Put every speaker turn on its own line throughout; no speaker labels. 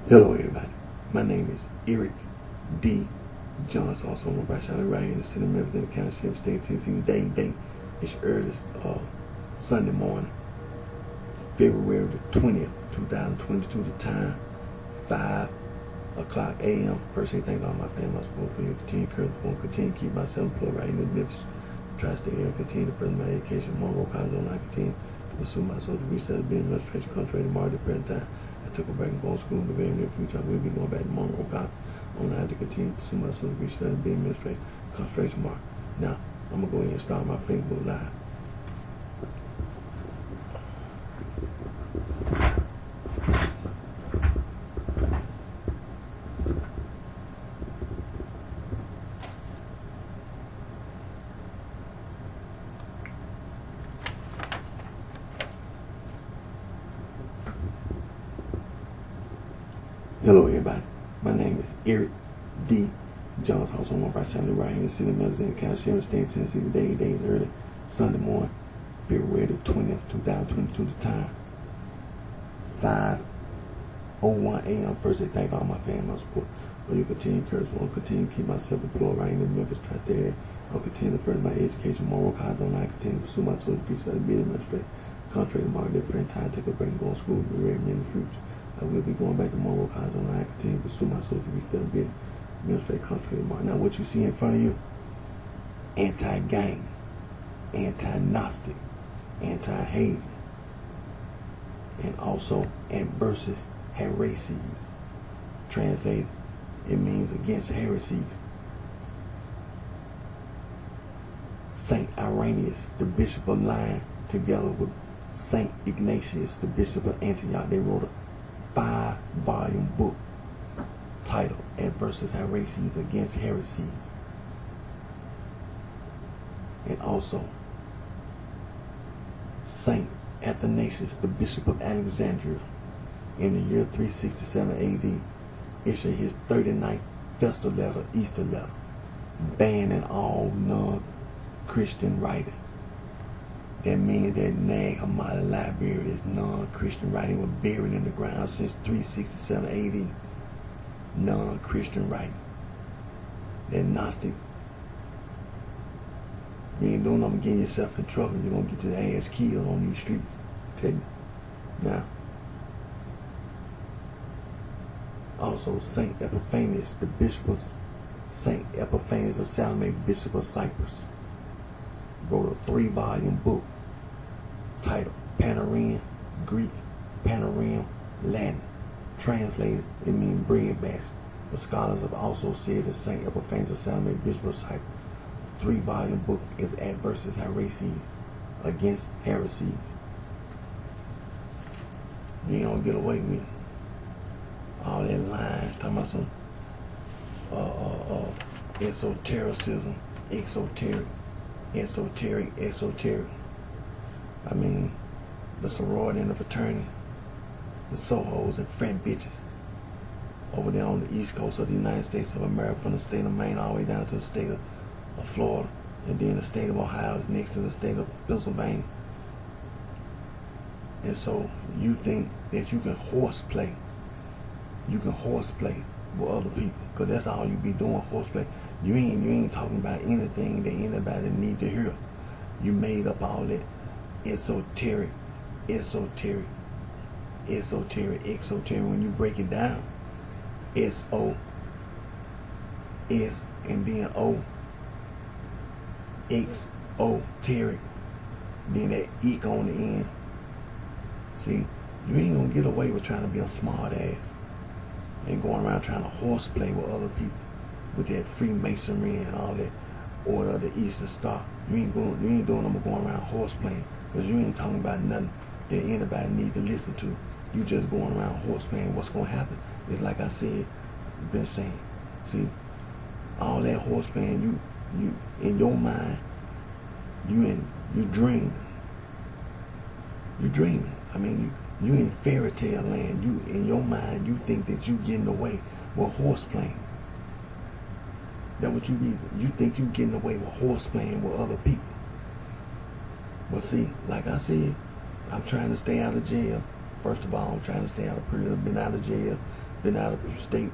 Hello everybody, my name is Eric D. Johnson, also on BrightShine right here in the city of Memphis in the county, State, Tennessee. Today it's early Sunday morning, February the 20th, 2022. The time 5 o'clock a.m. First thing, thank all my family. I'm supposed to continue to continue to keep myself employed right in the Memphis tri-state area, continue to further my education, Monroe College online, continue to pursue my social research, being administration, contrary to market at present time. I took a break and going to school in the very near future. I will be going back to Monroe College online to continue to pursue my social research, being administration, concentration mark. Now, I'm going to go ahead and start my Facebook Live. Hello everybody, my name is Eric D. Johnson, also on BrightShine right here in the city of Memphis in the county, State, Tennessee. Today is early Sunday morning, February the 20th, 2022. The time 5:01 a.m. First, I thank all my family, my support. But you continue to continue to keep myself employed right in the Memphis tri-state area. I'll continue to further my education, Monroe College online, continue to pursue my social research, being administrator, contrary to market at present time, take a break and go to school, be ready in the future. I will be going back to Monroe College online, continue to pursue my social research, being administrative, contrary to market. Now, what you see in front of you: anti-gang, anti-Gnostic, anti-hazing, and also versus heresies. Translated, it means against heresies. Saint Irenaeus, the Bishop of Lyons, together with Saint Ignatius, the Bishop of Antioch, they wrote a 5-volume book titled Versus Heresies Against Heresies. And also Saint Athanasius, the Bishop of Alexandria, in the year 367 AD, issued his 39th festal letter, Easter letter, banning all non-Christian writing. That means that Nag Hammadi Library is non-Christian writing, was buried in the ground since 367 AD. Non-Christian writing. That Gnostic, you ain't doing nothing, getting yourself in trouble. You're going to get your ass killed on these streets. I tell you. Now, also Saint Epiphanius, the Bishop of Saint Epiphanius of Salome, Bishop of Cyprus, wrote a 3-volume book titled Panorama, Greek, Panorama, Latin. Translated, it means bread basket. But scholars have also said that Saint Epiphanius of Salome, Bishop of Cyprus, 3-volume book is versus heresies against heresies. You ain't gonna get away with all that lying, talking about some esotericism, esoteric. I mean, the sorority and the fraternity, the sohos and frat bitches over there on the east coast of the United States of America, from the state of Maine all the way down to the state of Florida, and then the state of Ohio is next to the state of Pennsylvania. And so you think that you can horseplay with other people, because that's all you be doing, horseplay. You ain't talking about anything that anybody need to hear. You made up all that esoteric. When you break it down, S-O, S, and then O, exoteric, then that eek on the end. See, you ain't gonna get away with trying to be a smart ass and going around trying to horseplay with other people with that Freemasonry and all that Order of the Eastern Star. You ain't doing them going around horseplaying, because you ain't talking about nothing that anybody need to listen to. You just going around horseplaying. What's gonna happen is, like I said, been saying. See, all that horseplaying, you in your mind, you dreaming. You dreaming. I mean, you in fairy tale land. You in your mind, you think that you getting away with horseplaying. That what you think you getting away with horseplaying with other people. But see, like I said, I'm trying to stay out of jail. First of all, I'm trying to stay out of prison. Been out of jail. Been out of state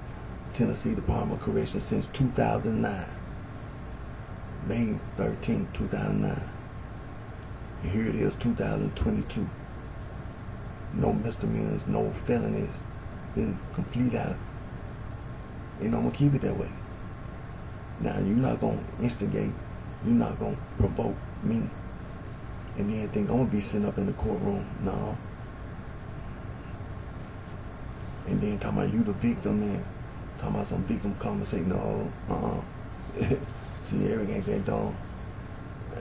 Tennessee Department of Corrections since 2009. May 13, 2009. And here it is, 2022. No misdemeanors, no felonies. Been complete out. And I'm going to keep it that way. Now, you're not going to instigate. You're not going to provoke me. And then think I'm going to be sitting up in the courtroom. No. And then talking about you the victim and talking about some victim come and say, no, See, Eric ain't that dumb.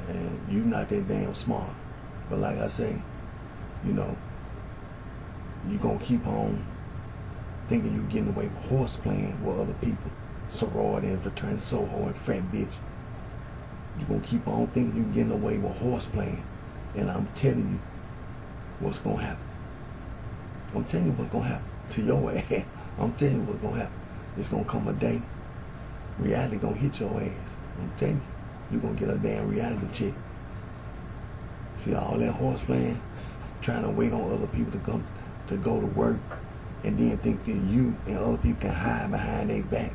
And you not that damn smart. But like I say, you know, you gonna keep on thinking you getting away with horse playing with other people. Sorority and fraternity, Soho and frat bitch. You gonna keep on thinking you getting away with horse playing. And I'm telling you what's gonna happen. I'm telling you what's gonna happen to your ass. I'm telling you what's gonna happen. It's gonna come a day. Reality gonna hit your ass. I'm telling you. You're gonna get a damn reality check. See all that horse playing, trying to wait on other people to go to work, and then think that you and other people can hide behind their back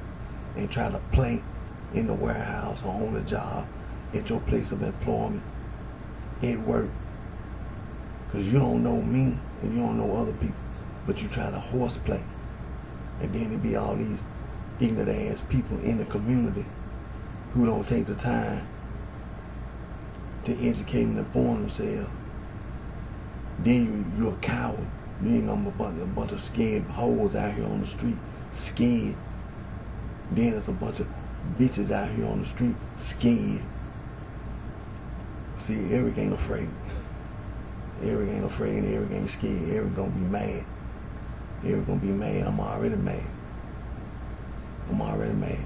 and try to play in the warehouse or on the job, at your place of employment, at work. Because you don't know me and you don't know other people, but you try to horse play. And then it be all these ignorant ass people in the community who don't take the time to educate and inform themselves. Then you're a coward. You ain't nothing but a bunch of scared hoes out here on the street, scared. Then there's a bunch of bitches out here on the street, scared. See, Eric ain't afraid. Eric ain't afraid, Eric ain't scared. Eric gonna be mad. Eric gonna be mad. I'm already mad. I'm already mad.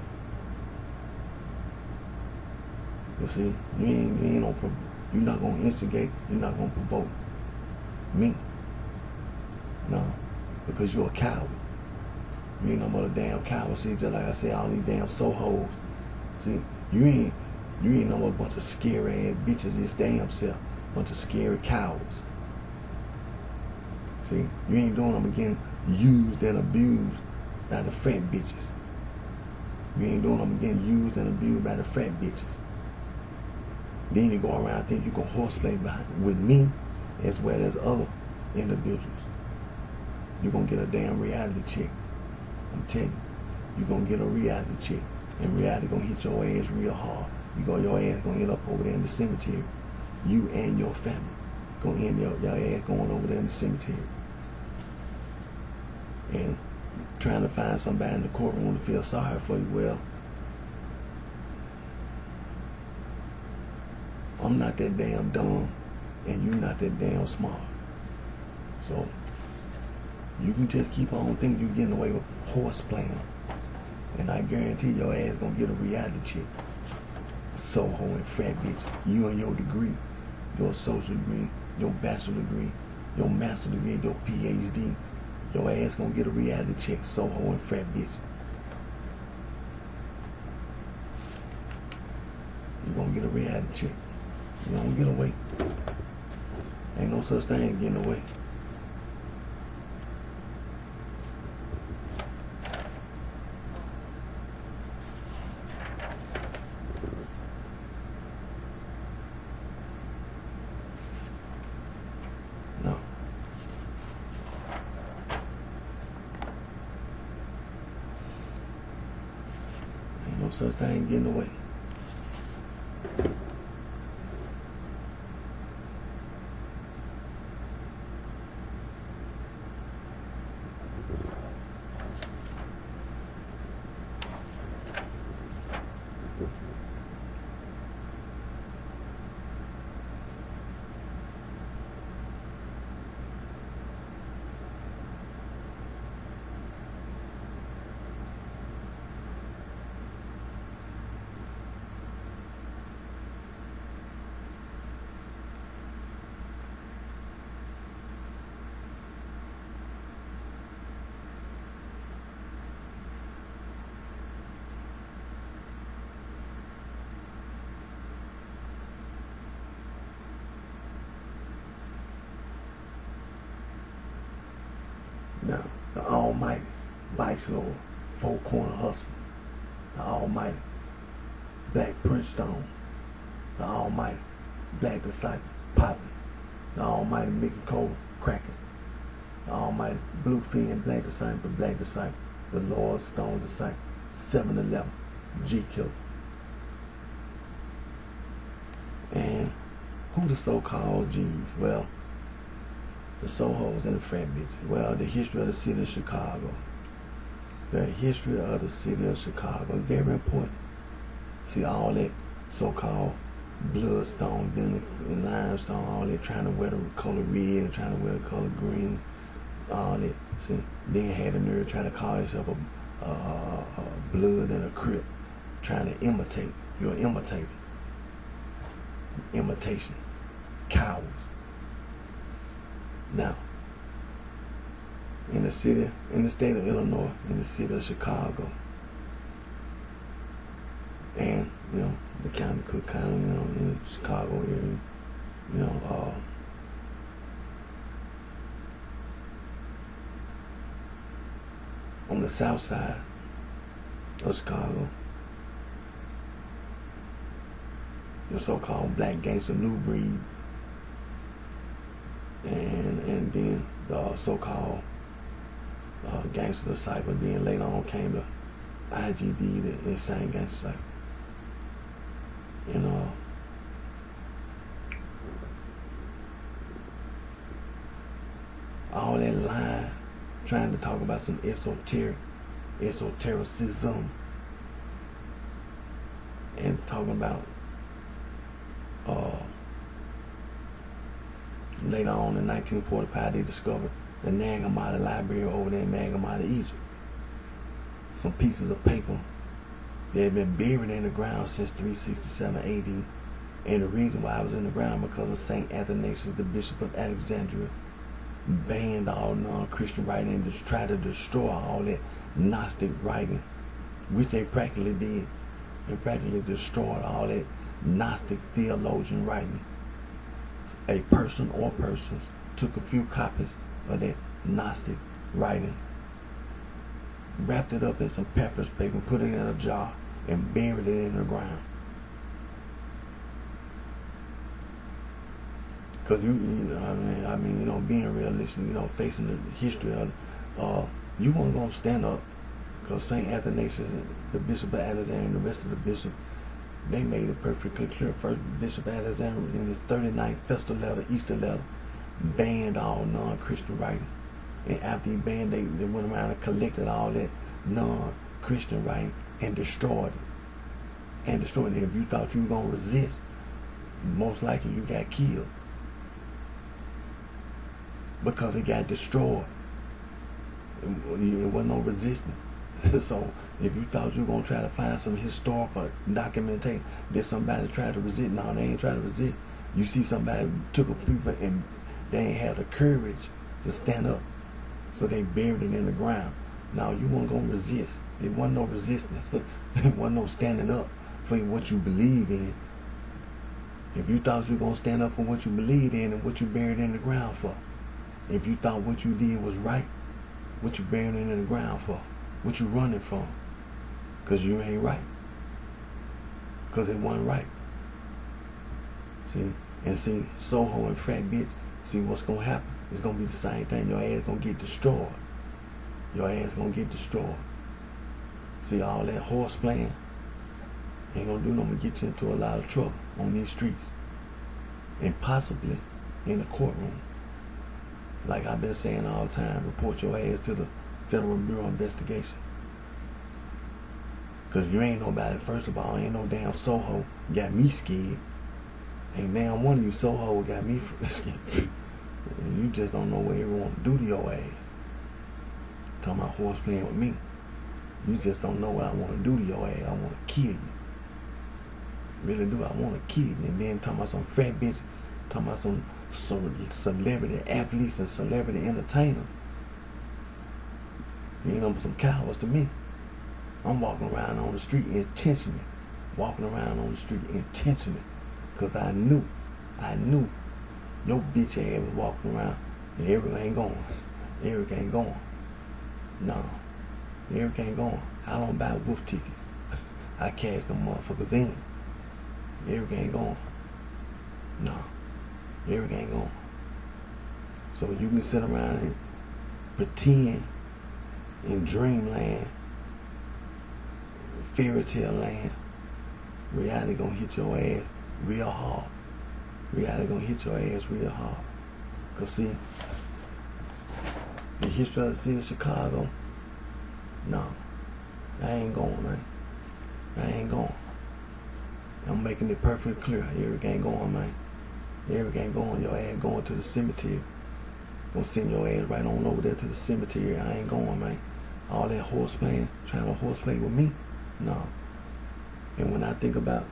You see, you're not gonna instigate, you're not gonna provoke me. No, because you're a coward. You ain't no but a damn coward. See, just like I said, all these damn Sohos. See, you ain't no but a bunch of scary ass bitches. This damn self, bunch of scary cowards. See, you ain't doing them getting used and abused by the frat bitches. You ain't doing them getting used and abused by the frat bitches. Then you go around and think you can horseplay with me as well as other individuals. You're going to get a damn reality check. I'm telling you. You're going to get a reality check. And reality going to hit your ass real hard. Your ass going to end up over there in the cemetery. You and your family going to end up your ass going over there in the cemetery. And trying to find somebody in the courtroom to feel sorry for you. Well, I'm not that damn dumb, and you're not that damn smart. So, you can just keep on thinking you're getting away with horse playing. And I guarantee your ass gonna get a reality check. Soho and frat bitch. You and your degree, your associate degree, your bachelor degree, your master degree, your PhD. Your ass gonna get a reality check, Soho and frat bitch. You're gonna get a reality check. You don't get away. Ain't no such thing as getting away. No. Ain't no such thing as getting away. Now, the almighty vice lord, four corner hustler, the almighty black Prince Stone, the almighty black disciple, Poppy, the almighty Mickey Cole, Cracker, the almighty Bluefin black disciple, the Lord Stone disciple, 7-Eleven, G Killer. And who the so-called G's? Well, the Sohos and the frat bitches. Well, the history of the city of Chicago. The history of the city of Chicago is very important. See, all that so-called bloodstone, and limestone, all that trying to wear the color red and trying to wear the color green, all that. See, then had a nerve trying to call yourself a blood and a crip, trying to imitate. You're an imitator. Imitation. Cowards. Now, in the state of Illinois, in the city of Chicago, and, the county, Cook County, in the Chicago area, on the south side of Chicago, the so-called black gangster new breed, and then the so-called gangster disciple. Then later on came the IGD, the insane gangster disciple. And all that line, trying to talk about some esotericism, and talking about later on in 1945 they discovered the Nag Hammadi library over there in Nag Hammadi, Egypt. Some pieces of paper that had been buried in the ground since 367 AD. And the reason why it was in the ground because of St. Athanasius, the Bishop of Alexandria, banned all non-Christian writing and just tried to destroy all that Gnostic writing, which they practically did. They practically destroyed all that Gnostic theologian writing. A person or persons took a few copies of that Gnostic writing, wrapped it up in some papyrus paper, put it in a jar, and buried it in the ground. Because being realistic, facing the history of, you weren't going to stand up, because St. Athanasius, the Bishop of Alexandria, and the rest of the bishops, they made it perfectly clear. First, Bishop Alexander, in his 39th festal letter, Easter letter, banned all non-Christian writing. And after he banned, they went around and collected all that non-Christian writing and destroyed it. And destroyed it. If you thought you were going to resist, most likely you got killed. Because it got destroyed. It wasn't no resistance. So if you thought you were going to try to find some historical documentation that somebody tried to resist, no, they ain't trying to resist. You see somebody took a paper and they ain't had the courage to stand up. So they buried it in the ground. Now you weren't going to resist. There wasn't no resistance. There wasn't no standing up for what you believe in. If you thought you were going to stand up for what you believed in and what you buried in the ground for. If you thought what you did was right, what you buried in the ground for. What you running from? Because you ain't right. Because it wasn't right. See, Soho and frat bitch, see what's going to happen. It's going to be the same thing. Your ass going to get destroyed. Your ass going to get destroyed. See, all that horse playing ain't going to do nothing but get you into a lot of trouble on these streets. And possibly in the courtroom. Like I've been saying all the time, report your ass to the Federal Bureau of Investigation. Because you ain't nobody. First of all, ain't no damn Soho got me scared. Ain't damn one of you Soho got me scared. You just don't know what everyone want to do to your ass. Talking about horse playing with me. You just don't know what I want to do to your ass. I want to kill you. Really do. I want to kill you. And then talking about some fat bitch. Talking about some celebrity athletes and celebrity entertainers. Some cowards to me. I'm walking around on the street intentionally. Because I knew your bitch ass was walking around. And Eric ain't going. No. Everything going. I don't buy wolf tickets. I cash them motherfuckers in. Everything going. No. Everything going. So you can sit around and pretend in dreamland, fairy tale land. Reality gonna hit your ass real hard. Reality gonna hit your ass real hard. Cause see, the history of the city of Chicago, no, I ain't going, man. I ain't going. I'm making it perfectly clear. Everything going, man. Everything going. Your ass going to the cemetery. Gonna send your ass right on over there to the cemetery. I ain't going, man. All that horse playing, trying to horseplay with me, no. And when I think about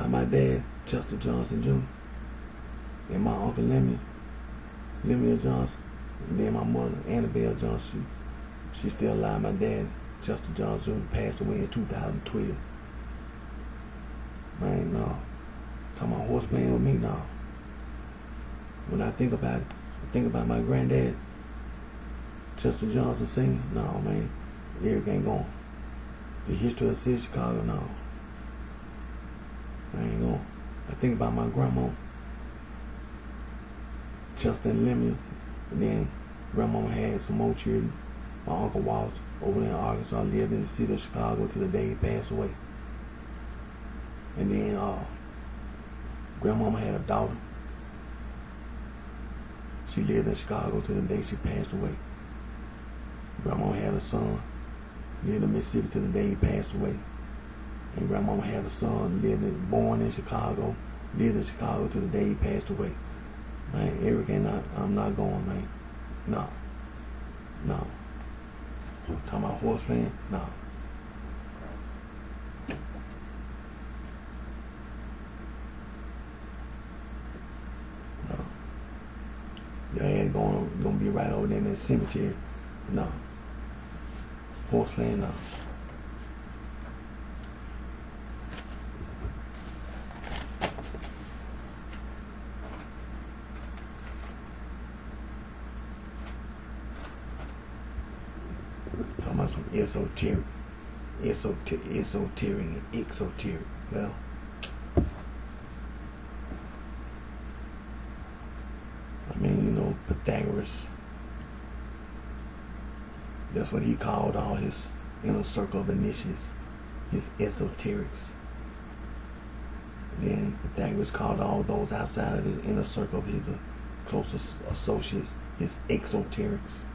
my dad, Chester Johnson Jr., and my uncle Lemuel Johnson, and then my mother, Annabelle Johnson, she still alive. My dad, Chester Johnson Jr., passed away in 2012. Man, no. Talking about horse playing with me, no. When I think about it, I think about my granddad, Chester Johnson Sr., no, man. Everything going. The history of the city of Chicago, no. I ain't going. I think about my grandma, Chester and Lemuel, and then grandma had some more children. My uncle Walt over there in Arkansas lived in the city of Chicago till the day he passed away. And then grandmama had a daughter. She lived in Chicago till the day she passed away. Grandmama had a son, lived in Mississippi till the day he passed away. And grandmama had a son, born in Chicago, lived in Chicago till the day he passed away. Man, everything, I'm not going, man. No. No. Talking about horse playing? No. No. Your ass gonna be right over there in that cemetery. No. Horse playing? No. Talking about some esoteric and exoteric. Well, I mean, you know, Pythagoras, that's what he called all his inner circle of initiates, his esoterics. And then Pythagoras called all those outside of his inner circle of his closest associates, his exoterics.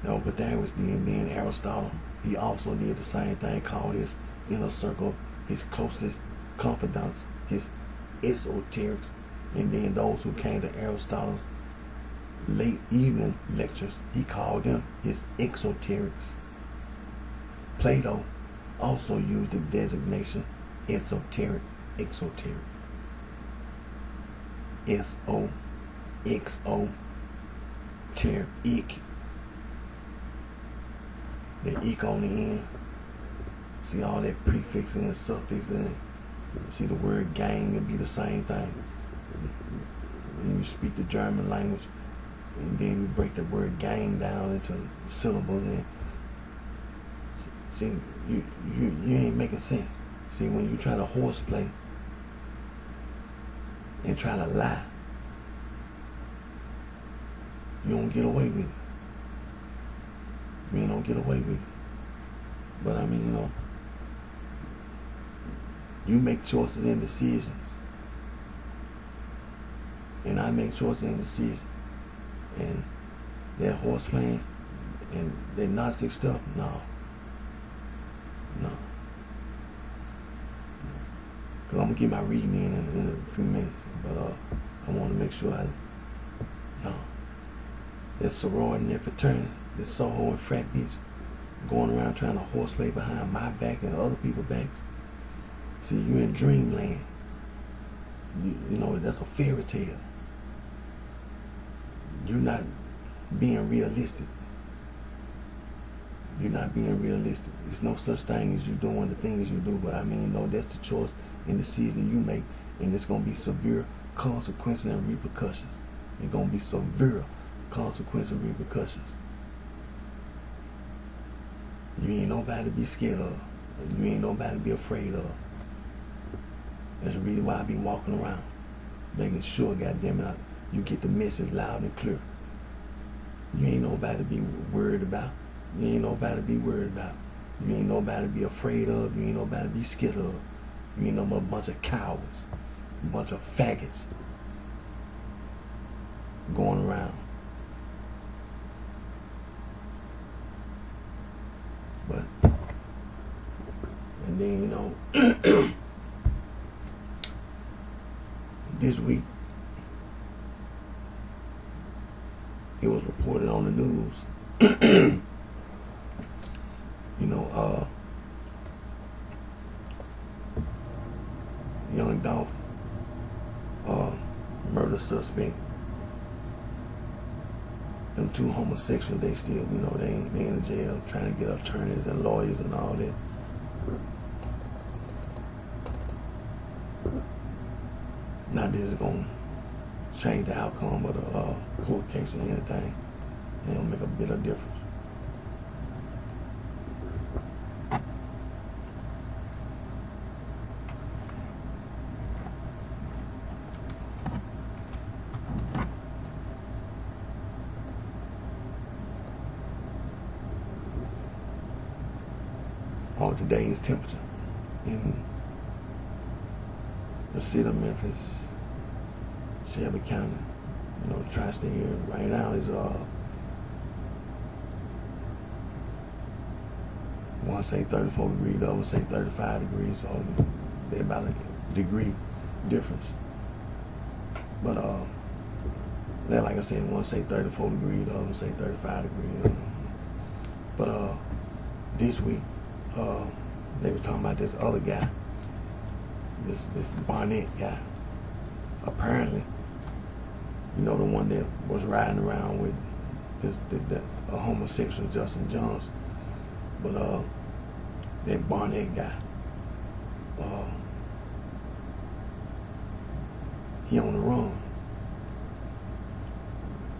No, Pythagoras did. Then Aristotle, he also did the same thing, called his inner circle, his closest confidants, his esoterics. And then those who came to Aristotle's late evening lectures, he called them his exoterics. Plato also used the designation exoteric. S-O-X-O-Teric. The ick on the end. See all that prefixing and suffixing. See the word gang, it'd be the same thing. When you speak the German language, and then you break the word gang down into syllables, and see, you ain't making sense. See, when you try to horseplay and try to lie, you don't get away with it. You don't get away with it. But I mean, you know, you make choices and decisions, and I make choices and decisions, and that horse playing and that Gnostic stuff, no. Cause I'm gonna get my reading in a few minutes, but I want to make sure that sorority and fraternity, that Soho and frat bitch, going around trying to horseplay behind my back and other people's backs. See, you in dreamland. You know, that's a fairy tale. You're not being realistic. You're not being realistic. There's no such thing as you doing the things you do, but I mean, you know, that's the choice and decision you make, and it's gonna be severe consequences and repercussions. It's gonna be severe consequences and repercussions. You ain't nobody to be scared of. You ain't nobody to be afraid of. That's the reason why I be walking around, making sure, goddamn it, you get the message loud and clear. You ain't nobody to be worried about. You ain't nobody to be worried about. You ain't nobody to be afraid of. You ain't nobody to be scared of. You ain't no bunch of cowards, a bunch of faggots going around. But, and then, you know, this week, it was reported on the news, you know, young Dolph, murder suspect. Them two homosexuals, they still, you know, they in jail trying to get attorneys and lawyers and all that. Not that it's gonna change the outcome of the court case or anything. It don't make a bit of difference. On today's temperature in the city of Memphis, Shelby County, you know, tri-state area, right now is one say 34 degrees, the other say 35 degrees, so they're about a degree difference. But then, like I said, one say 34 degrees, the other say 35 degrees. But this week, they were talking about this other guy, this Barnett guy. Apparently, you know, the one that was riding around with a homosexual Justin Johnson. But that Barnett guy, he on the run.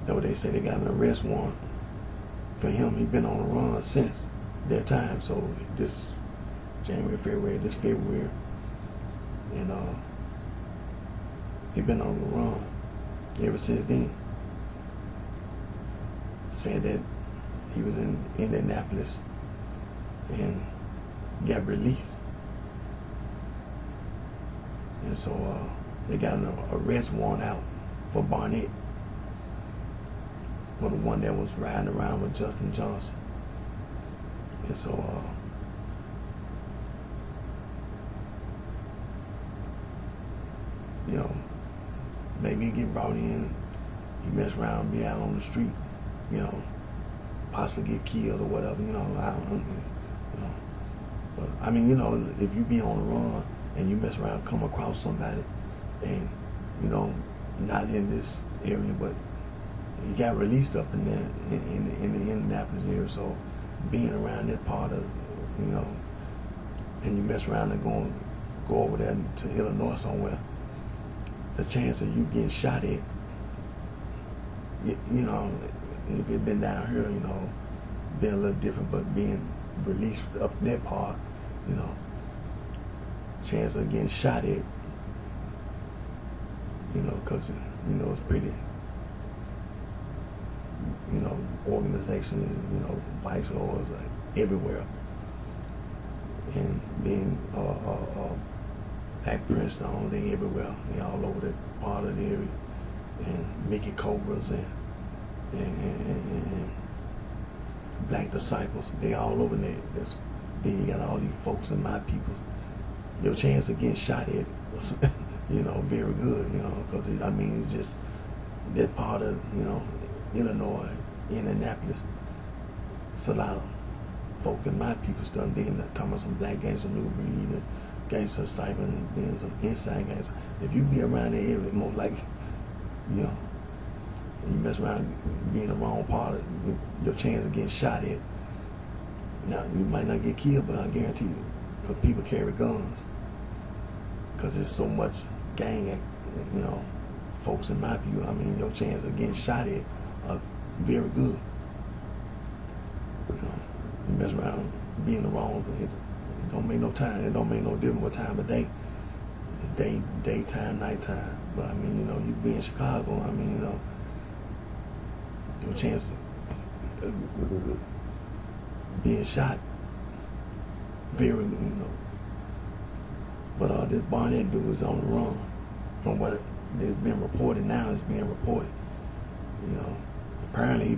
That's what they say. They got an arrest warrant for him. He been on the run since that time. So this January, February, and he been on the run ever since then. Saying that he was in Indianapolis and got released. And so they got an arrest warrant out for Barnett, for the one that was riding around with Justin Johnson. And so you know, maybe he get brought in, he mess around, be out on the street, you know, possibly get killed or whatever, you know, I don't know, you know. But I mean, you know, if you be on the run and you mess around, come across somebody and, you know, not in this area, but he got released up in there in the Indianapolis area, so being around that part of, you know, and you mess around and go over there to Illinois somewhere, the chance of you getting shot at, you know, if it been down here, you know, been a little different, but being released up in that part, you know, chance of getting shot at, you know, because, you know, it's pretty, you know, organization, you know, vice lords everywhere. And being Black Princeton, they everywhere. They all over that part of the area. And Mickey Cobras and Black Disciples, they all over there. Then you got all these folks and my people. Your chance of getting shot at was, you know, very good, you know, because, I mean, it's just that part of, you know, Illinois, Indianapolis. It's a lot of folk in my people's done then talking about some black gangster new breed and gangster cyber and then some inside gangster. If you be around the area, more like, you know, you mess around being the wrong part of your chance of getting shot at. Now, you might not get killed, but I guarantee you, because people carry guns. Because there's so much gang, you know, folks in my view, I mean, your chance of getting shot at are very good. You know, you mess around being the wrong, it don't make no time. It don't make no difference what time of day. Daytime, nighttime. But I mean, you know, you be in Chicago, I mean, you know, your chance of being shot, very, you know. But this Barnett dude is on the run. From what is being reported now, is being reported. You know, apparently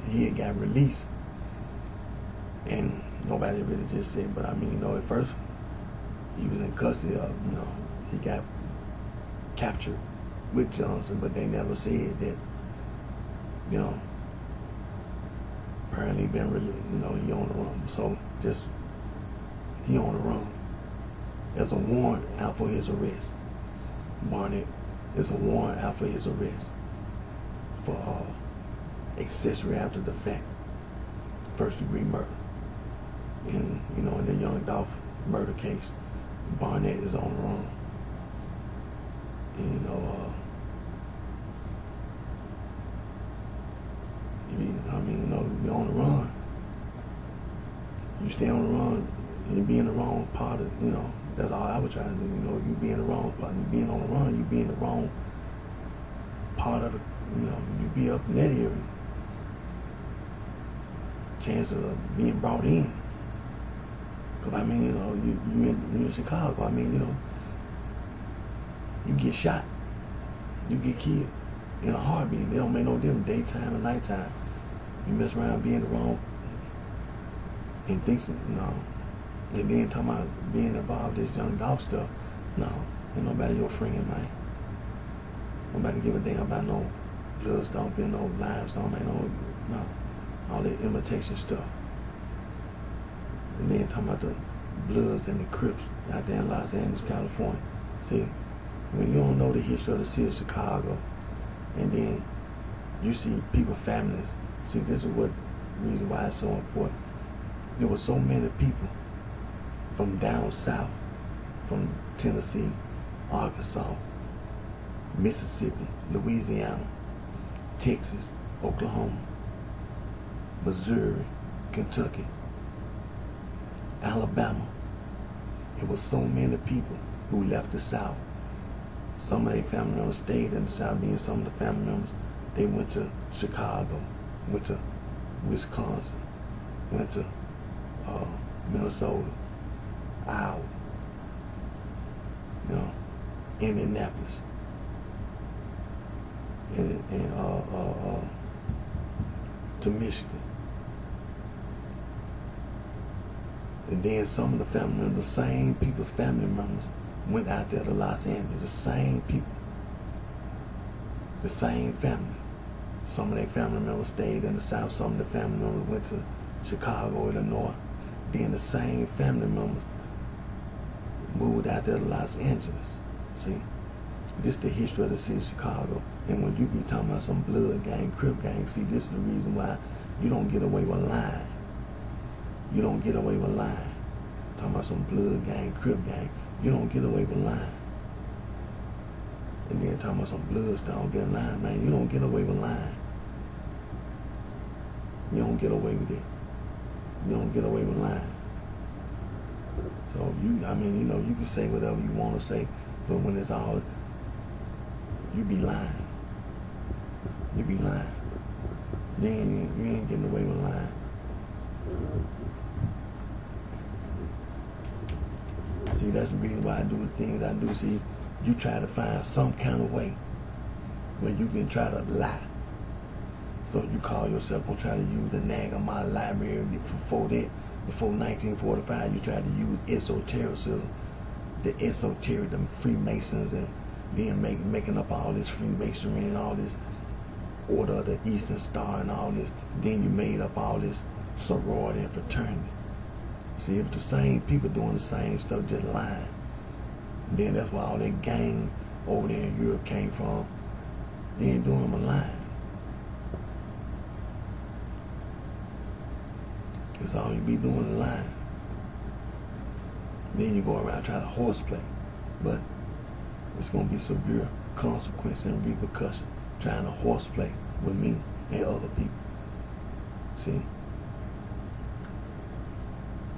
he had got released. And nobody really just said, but I mean, you know, at first, he was in custody of, you know, he got captured with Johnson, but they never said that, you know, apparently he been really, you know, he on the run. So just, he on the run. There's a warrant out for his arrest. Barnett, there's a warrant out for his arrest for accessory after the fact, first degree murder. And, you know, in the Young Dolph murder case, Barnett is on the run. And, you know, you know, you're on the run. You stay on the run, and you be in the wrong part of, you know, that's all I would try to do. You know, you be in the wrong part, you being on the run, you be in the wrong part of the, you know, you be up in that area. Chance of being brought in. Because, I mean, you know, you in Chicago, I mean, you know, you get shot, you get killed in a heartbeat. It don't make no difference, daytime or nighttime. You mess around being the wrong and thinks, you know, and then talking about being involved in this Young Dolph stuff. No, ain't nobody your friend, man. Nobody give a damn about no blood stomping, no limestone, ain't no, all that imitation stuff. And then talking about the Bloods and the Crips out there in Los Angeles, California. See, when you don't know the history of the city of Chicago, and then you see people, families, see, this is what reason why it's so important. There were so many people from down south, from Tennessee, Arkansas, Mississippi, Louisiana, Texas, Oklahoma, Missouri, Kentucky, Alabama. It was so many people who left the South. Some of their family members stayed in the South, and some of the family members, they went to Chicago, went to Wisconsin, went to Minnesota, Iowa, you know, Indianapolis, and to Michigan. And then some of the family members, the same people's family members, went out there to Los Angeles. The same people, the same family. Some of their family members stayed in the South. Some of the family members went to Chicago, Illinois. Then the same family members moved out there to Los Angeles. See, this is the history of the city of Chicago. And when you be talking about some blood gang, Crip gang, see, this is the reason why you don't get away with lying. You don't get away with lying. Talking about some blood gang, Crip gang, you don't get away with lying. And then talking about some bloodstone getting lying, man, you don't get away with lying. You don't get away with it. You don't get away with lying. So I mean, you know, you can say whatever you want to say, but when it's all, you be lying. You be lying. You ain't getting away with lying. See, that's the reason why I do the things I do. See, you try to find some kind of way where you can try to lie. So you call yourself gonna try to use the Nagamah library. Before that, before 1945, you tried to use esotericism, the esoteric, the Freemasons, and then making up all this Freemasonry and all this Order of the Eastern Star and all this. Then you made up all this sorority and fraternity. See, it was the same people doing the same stuff, just lying. Then that's why all that gang over there in Europe came from. They ain't doing them a lying. That's all you be doing is lying. Then you go around trying to horseplay. But it's going to be severe consequence and repercussion trying to horseplay with me and other people. See?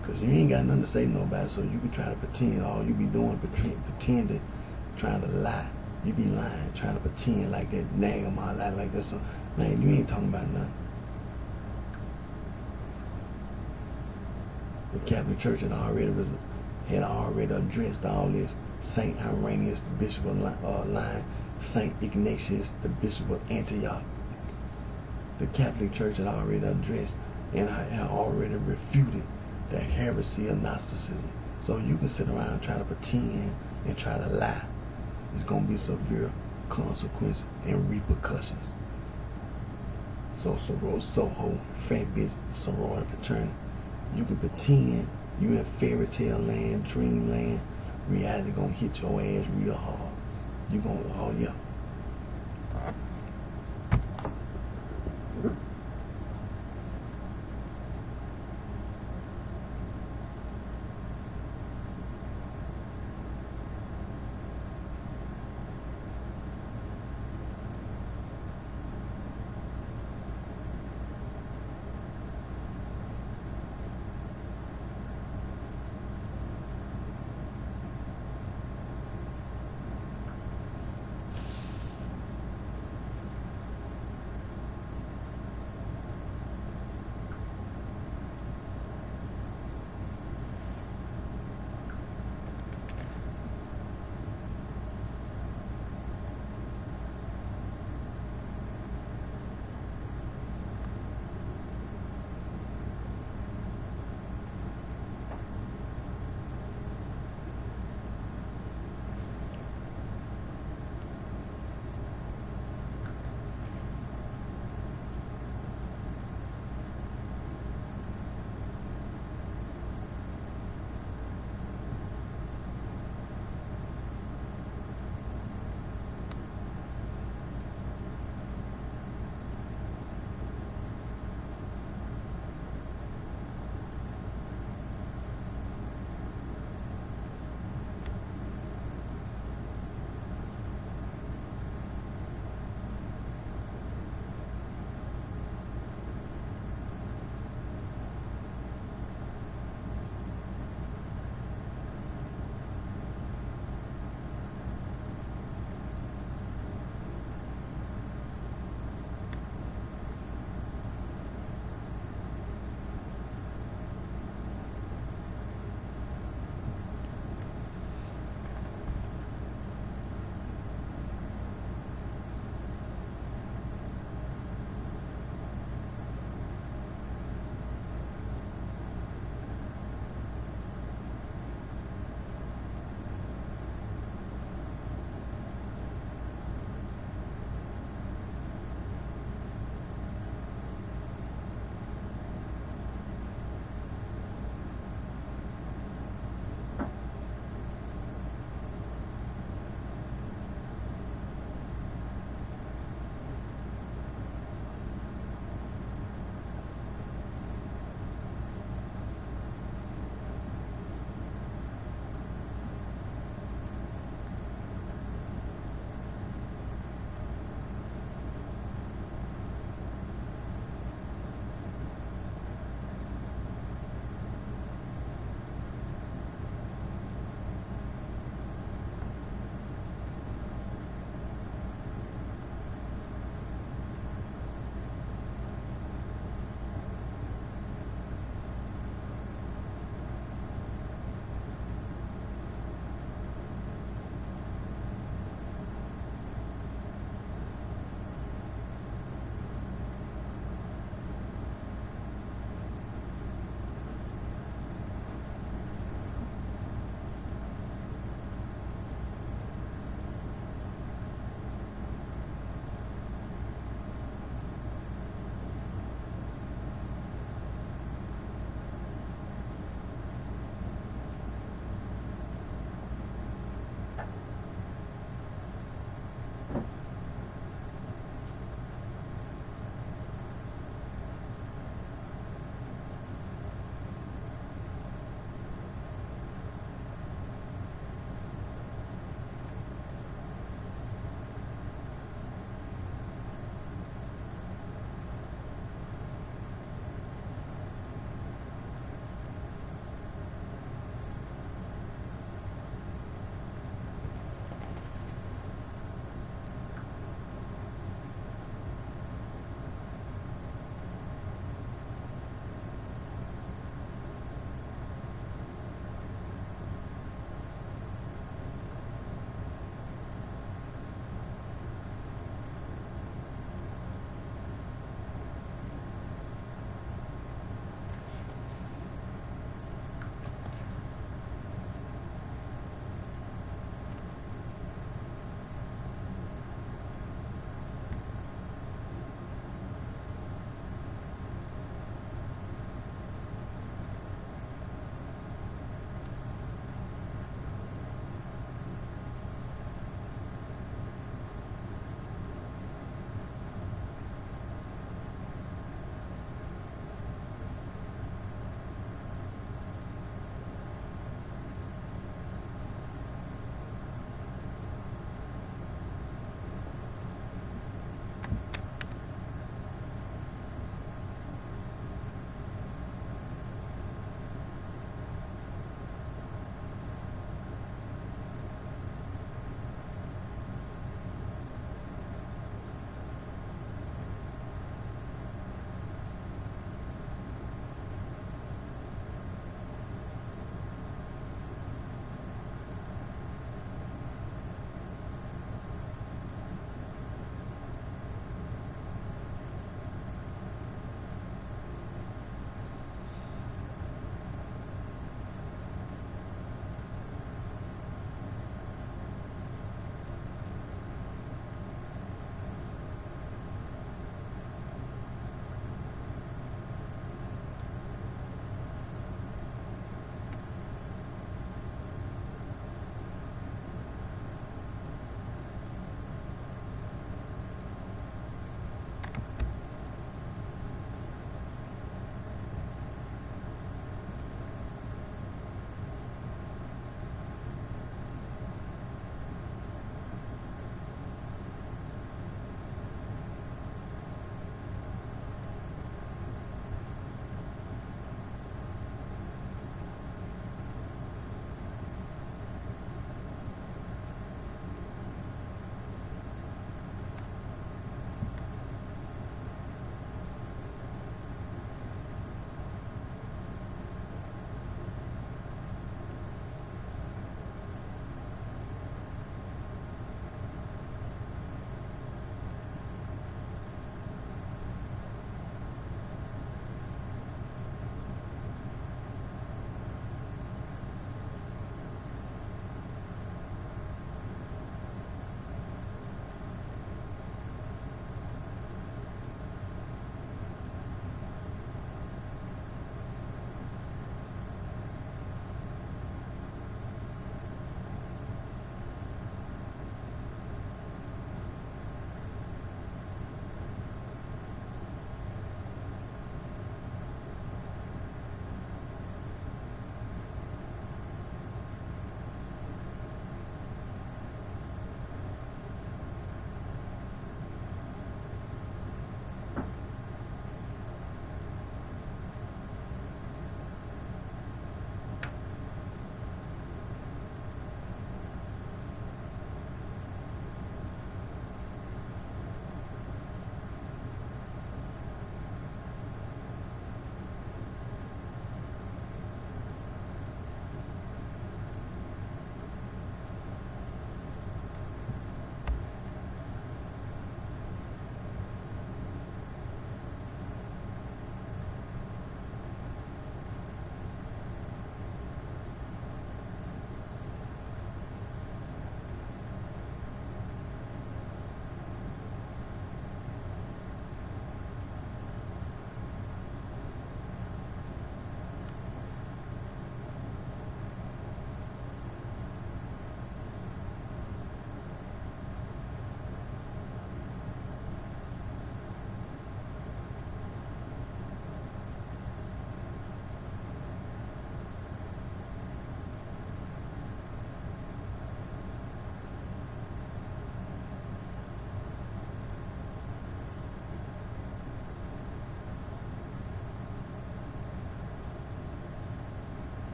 Because you ain't got nothing to say to nobody, so you can try to pretend all you be doing, pretending, trying to lie. You be lying, trying to pretend like that, nag on my life like that. So, man, you ain't talking about nothing. The Catholic Church had already addressed all this. Saint Irenaeus, the Bishop of Lyons, Saint Ignatius, the Bishop of Antioch. The Catholic Church had already addressed and had already refuted the heresy of Gnosticism. So you can sit around and try to pretend and try to lie. It's going to be severe consequences and repercussions. So Soho, fat bitch, sorority fraternity. You can pretend you in fairy tale land, dreamland. Reality gonna hit your ass real hard. You gonna, oh yeah.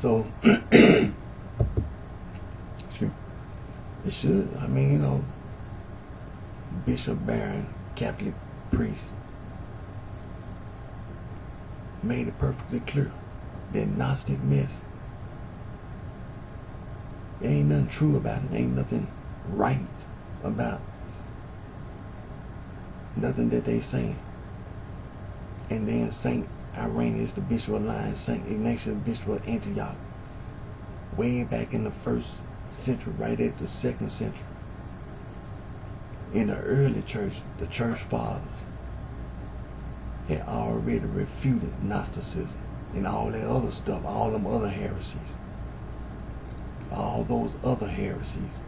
So, excuse me, it should. I mean, Bishop Barron, Catholic priest, made it perfectly clear that Gnostic mess, there ain't nothing true about it. There ain't nothing right about nothing that they saying. And then Saint Irenaeus, the Bishop of Lyons, Saint Ignatius, Bishop of Antioch, way back in the 1st century, right at the 2nd century, in the early church, the church fathers had already refuted Gnosticism and all that other stuff, all them other heresies. All those other heresies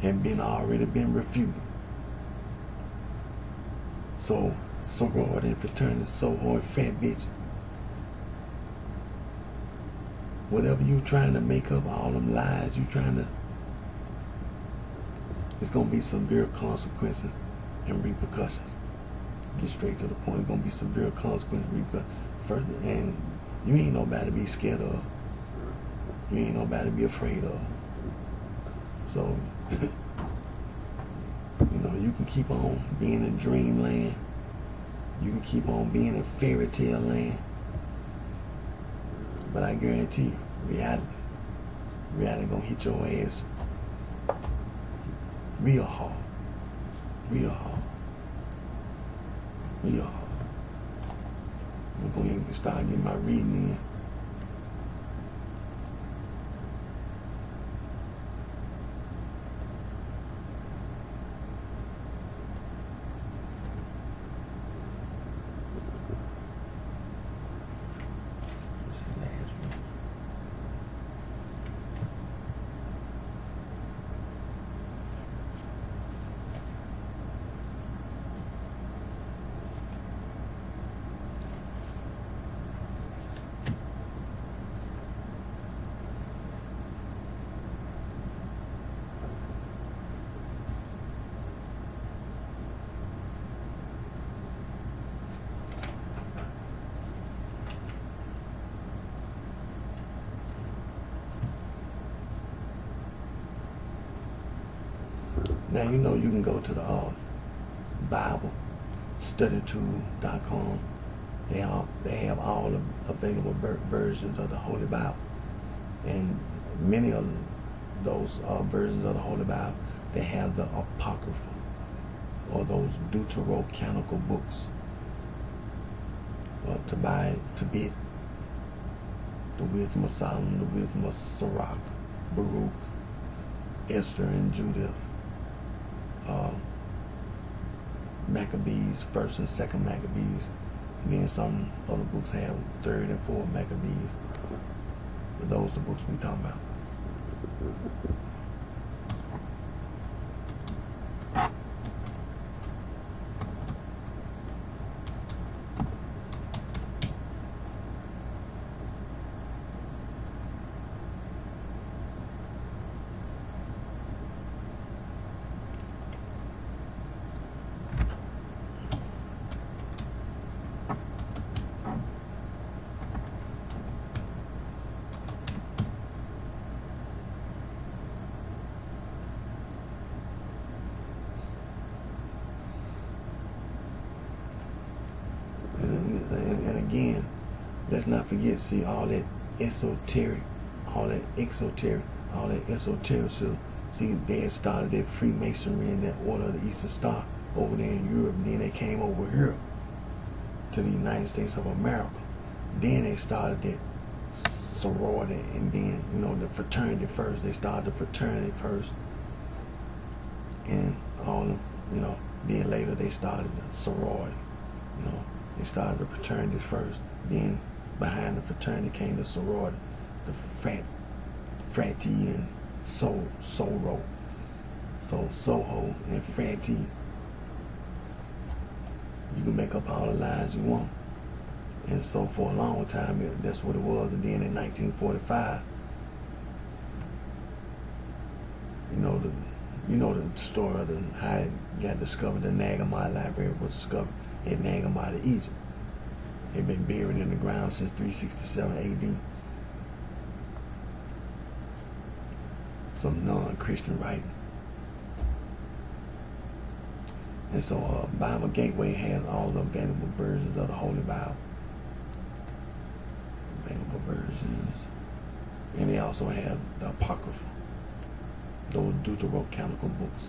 had already been refuted. So sorority, fraternity, so-hard, fat bitch, whatever you trying to make up, all them lies you trying to, it's going to be severe consequences and repercussions. Get straight to the point. It's going to be severe consequences and repercussions. Further, and you ain't nobody to be scared of. You ain't nobody to be afraid of. So, you can keep on being in dreamland. You can keep on being in fairy tale land. But I guarantee you, reality gonna hit your ass real hard. Real hard. Real hard. I'm going to start getting my reading in. Now, you can go to the BibleStudyTool.com. They have all the available versions of the Holy Bible. And many of those versions of the Holy Bible, they have the Apocrypha, or those deuterocanonical books to bid. The Wisdom of Solomon, the Wisdom of Sirach, Baruch, Esther and Judith, Maccabees, 1st and 2nd Maccabees, and then some other books have 3rd and 4th Maccabees. But those are the books we talking about. And again, let's not forget, see, all that esoteric. So, see, they had started that Freemasonry and that Order of the Eastern Star over there in Europe. Then they came over here to the United States of America. Then they started that sorority, and then, the fraternity first. They started the fraternity first. And all of, then later they started the sorority. They started the fraternity first. Then behind the fraternity came the sorority, the fratty and soror. So Soho and fratty. You can make up all the lies you want. And so for a long time, that's what it was. And then in 1945, the story of how it got discovered. The Nag Hammadi library was discovered in Nag Hammadi, Egypt. It had been buried in the ground since 367 AD. some non-Christian writing. And so Bible Gateway has all the available versions of the Holy Bible. Available versions. And they also have the Apocrypha, those deuterocanonical books.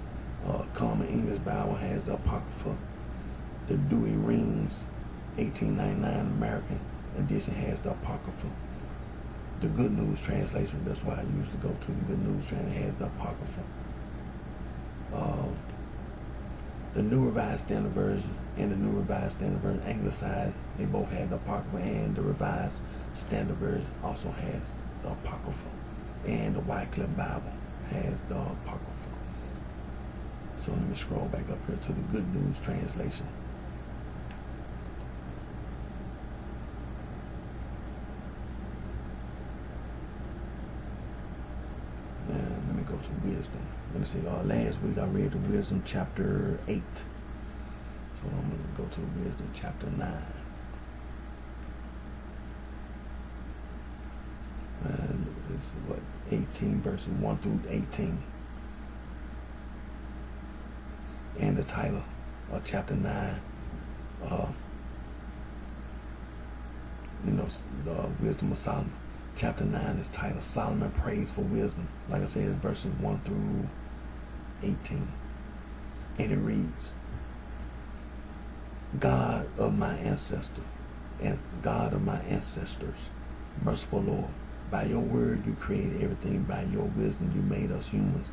Common English Bible has the Apocrypha. The Dewey Reams 1899 American edition has the Apocrypha. The Good News Translation, that's why I used to go to the Good News Translation, has the Apocrypha. The New Revised Standard Version and the New Revised Standard Version Anglicized, they both have the Apocrypha, and the Revised Standard Version also has the Apocrypha. And the Wycliffe Bible has the Apocrypha. So let me scroll back up here to the Good News Translation. And let me go to Wisdom. Let me see, last week I read the Wisdom chapter 8. So I'm going to go to Wisdom chapter 9. And it's 18 verses 1 through 18. And the title of chapter 9, the Wisdom of Solomon. Chapter 9 is titled Solomon Prays for Wisdom. Like I said, it's verses 1 through 18. And it reads, God of my ancestor and God of my ancestors, merciful Lord, by your word you created everything. By your wisdom you made us humans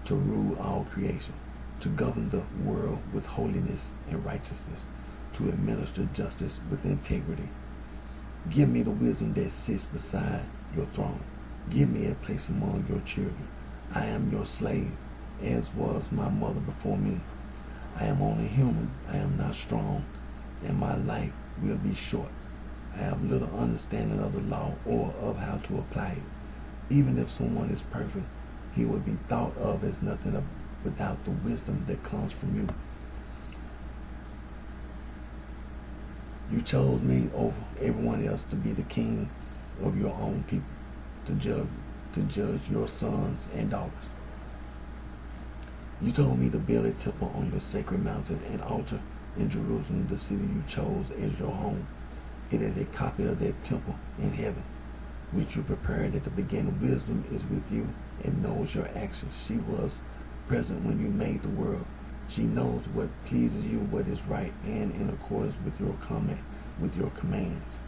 to rule all creation, to govern the world with holiness and righteousness, to administer justice with integrity. Give me the wisdom that sits beside your throne. Give me a place among your children. I am your slave, as was my mother before me. I am only human. I am not strong, and my life will be short. I have little understanding of the law or of how to apply it. Even if someone is perfect, he will be thought of as nothing without the wisdom that comes from you. You chose me over everyone else to be the king of your own people, to judge your sons and daughters. You told me to build a temple on your sacred mountain and altar in Jerusalem, the city you chose as your home. It is a copy of that temple in heaven, which you prepared at the beginning. Wisdom is with you and knows your actions. She was present when you made the world. She knows what pleases you, what is right, and in accordance with your commands.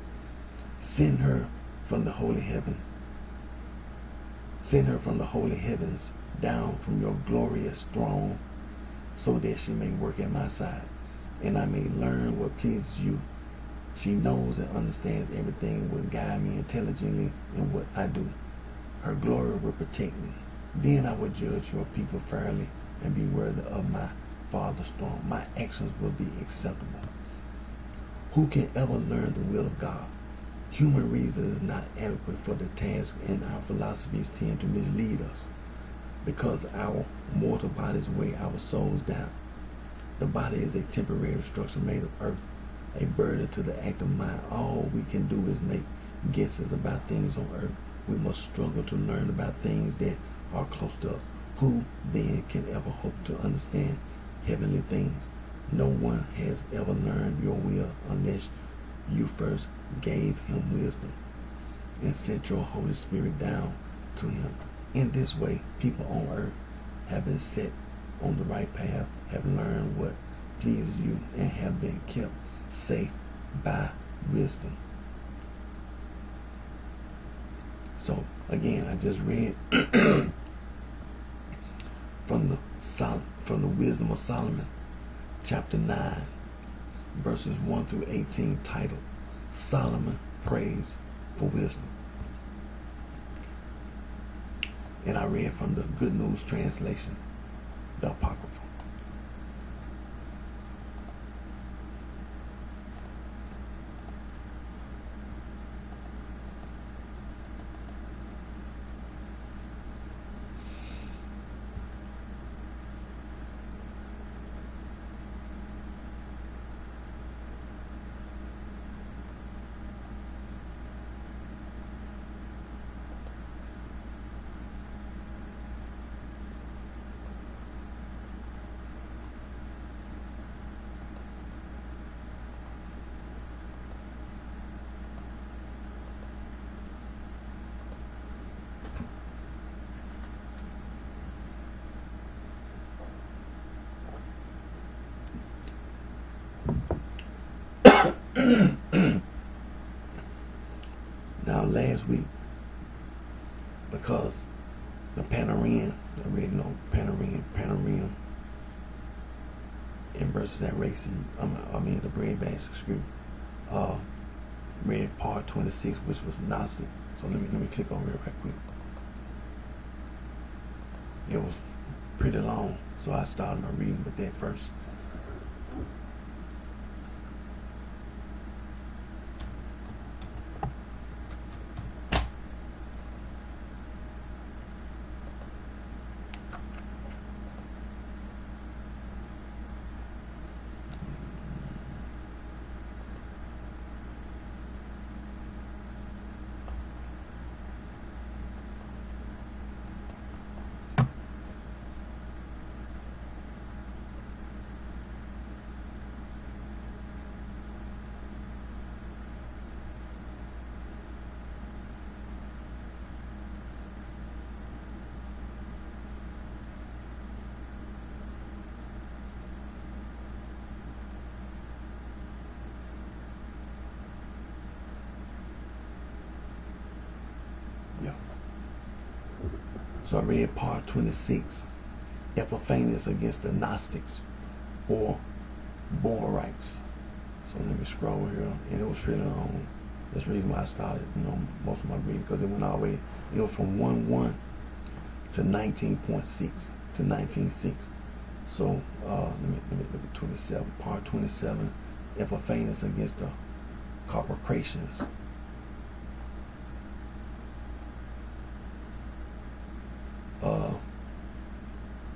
Send her from the holy heaven. Send her from the holy heavens down from your glorious throne, so that she may work at my side, and I may learn what pleases you. She knows and understands everything, will guide me intelligently in what I do. Her glory will protect me. Then I will judge your people fairly and be worthy of my Father's throne. My actions will be acceptable. Who can ever learn the will of God? Human reason is not adequate for the task, and our philosophies tend to mislead us, because our mortal bodies weigh our souls down. The body is a temporary structure made of earth, a burden to the active mind. All we can do is make guesses about things on earth. We must struggle to learn about things that are close to us. Who then can ever hope to understand heavenly things? No one has ever learned your will unless you first gave him wisdom and sent your Holy Spirit down to him. In this way, people on earth have been set on the right path, have learned what pleases you, and have been kept safe by wisdom. So again, I just read from the Wisdom of Solomon, chapter 9, verses 1 through 18, titled Solomon Prays for Wisdom. And I read from the Good News Translation, the Apocrypha. Now last week, because the Panarian, the original Panarian inverses that race, the bread basket, excuse me, read part 26, which was Gnostic. So let me click over it right quick. It was pretty long, so I started my reading with that first. Yeah. So I read part 26, Epiphanius against the Gnostics or Borahites. So let me scroll here, and it was pretty long. That's the reason why I started, most of my reading, because it went all the way, it was from 1:1 to 19.6 to 19.6. So let me look at 27, part 27, Epiphanius against the Carpocratians.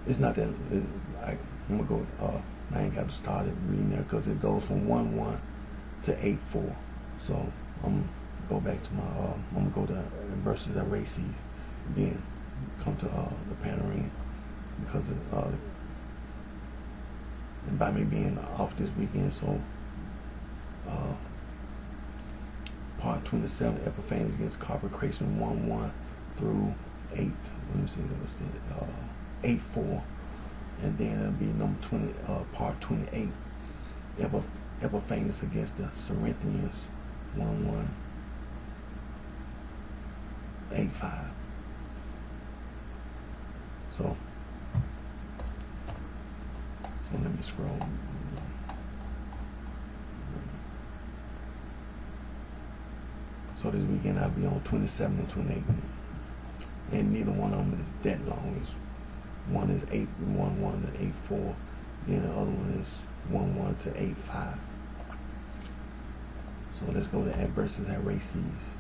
It's not that I'm gonna go. I ain't got to start it reading there because it goes from 1:1 to 8:4. So I'm gonna go back to my. I'm gonna go to verses that races, then come to the Panarian because and by me being off this weekend, so part 27, Epiphanius against Carpocration 1:1 through 8. Let me see. What's that? 8:4, and then it'll be number 20, part 28, Epiphanius against the Corinthians 1:1, 8:5. So let me scroll. So this weekend I'll be on 27 and 28, and neither one of them is that long. One is 8:1 to 8:4, then the other one is 1:1 to 8:5. So let's go to adverses at races.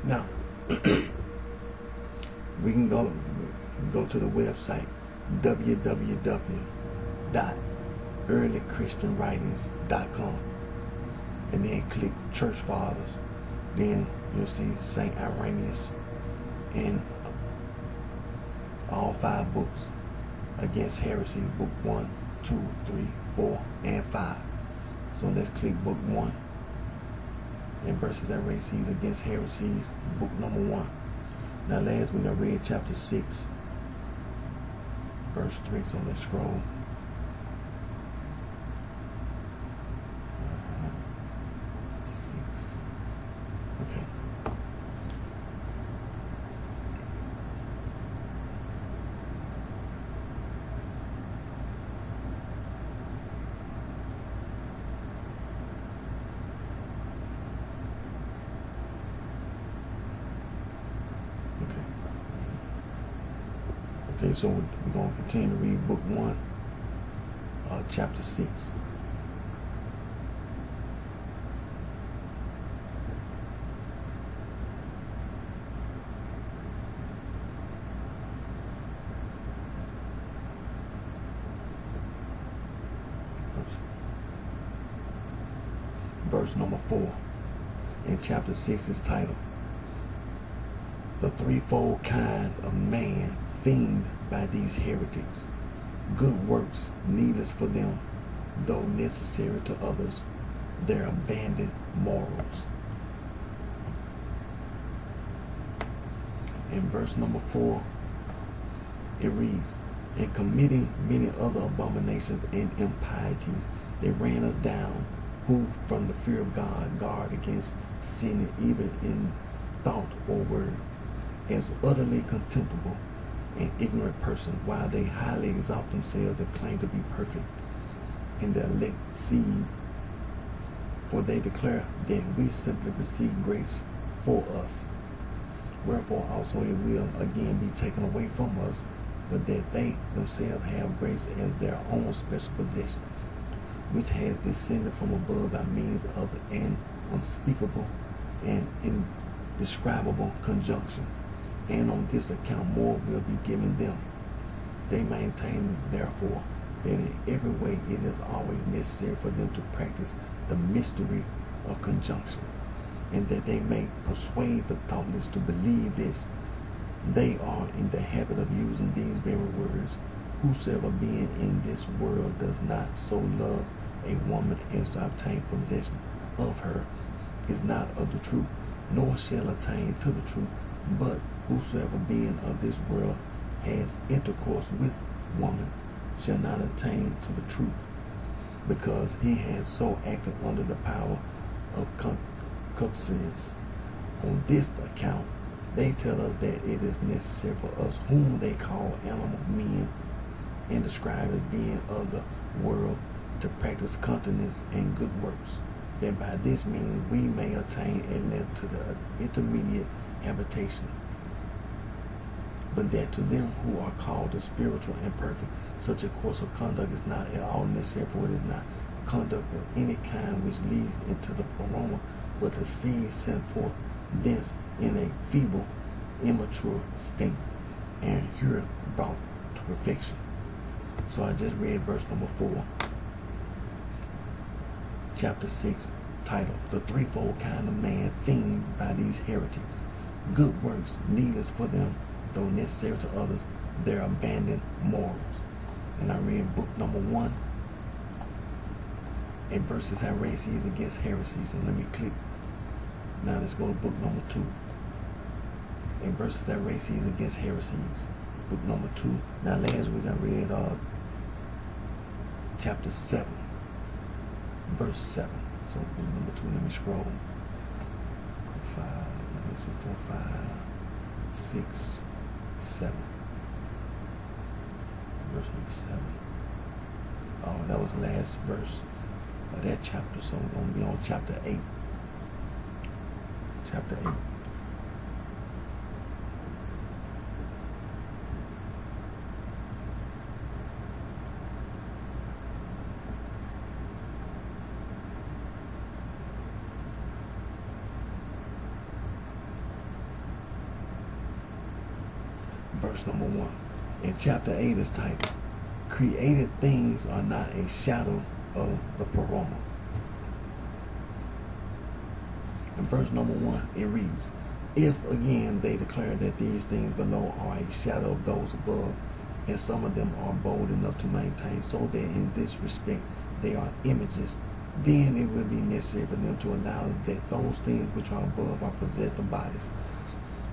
Now, we can go to the website www.earlychristianwritings.com and then click Church Fathers. Then you'll see St. Irenaeus and all 5 books against heresy, book 1, 2, 3, 4, and 5. So let's click book 1 and verses that races against heresies, book number 1. Now last week I read chapter 6, verse 3, so let's scroll. 6. Okay. Okay, so we're going to continue to read book 1, chapter 6. Verse number 4 in chapter 6 is titled, "The Threefold Kind of Man Fiend by these heretics, good works needless for them, though necessary to others, their abandoned morals." In verse number 4, it reads, "And committing many other abominations and impieties, they ran us down, who from the fear of God guard against sinning even in thought or word, as utterly contemptible and ignorant persons, while they highly exalt themselves and claim to be perfect in the elect seed. For they declare that we simply receive grace for us, wherefore also it will again be taken away from us, but that they themselves have grace as their own special possession, which has descended from above by means of an unspeakable and indescribable conjunction. And on this account more will be given them. They maintain, therefore, that in every way it is always necessary for them to practice the mystery of conjunction, and that they may persuade the thoughtless to believe this. They are in the habit of using these very words, whosoever being in this world does not so love a woman as to obtain possession of her is not of the truth, nor shall attain to the truth. But whosoever being of this world has intercourse with woman shall not attain to the truth, because he has so acted under the power of concupiscence. On this account they tell us that it is necessary for us, whom they call animal men and describe as being of the world, to practice continence and good works, that by this means we may attain at length to the intermediate habitation. But that to them who are called the spiritual and perfect, such a course of conduct is not at all necessary, for it is not conduct of any kind which leads into the aroma, but the seed sent forth thence in a feeble, immature state, and here brought to perfection." So I just read verse number 4, chapter 6, titled, "The Threefold Kind of Man Fiend by these heretics, good works needless for them, though necessary to others, their abandoned morals." And I read book number 1 and verses that races against heresies. And let me click. Now let's go to book number 2 and verses that races against heresies. Book number 2. Now last week I read chapter 7, verse 7. So book number 2. Let me scroll. 5. Let me see 4, 5, 6, 7. Verse number 7. Oh, that was the last verse of that chapter. So we're going to be on chapter 8. Chapter 8. verse number 1. In chapter 8 is titled, Created Things Are Not a Shadow of the Paroma. In verse number 1, it reads, If again they declare that these things below are a shadow of those above, and some of them are bold enough to maintain so that in this respect they are images, then it will be necessary for them to allow that those things which are above are possessed of bodies.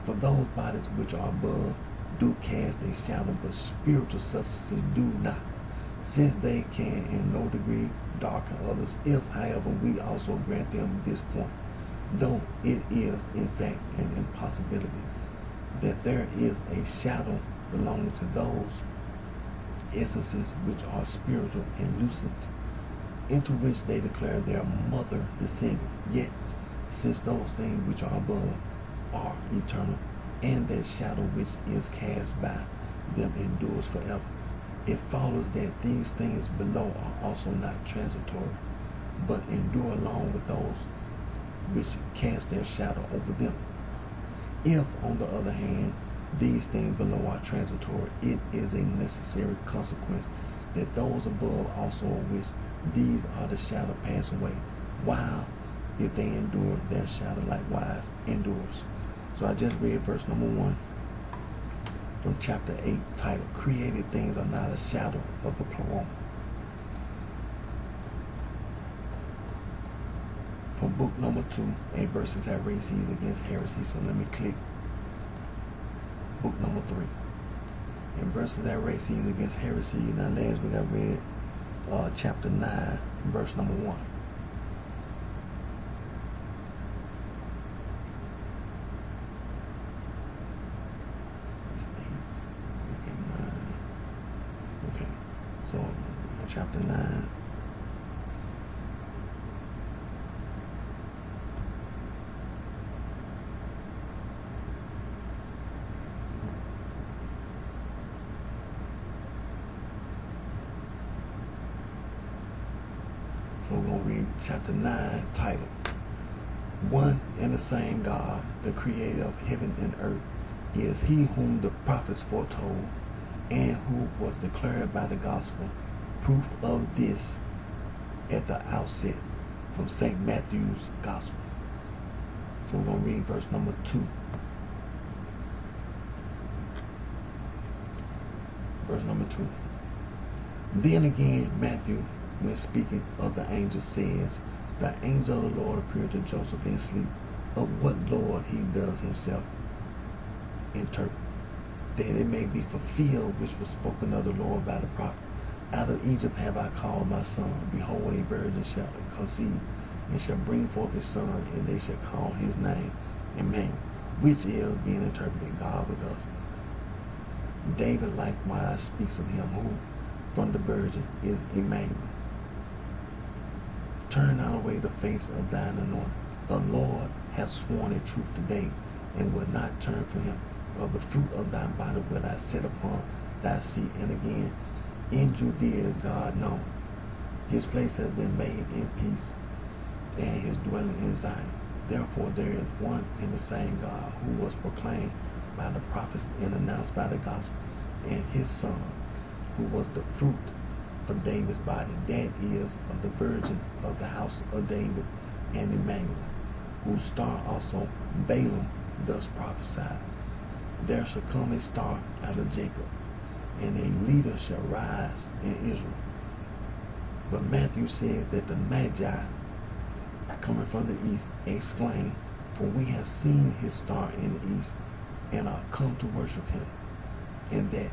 For those bodies which are above do cast a shadow, but spiritual substances do not, since they can in no degree darken others. If, however, we also grant them this point, though it is in fact an impossibility, that there is a shadow belonging to those essences which are spiritual and lucent, into which they declare their mother descended. Yet, since those things which are above are eternal, and that shadow which is cast by them endures forever, it follows that these things below are also not transitory, but endure along with those which cast their shadow over them. If, on the other hand, these things below are transitory, it is a necessary consequence that those above also, which these are the shadow, pass away, while if they endure, their shadow likewise endures. So I just read verse number 1 from chapter 8, titled, Created Things Are Not a Shadow of the Paroma. From book number 2, a verses that races against heresy. So let me click book number 3. And verses that races against heresy. Now last week I read chapter 9, verse number 1. Okay, so chapter 9. So we're going to read chapter 9, titled, One and the same God, the creator of heaven and earth, is he whom the prophets foretold, and who was declared by the gospel. Proof of this at the outset from St. Matthew's gospel. So we're going to read verse number 2. Verse number 2. Then again, Matthew, when speaking of the angel, says, The angel of the Lord appeared to Joseph in sleep, of what Lord he does himself interpret, that it may be fulfilled which was spoken of the Lord by the prophet. Out of Egypt have I called my son. Behold, a virgin shall conceive, and shall bring forth a son, and they shall call his name Emmanuel, which is, being interpreted, God with us. David likewise speaks of him who from the virgin is Emmanuel. Turn not away the face of thine anointed. The Lord hath sworn in truth today, and will not turn from him. Of the fruit of thy body will I set upon thy seed. And again, in Judea is God known. His place has been made in peace, and his dwelling in Zion. Therefore there is one and the same God, who was proclaimed by the prophets and announced by the gospel, and his Son, who was the fruit of David's body, that is, of the virgin of the house of David, and Emmanuel, whose star also Balaam thus prophesied. There shall come a star out of Jacob, and a leader shall rise in Israel. But Matthew says that the Magi, coming from the east, exclaimed, For we have seen his star in the east, and are come to worship him. And that,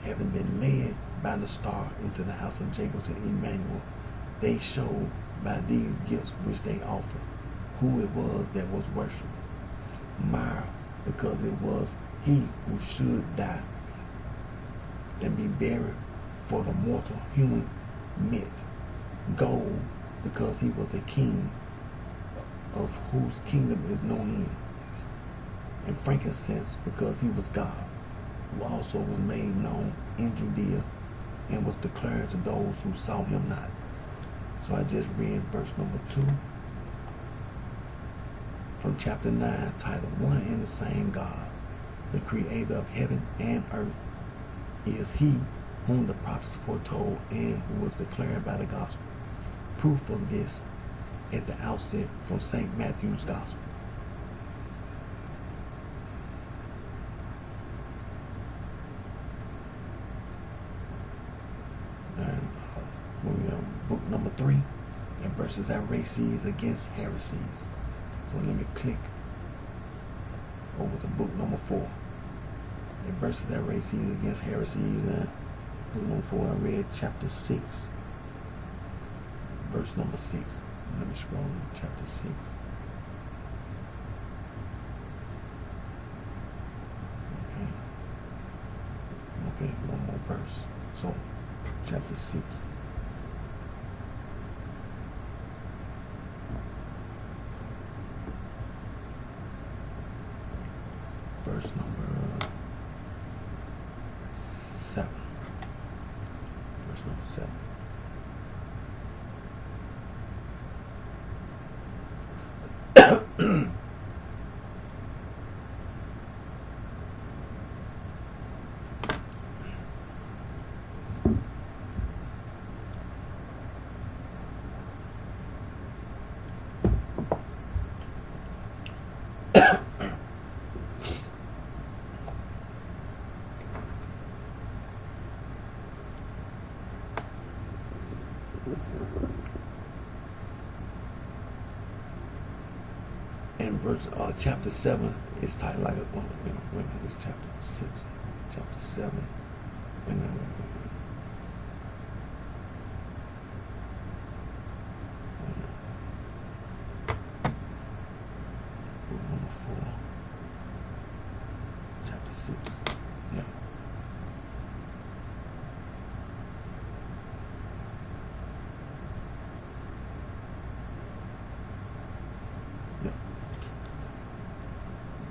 having been led by the star into the house of Jacob to Emmanuel, they showed by these gifts which they offered who it was that was worshipped. Myrrh, because it was he who should die and be buried for the mortal human meant. Gold, because he was a king of whose kingdom is no end. And frankincense, because he was God, who also was made known in Judea and was declared to those who saw him not. So I just read verse number 2 from chapter 9, titled, One and the Same God, the creator of heaven and earth, is he whom the prophets foretold and who was declared by the gospel. Proof of this at the outset from St. Matthew's gospel. And moving on, book number 3, and verses and heresies against heresies. So let me click over to book number 4. And verses and heresies against heresies, and book number 4, I read chapter 6, verse number 6. Let me scroll to chapter 6. Okay, one more verse. So, chapter 6. Verse number 7. Verse number 7. And chapter 7 is titled like it's chapter 6, chapter 7. Book number 4, chapter 6. Yeah.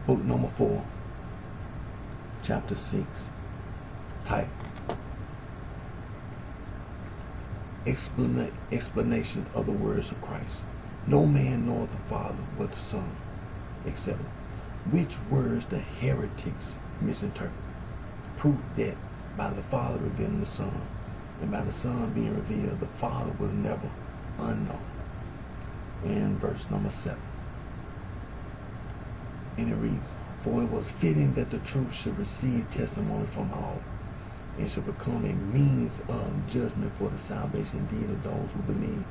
Book number 4, chapter 6, title, Explanation of the words of Christ. No man knoweth the Father but the Son, etc. Which words the heretics misinterpret. Proof that by the Father revealing the Son, and by the Son being revealed, the Father was never unknown. And verse number 7. And it reads, for it was fitting that the truth should receive testimony from all, and should become a means of judgment for the salvation indeed of those who believe,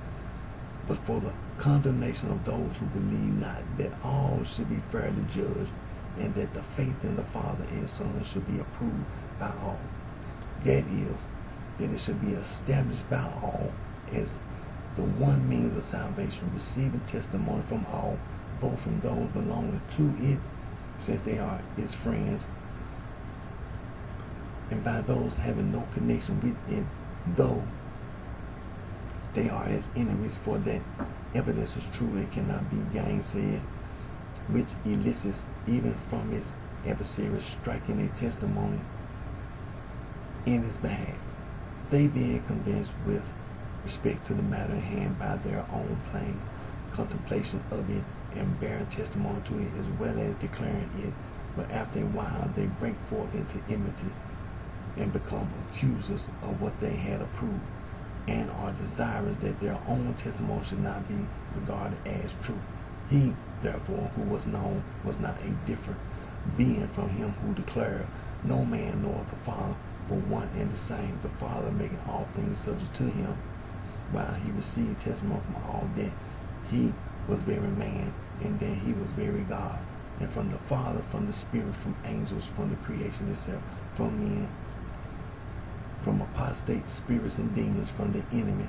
but for the condemnation of those who believe not, that all should be fairly judged, and that the faith in the Father and Son should be approved by all. That is, that it should be established by all as the one means of salvation, receiving testimony from all, both from those belonging to it, since they are its friends, and by those having no connection with it, though they are as enemies, for that evidence is true and cannot be gainsaid, which elicits even from its adversaries striking a testimony in his behalf, they being convinced with respect to the matter in hand by their own plain contemplation of it, and bearing testimony to it, as well as declaring it. But after a while they break forth into enmity, and become accusers of what they had approved, and are desirous that their own testimony should not be regarded as true. He, therefore, who was known was not a different being from him who declared, no man knoweth the Father, but one and the same, the Father making all things subject to him, while he received testimony from all that he was very man, and that he was very God, and from the Father, from the Spirit, from angels, from the creation itself, from men, from apostate spirits and demons, from the enemy,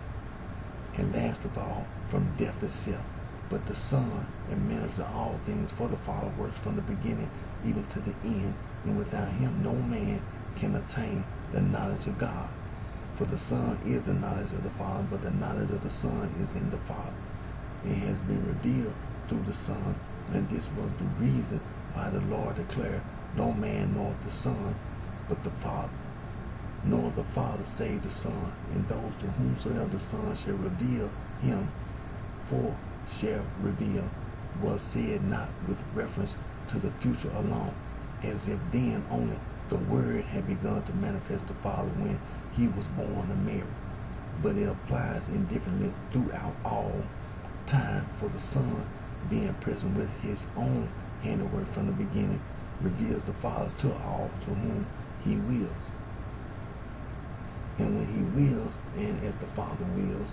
and last of all, from death itself. But the Son administered all things, for the Father works from the beginning even to the end, and without him no man can attain the knowledge of God. For the Son is the knowledge of the Father, but the knowledge of the Son is in the Father. It has been revealed through the Son, and this was the reason why the Lord declared, no man knoweth the Son but the Father, nor the Father save the Son, and those to whomsoever the Son shall reveal him, for shall reveal, was said not with reference to the future alone, as if then only the Word had begun to manifest the Father when he was born of Mary. But it applies indifferently throughout all time, for the Son, being present with his own handiwork from the beginning, reveals the Father to all to whom he wills. And when he wills, and as the Father wills,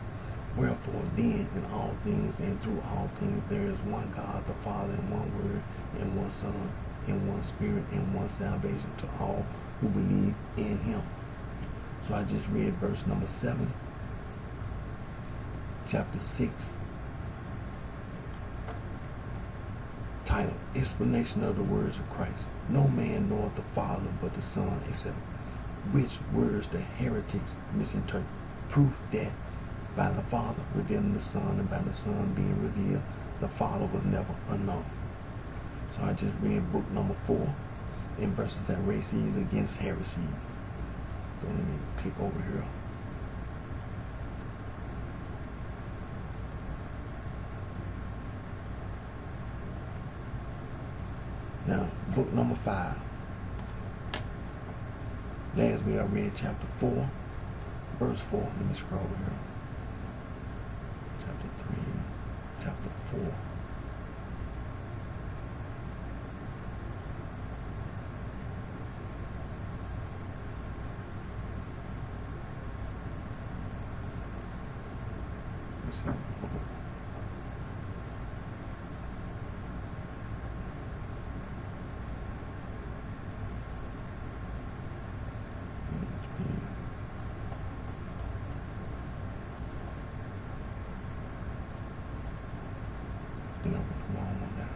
wherefore then in all things and through all things there is one God, the Father, and one Word, and one Son, and one Spirit, and one salvation to all who believe in him. So I just read verse number 7, chapter 6, titled Explanation of the Words of Christ. No man knoweth the Father but the Son, except which words the heretics misinterpret. Proof that by the Father revealing the Son, and by the Son being revealed, the Father was never unknown. So I just read book number 4 in verses that races against heresies. So let me click over here. Now, book number 5. Last week I read chapter 4, verse 4. Let me scroll here. Chapter 3, chapter 4. Let's see. I think I put the wrong one down.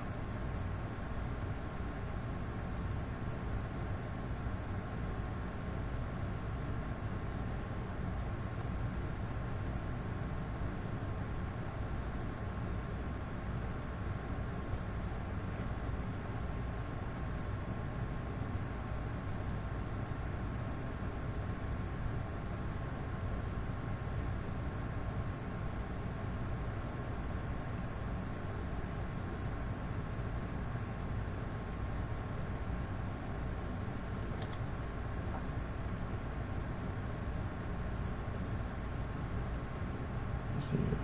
Let's see here.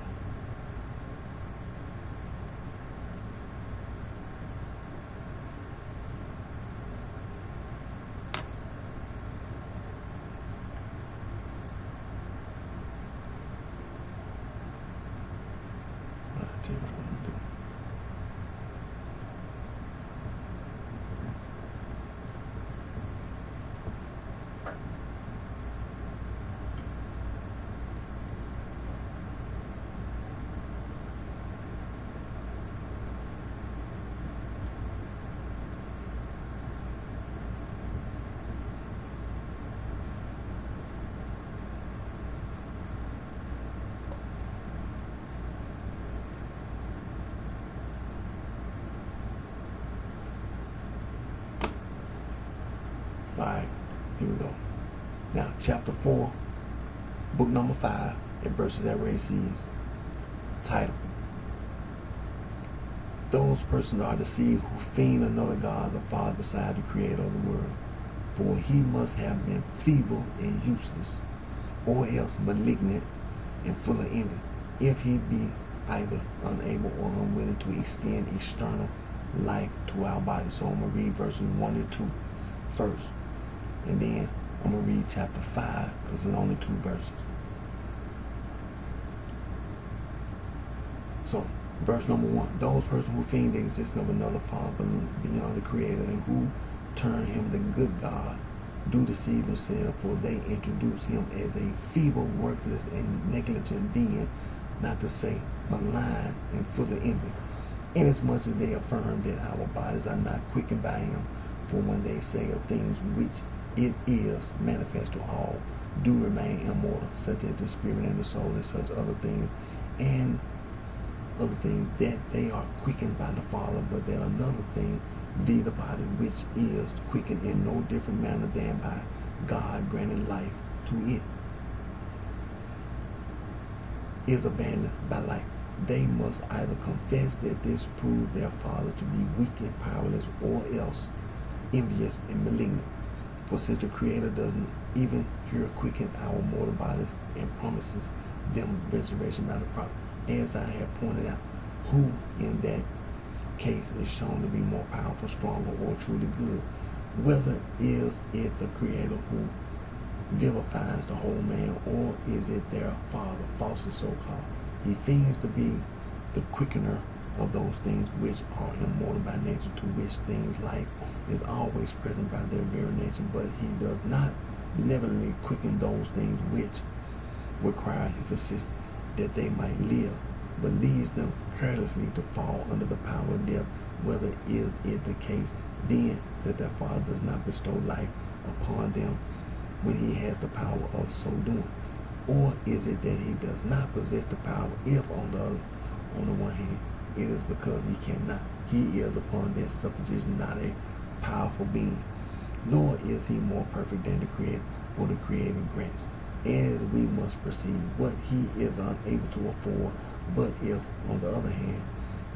I'll tell you what I'm gonna do. Alright, here we go. Now, chapter 4, book number 5, and verses that races, title. Those persons are deceived who feign another God, the Father, beside the Creator of the world. For he must have been feeble and useless, or else malignant and full of envy, if he be either unable or unwilling to extend external life to our body. So I'm going to read verses 1 and 2 first. And then I'm going to read chapter 5, because there's only 2 verses. So, verse number 1. Those persons who feign the existence of another Father beyond the Creator, and who turn him the good God, do deceive themselves, for they introduce him as a feeble, worthless, and negligent being, not to say malign and full of envy, inasmuch as they affirm that our bodies are not quickened by him. For when they say of things which it is manifest to all, do remain immortal, such as the spirit and the soul, and such other things, that they are quickened by the Father, but that another thing, be the body, which is quickened in no different manner than by God granting life to it, is abandoned by life. They must either confess that this proved their Father to be weak and powerless, or else envious, and malignant. For since the Creator doesn't even here quicken our mortal bodies and promises them resurrection by the prophet, as I have pointed out, who in that case is shown to be more powerful, stronger, or truly good? Whether is it the Creator who vivifies the whole man, or is it their father, falsely so called? He feigns to be the quickener of those things which are immortal by nature, to which things life is always present by their very nature, but he does not benevolently quicken those things which require his assistance, that they might live, but leaves them carelessly to fall under the power of death. Whether is it the case then that their father does not bestow life upon them when he has the power of so doing? Or is it that he does not possess the power, if on the one hand it is because he cannot? He is upon that supposition not a powerful being, nor is he more perfect than the Creator, for the Creator grants, as we must perceive, what he is unable to afford. But if, on the other hand,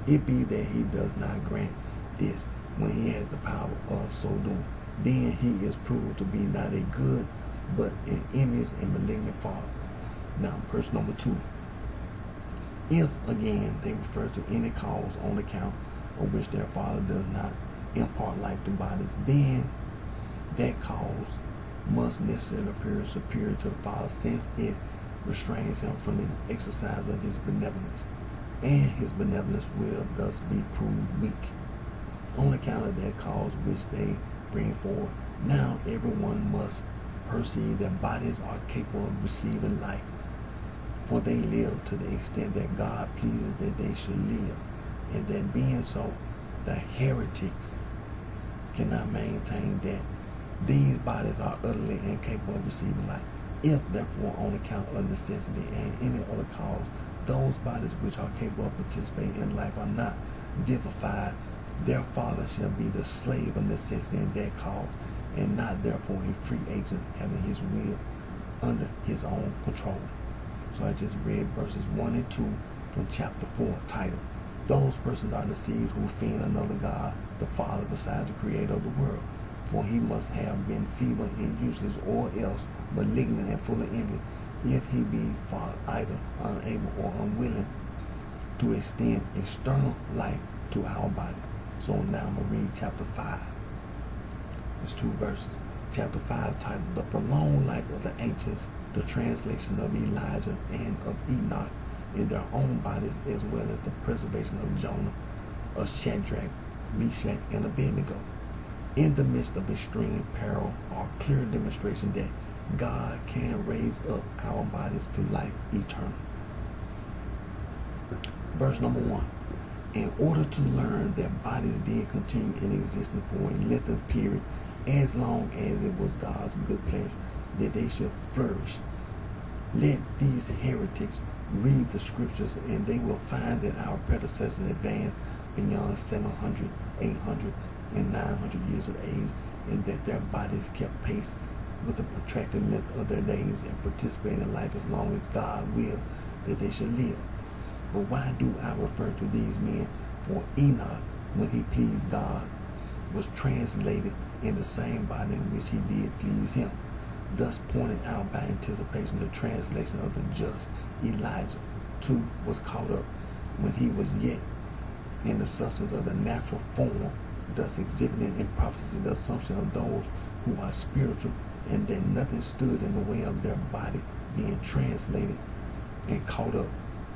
it be that he does not grant this when he has the power of so doing, then he is proved to be not a good, but an envious and malignant father. Now, verse number 2. If, again, they refer to any cause on account of which their father does not impart life to bodies, then that cause must necessarily appear superior to the father, since it restrains him from the exercise of his benevolence, and his benevolence will thus be proved weak on account of that cause which they bring forward. Now everyone must perceive that bodies are capable of receiving life, for they live to the extent that God pleases that they should live, and that being so, the heretics cannot maintain that these bodies are utterly incapable of receiving life. If, therefore, on account of necessity and any other cause, those bodies which are capable of participating in life are not vivified, their father shall be the slave of necessity in that cause, and not therefore a free agent having his will under his own control. So I just read verses 1 and 2 from chapter 4, titled, Those persons are deceived who fiend another God, the Father, besides the Creator of the world. For he must have been feeble and useless, or else malignant and full of envy, if he be either unable or unwilling to extend external life to our body. So now I'm going to read chapter 5. It's 2 verses. Chapter 5 titled, The Prolonged Life of the Ancients, the translation of Elijah and of Enoch in their own bodies, as well as the preservation of Jonah, of Shadrach, Meshach, and Abednego, in the midst of extreme peril, are clear demonstration that God can raise up our bodies to life eternal. Verse number 1. In order to learn that bodies did continue in existence for a lengthened period, as long as it was God's good pleasure that they should flourish, let these heretics read the scriptures, and they will find that our predecessors advanced beyond 700, 800, and 900 years of age, and that their bodies kept pace with the protracted length of their days and participated in life as long as God willed that they should live. But why do I refer to these men? For Enoch, when he pleased God, was translated in the same body in which he did please him, thus pointing out by anticipation the translation of the just. Elijah, too, was caught up when he was yet in the substance of the natural form, thus exhibiting in prophecy the assumption of those who are spiritual, and that nothing stood in the way of their body being translated and caught up.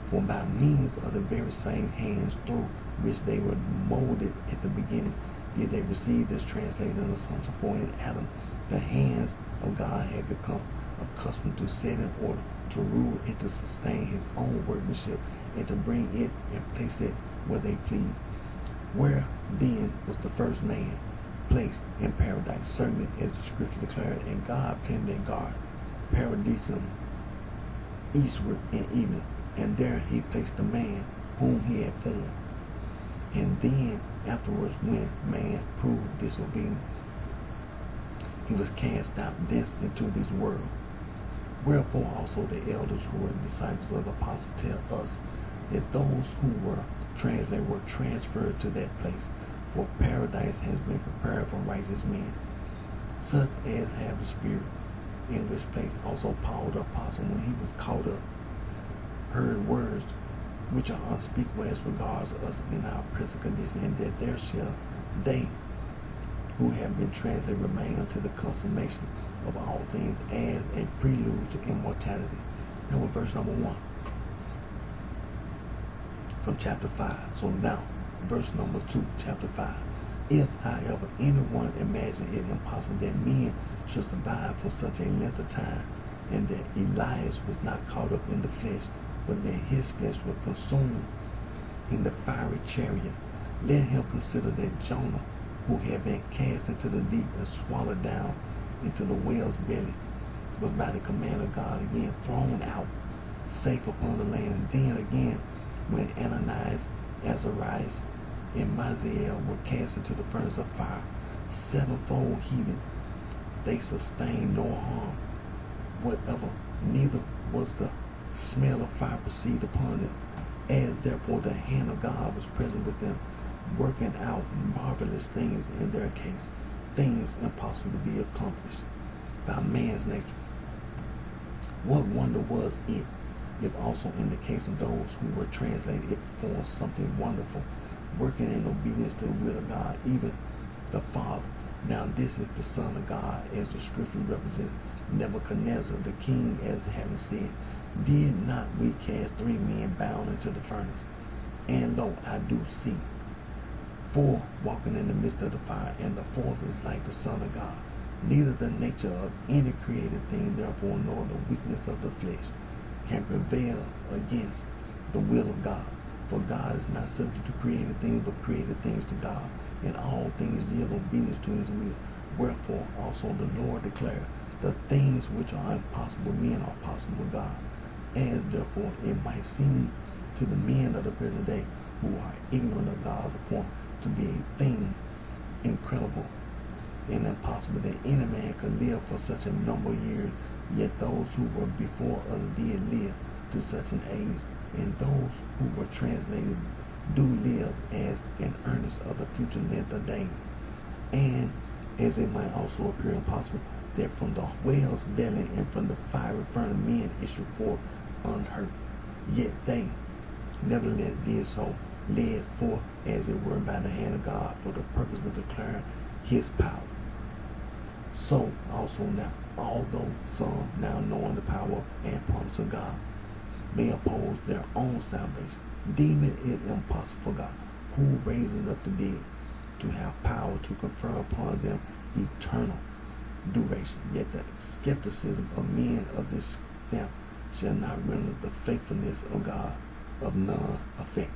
For by means of the very same hands through which they were molded at the beginning, did they receive this translation and assumption. For in Adam, the hands of God had become accustomed to set in order, to rule and to sustain his own workmanship, and to bring it and place it where they pleased. Where then was the first man placed? In paradise, certainly, as the scripture declared, and God planted a garden, paradisum, eastward and evening, and there he placed the man whom he had formed. And then afterwards, when man proved disobedient, he was cast out thence into this world. Wherefore also the elders who were disciples of the apostles tell us that those who were translated were transferred to that place. For paradise has been prepared for righteous men, such as have the Spirit, in which place also Paul the apostle, when he was caught up, heard words which are unspeakable as regards us in our present condition, and that there shall they who have been translated remain until the consummation of all things as a prelude to immortality. That was verse number 1 from chapter 5. So now, verse number 2, chapter 5. If, however, anyone imagine it impossible that men should survive for such a length of time, and that Elias was not caught up in the flesh, but that his flesh was consumed in the fiery chariot, let him consider that Jonah, who had been cast into the deep and swallowed down into the whale's belly, was by the command of God again thrown out, safe upon the land. And then again, when Ananias, Azarias, and Misael were cast into the furnace of fire, sevenfold heated, they sustained no harm whatever, neither was the smell of fire perceived upon them. As therefore the hand of God was present with them, working out marvelous things in their case, things impossible to be accomplished by man's nature. What wonder was it if also in the case of those who were translated it performed something wonderful, working in obedience to the will of God, even the Father. Now this is the Son of God, as the scripture represents Nebuchadnezzar, the king, as having said, did not we cast 3 men bound into the furnace? And lo, I do see 4 walking in the midst of the fire, and the 4th is like the Son of God. Neither the nature of any created thing, therefore, nor the weakness of the flesh can prevail against the will of God. For God is not subject to created things, but created things to God. And all things yield obedience to his will. Wherefore also the Lord declared, the things which are impossible men are possible with God. As therefore it might seem to the men of the present day, who are ignorant of God's appointment, to be a thing incredible and impossible that any man could live for such a number of years. Yet those who were before us did live to such an age, and those who were translated do live as an earnest of the future length of days. And as it might also appear impossible that from the whale's belly and from the fiery furnace men issue forth unhurt, yet they nevertheless did so, led forth as it were by the hand of God, for the purpose of declaring his power. So also now, although some, now knowing the power and promise of God, may oppose their own salvation, deeming it impossible for God, who raises up the dead, to have power to confer upon them eternal duration. Yet the skepticism of men of this stamp shall not render the faithfulness of God of none effect.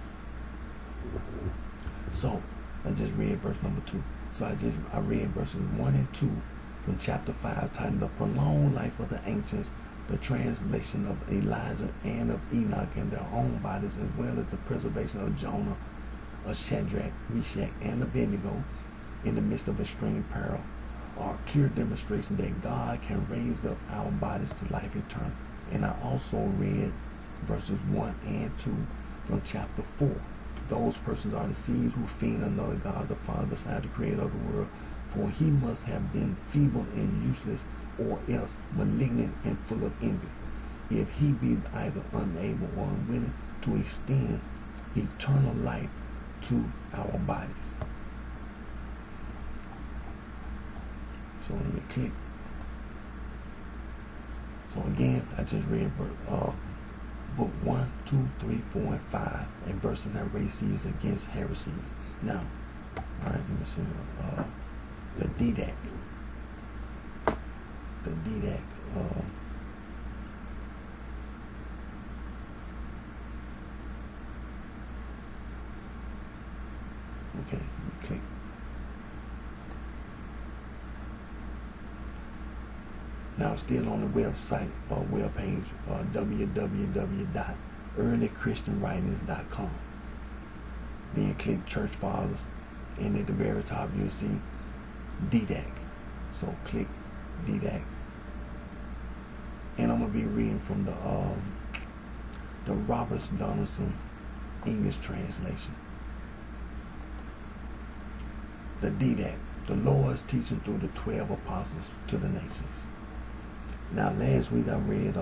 So I just read verse number 2. So I read verses 1 and 2 from chapter 5, titled The Prolonged Life of the Ancients, the translation of Elijah and of Enoch in their own bodies, as well as the preservation of Jonah, of Shadrach, Meshach, and Abednego in the midst of extreme peril, are a clear demonstration that God can raise up our bodies to life eternal. And I also read verses 1 and 2 from chapter 4. Those persons are the seeds who feed another God, the Father, beside the Creator of the world. For he must have been feeble and useless, or else malignant and full of envy, if he be either unable or unwilling to extend eternal life to our bodies. So let me click. So again, I just read book 1, 2, 3, 4, and 5, and verses that races against heresies. Now, all right, let me see. The Didac. The Didac. Okay, click. Now, still on the website, webpage, www.earlychristianwritings.com. Then click Church Fathers, and at the very top you'll see Didac. So click Didac, and I'm gonna be reading from the Roberts Donaldson English translation. The didact, the Lord's teaching through the 12 apostles to the nations. Now last week I read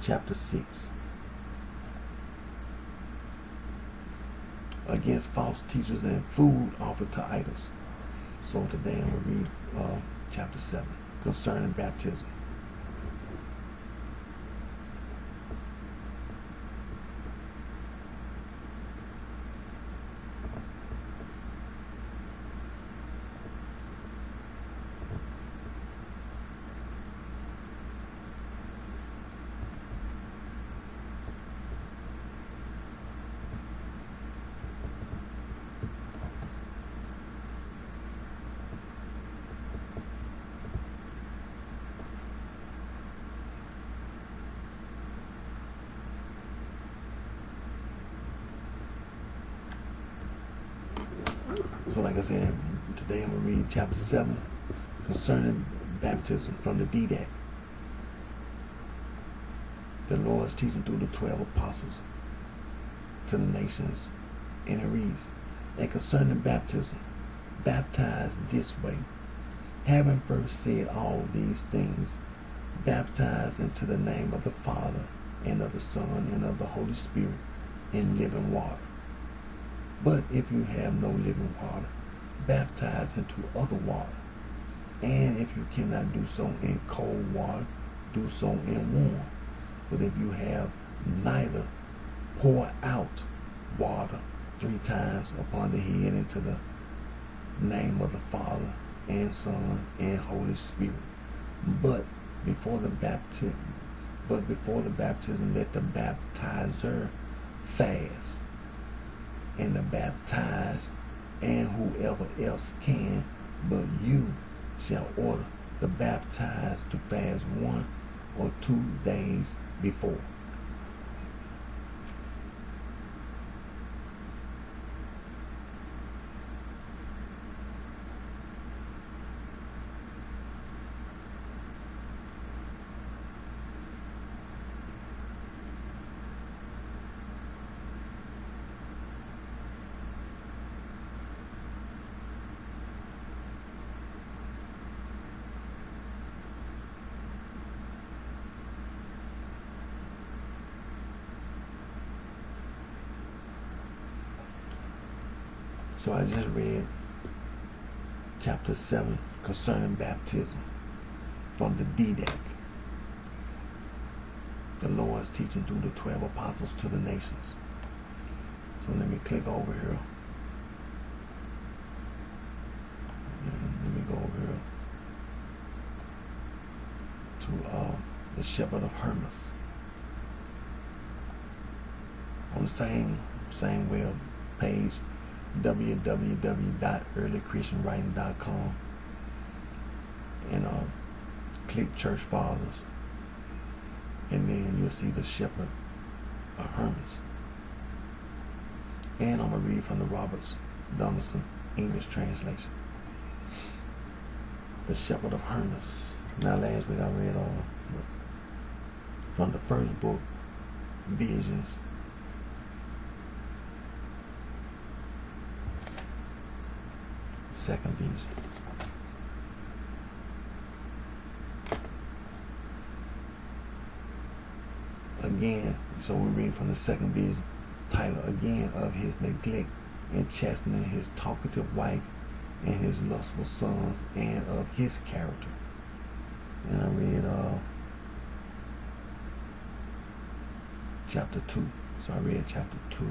chapter 6. Against false teachers and food offered to idols. So today I'm going to read chapter 7 concerning baptism. So like I said, today I'm going to read chapter 7 concerning baptism from the didact. The Lord's teaching through the 12 apostles to the nations. And it reads, and concerning baptism, baptize this way, having first said all these things, baptize into the name of the Father and of the Son and of the Holy Spirit in living water. But if you have no living water, baptize into other water. And if you cannot do so in cold water, do so in warm. But if you have neither, pour out water 3 times upon the head into the name of the Father and Son and Holy Spirit. But before the baptism, let the baptizer fast, and the baptized and whoever else can, but you shall order the baptized to fast 1 or 2 days before. So I just read chapter 7 concerning baptism from the didact. The Lord's teaching through the 12 apostles to the nations. So let me click over here. Let me go over here to the shepherd of Hermas. On the same web page, www.earlychristianwriting.com, and click Church Fathers, and then you'll see the shepherd of Hermas. And I'm going to read from the Roberts Donaldson English translation. The shepherd of Hermas. Now last week I read from the first book, Visions. Second vision. Again, so we read from the second vision, title again of his neglect and chastening his talkative wife and his lustful sons, and of his character. And I read chapter 2. So I read chapter 2.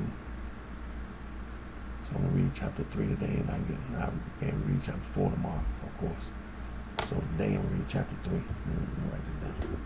So I'm going to read chapter 3 today, and I can read chapter 4 tomorrow, of course. So today I'm going to read chapter 3. Let me write this down.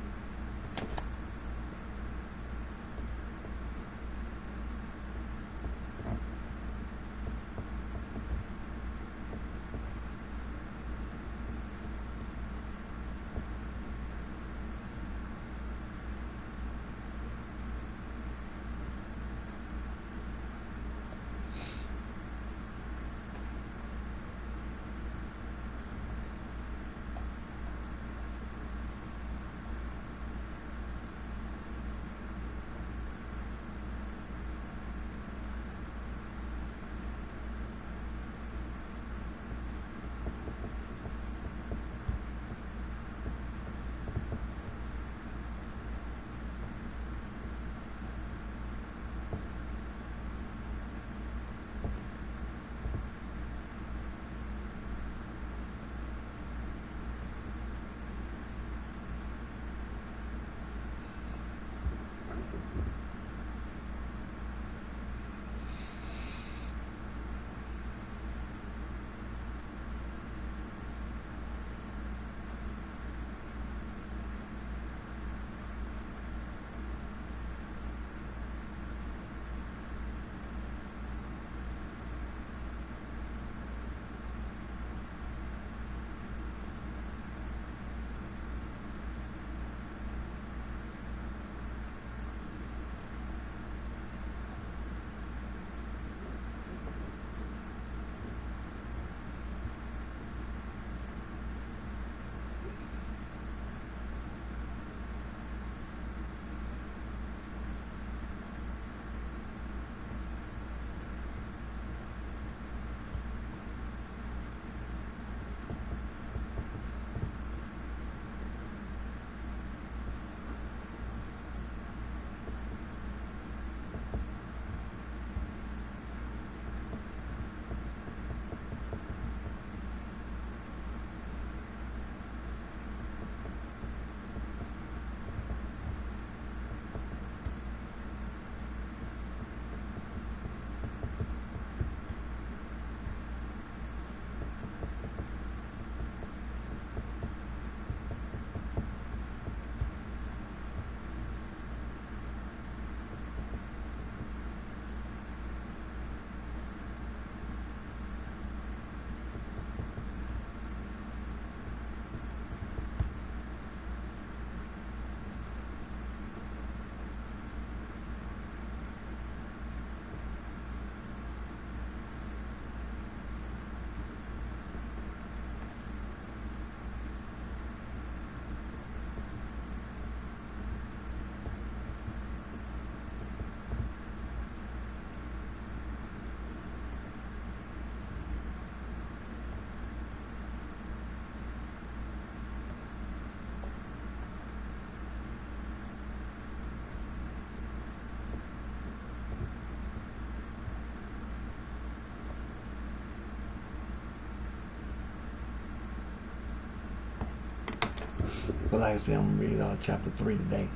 So like I said, I'm gonna read chapter 3 today.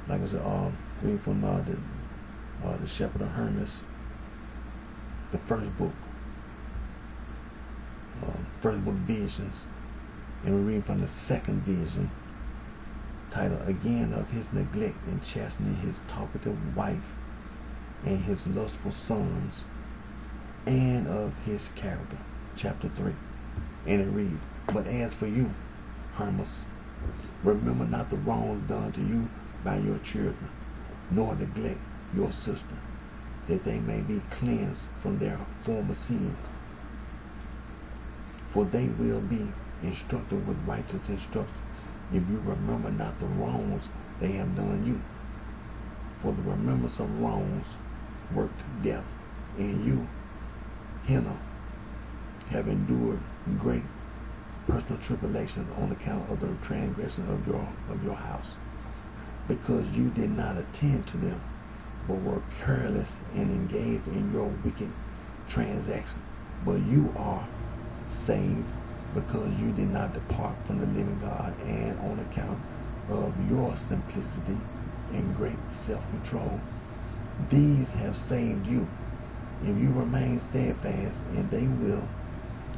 Like I said, reading from the Shepherd of Hermas, the first book Visions, and we're reading from the second vision, titled Again of His Neglect and Chastening His Talkative Wife and His Lustful Sons, and of His Character, chapter 3. And it reads, But as for you, Hermas, remember not the wrongs done to you by your children, nor neglect your sister, that they may be cleansed from their former sins. For they will be instructed with righteous instruction, if you remember not the wrongs they have done you. For the remembrance of wrongs worked death, and you, Hannah, have endured great personal tribulations on account of the transgression of your house, because you did not attend to them, but were careless and engaged in your wicked transactions. But you are saved, because you did not depart from the living God, and on account of your simplicity and great self-control. These have saved you, if you remain steadfast, and they will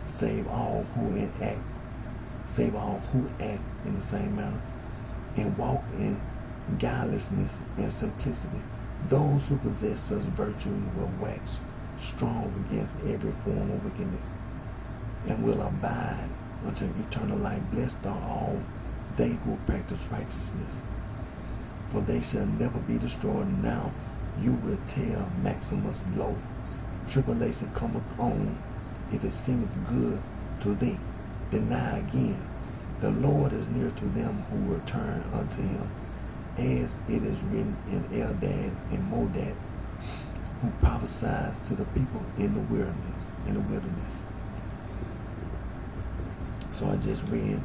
save all who act in the same manner, and walk in guilelessness and simplicity. Those who possess such virtues will wax strong against every form of wickedness, and will abide until eternal life. Blessed are all they who practice righteousness, for they shall never be destroyed. Now you will tell Maximus, Lo, tribulation cometh on, if it seemeth good to thee. Deny again. The Lord is near to them who return unto him, as it is written in Eldad and Modad, who prophesies to the people in the wilderness. So I just read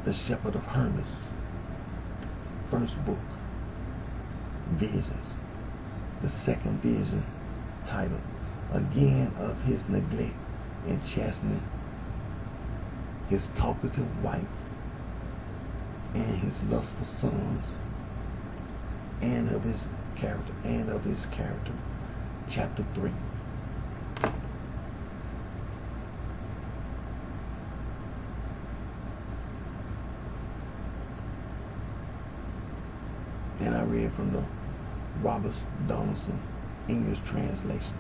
the Shepherd of Hermas, first book, Visions. The second vision, titled Again of His Neglect and Chastening His Talkative Wife and His Lustful Sons, and of His character, chapter 3. And I read from the Robert Donaldson English translation.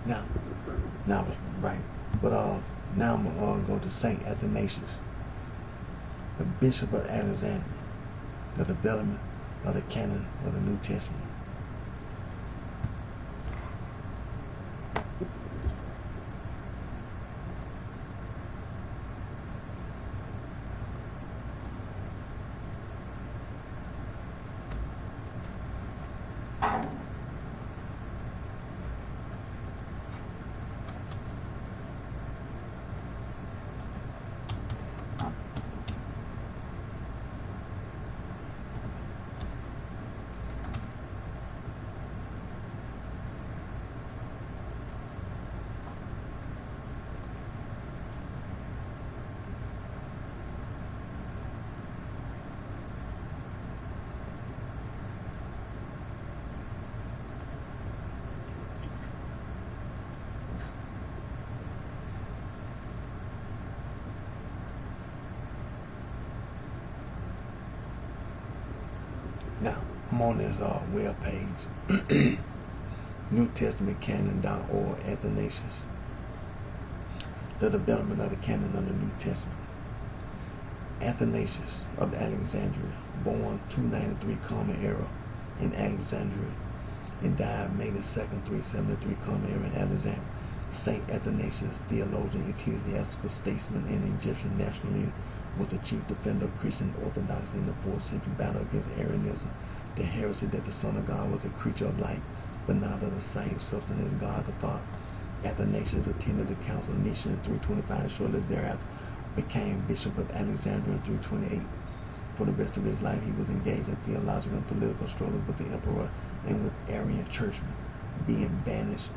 Now, I was right. But now I'm going to go to Saint Athanasius, the Bishop of Alexandria, the development of the canon of the New Testament. Now, I'm on this web page, NewTestamentCanon.org, Athanasius, the development of the canon of the New Testament. Athanasius of Alexandria, born 293 Common Era in Alexandria, and died May the 2nd, 373 Common Era in Alexandria. Saint Athanasius, theologian, ecclesiastical statesman, and Egyptian national leader, was the chief defender of Christian orthodoxy in the 4th century battle against Arianism, the heresy that the Son of God was a creature of light, but not of the same substance as God the Father. Athanasius attended the Council of Nicaea in 325, shortly thereafter became Bishop of Alexandria in 328. For the rest of his life, he was engaged in theological and political struggles with the emperor and with Arian churchmen. Being banished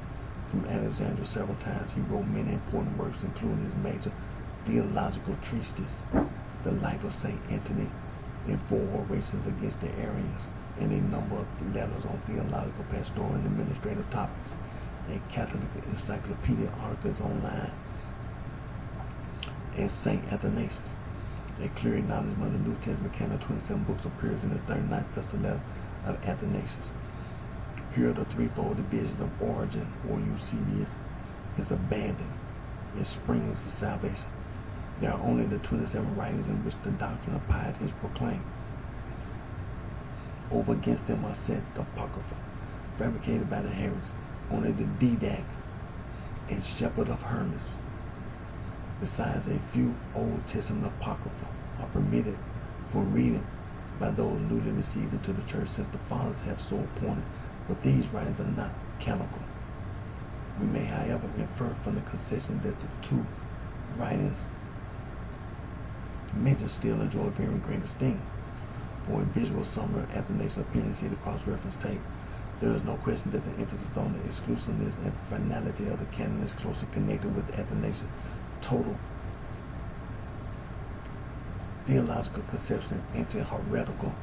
from Alexandria several times, he wrote many important works, including his major theological treatise, The Life of Saint Anthony, and 4 orations against the Arians, and a number of letters on theological, pastoral, and administrative topics. A Catholic encyclopedia articles online. And Saint Athanasius, a clear acknowledgement of the New Testament canon, 27 books, appears in the 39th Festal letter of Athanasius. Here the threefold divisions of origin, or Eusebius, is abandoned as springs of salvation. There are only the 27 writings in which the doctrine of piety is proclaimed. Over against them are set the Apocrypha, fabricated by the heretics. Only the Didact and Shepherd of Hermas, besides a few Old Testament Apocrypha, are permitted for reading by those newly received into the church, since the fathers have so appointed, but these writings are not canonical. We may, however, infer from the concession that the 2 writings mentioned still enjoy very great esteem. For a visual summary of Athanasius' opinion, see the cross-reference tape. There is no question that the emphasis on the exclusiveness and finality of the canon is closely connected with Athanasius' total theological conception, anti-heretical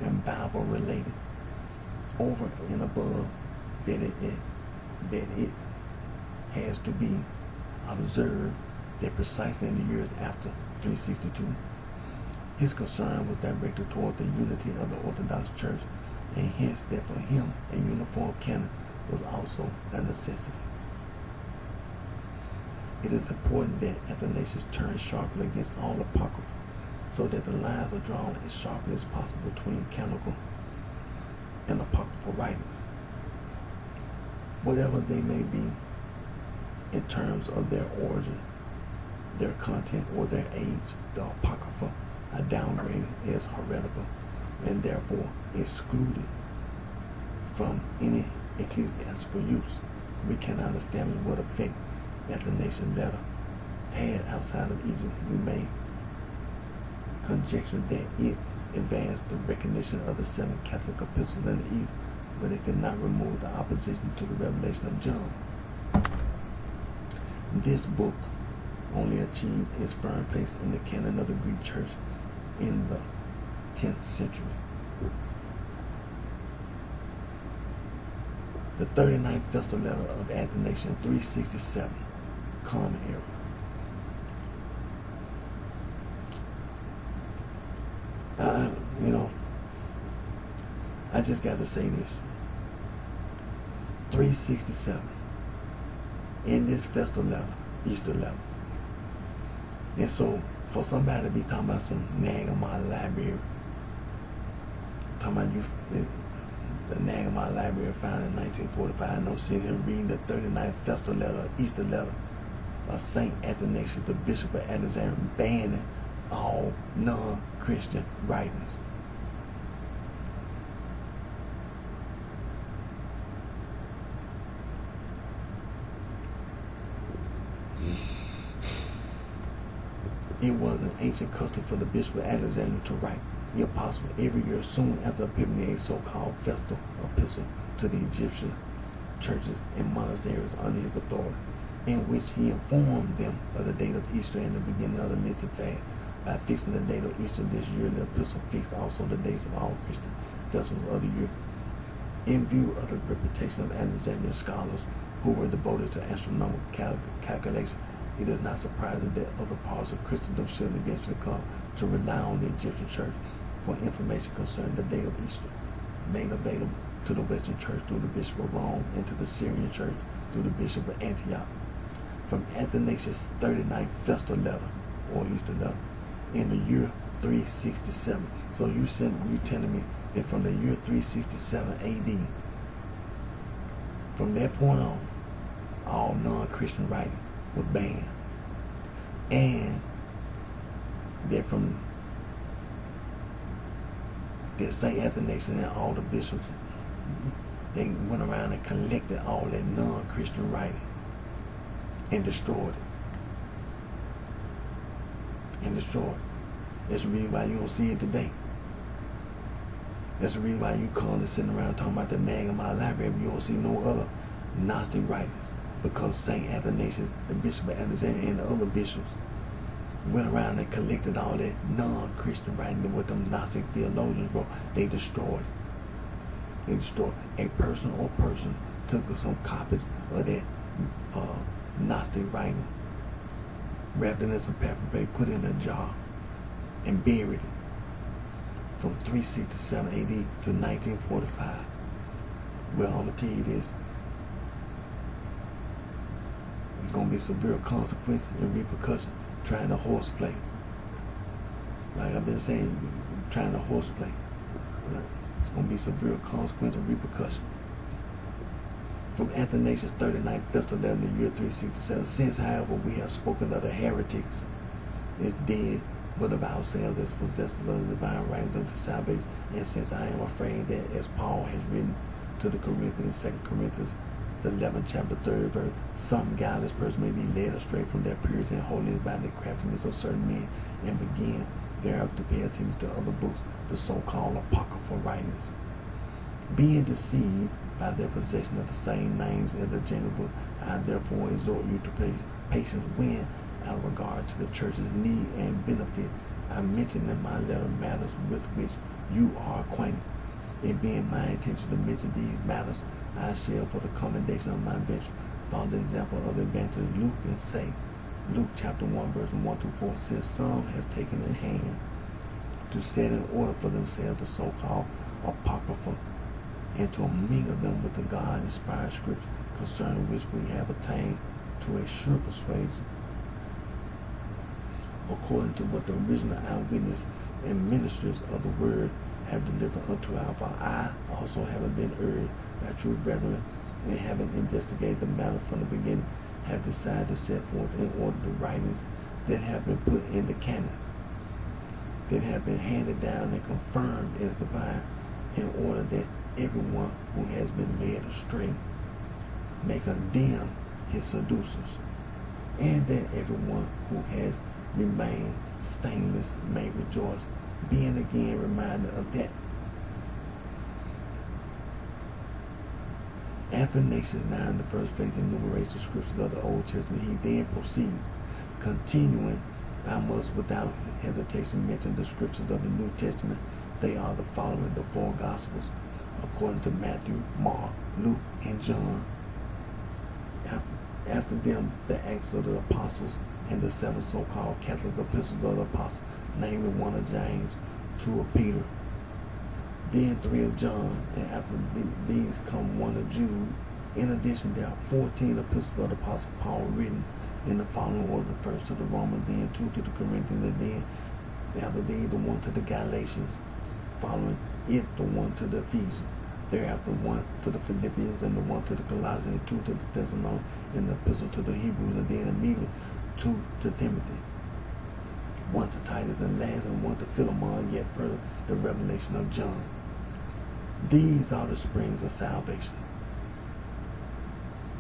and Bible-related, over and above that it has to be observed that precisely in the years after 362, his concern was directed toward the unity of the Orthodox Church, and hence that for him a uniform canon was also a necessity. It is important that Athanasius turns sharply against all apocrypha, so that the lines are drawn as sharply as possible between canonical and apocryphal writings, whatever they may be in terms of their origin, their content, or their age. The apocrypha are downgraded as heretical and therefore excluded from any ecclesiastical use. We cannot establish what effect Athanasius' letter had outside of Egypt. We may conjecture that it advanced the recognition of the 7 Catholic epistles in the East, but it could not remove the opposition to the revelation of John. This book only achieved its firm place in the canon of the Greek Church in the 10th century. The 39th Festal letter of Athanasius, 367, Common Era. I just got to say this. 367. in this festival letter, Easter letter. And so, for somebody to be talking about some Nagamah library, talking about the Nagamah library found in 1945, no sitting here reading the 39th festival letter, Easter letter of St. Athanasius, the Bishop of Alexandria, banning all non-Christian writings. It was an ancient custom for the Bishop of Alexandria to write the apostle every year soon after Epiphany, a so-called festal epistle to the Egyptian churches and monasteries under his authority, in which he informed them of the date of Easter and the beginning of the Lenten fast. By fixing the date of Easter this year, the epistle fixed also the dates of all Christian festivals of the year. In view of the reputation of Alexandrian scholars who were devoted to astronomical calculation, it is not surprising that other parts of Christendom should eventually come to rely on the Egyptian church for information concerning the date of Easter, made available to the Western Church through the Bishop of Rome and to the Syrian Church through the Bishop of Antioch. From Athanasius' 39th festal letter, or Easter letter, in the year 367. So you telling me that from the year 367 AD, from that point on, all non-Christian writing was banned, and that from that St. Athanasius and all the bishops, they went around and collected all that non-Christian writing and destroyed it. That's the reason why you don't see it today. That's the reason why you call it sitting around talking about the Nagamah library. You don't see no other Gnostic writings, because St. Athanasius, the Bishop of Alexandria, and the other bishops went around and collected all that non-Christian writing, what them Gnostic theologians wrote. They destroyed it. They destroyed it. A person or person took some copies of that Gnostic writing, wrapped it in some paper, put it in a jar, and buried it from 367 AD to 1945. Well, I'm going to tell you this. There's going to be severe consequences and repercussions trying to horseplay. Like I've been saying, trying to horseplay. It's going to be severe consequences and repercussions. From Athanasius' 39th festival letter in the year 367, since, however, we have spoken of the heretics as dead, but of ourselves as possessors of the divine writings unto salvation, and since I am afraid that, as Paul has written to the Corinthians, 2 Corinthians, the 11th chapter, 3rd verse, some guileless person may be led astray from their purity and holiness by the craftiness of certain men, and begin thereafter to pay attention to other books, the so-called apocryphal writings, being deceived by their possession of the same names as the general book. I therefore exhort you to patience when, out of regard to the church's need and benefit, I mention in my letter matters with which you are acquainted. It being my intention to mention these matters, I shall, for the commendation of my bench, follow the example of the evangelist Luke, and say, Luke chapter 1 verse 1 through 4, since some have taken in hand to set in order for themselves the so-called apocryphal, and to mingle them with the God-inspired scripture, concerning which we have attained to a sure persuasion, according to what the original eyewitness and ministers of the word have delivered unto our Father. I also, having been urged by true brethren, and having investigated the matter from the beginning, have decided to set forth in order the writings that have been put in the canon, that have been handed down and confirmed as divine, in order that everyone who has been led astray may condemn his seducers, and that everyone who has remained stainless may rejoice, being again reminded of that. Athanasius now in the first place enumerates the scriptures of the Old Testament. He then proceeds, continuing, I must without hesitation mention the scriptures of the New Testament. They are the following: the four Gospels, according to Matthew, Mark, Luke, and John. After them, the Acts of the Apostles and the seven so-called Catholic epistles of the Apostles, namely one of James, two of Peter, then three of John, and after these come one of Jude, In addition, there are 14 epistles of the Apostle Paul written in the following order: first to the Romans, then two to the Corinthians, and then after these the one to the Galatians, following it the one to the Ephesians, thereafter one to the Philippians, and the one to the Colossians, two to the Thessalonians, and the epistle to the Hebrews, and then immediately two to Timothy, one to Titus, and last and one to Philemon, yet further the revelation of John. These are the springs of salvation,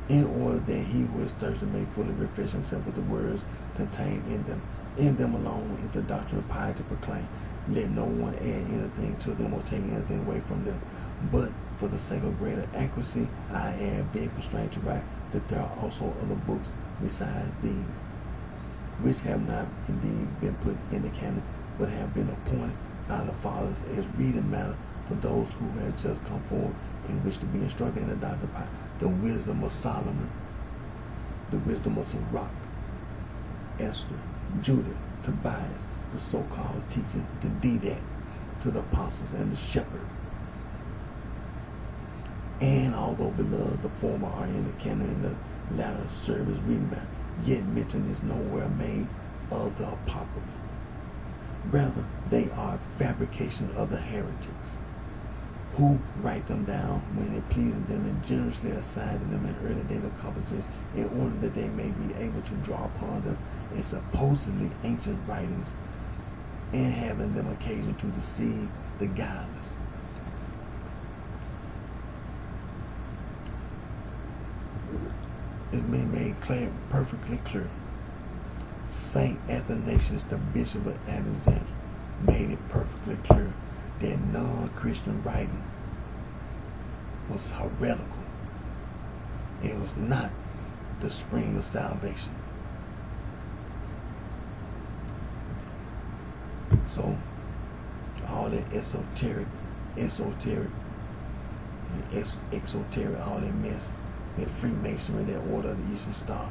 in order that he who is thirsty may fully refresh himself with the words contained in them. In them alone is the doctrine of piety proclaimed. Let no one add anything to them or take anything away from them. But for the sake of greater accuracy, I have been constrained to write that there are also other books besides these, which have not indeed been put in the canon, but have been appointed by the fathers as reading matter for those who have just come forward and wish to be instructed in the doctrine of piety. The wisdom of Solomon, the wisdom of Sirach, Esther, Judah, Tobias, the so-called teaching, the didact, to the apostles and the shepherd. And although beloved, the former are in the canon and the latter serve as reading matter, yet mention is nowhere made of the Apocrypha. Rather, they are fabrication of the heretics, who write them down when it pleases them and generously assign to them in early days of conversation in order that they may be able to draw upon them in supposedly ancient writings and having them occasion to deceive the godless. It's been made clear, perfectly clear. Saint Athanasius, the Bishop of Alexandria, made it perfectly clear that non-Christian writing was heretical. It was not the spring of salvation. So all that exoteric, all that mess, that Freemasonry, that Order of the Eastern Star,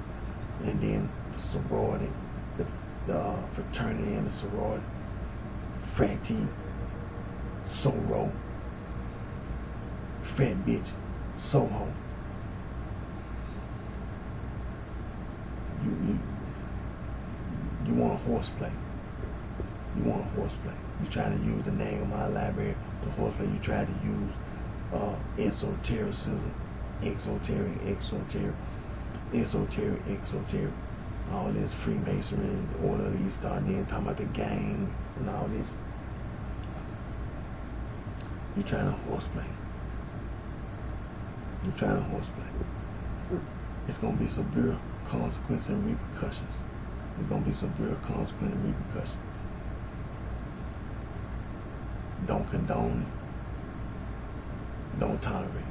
and then the sorority, the fraternity and the sorority, fratty, sorrow, fat bitch, Soho. You want a horseplay. You want a horseplay. You try to use the name of my library, the horseplay. You try to use esotericism, esoteric, all this Freemasonry, Order of the East Star, then talking about the gang and all this. You're trying to horseplay. It's going to be severe consequences and repercussions. It's going to be severe consequences and repercussions. Don't condone it. Don't tolerate it.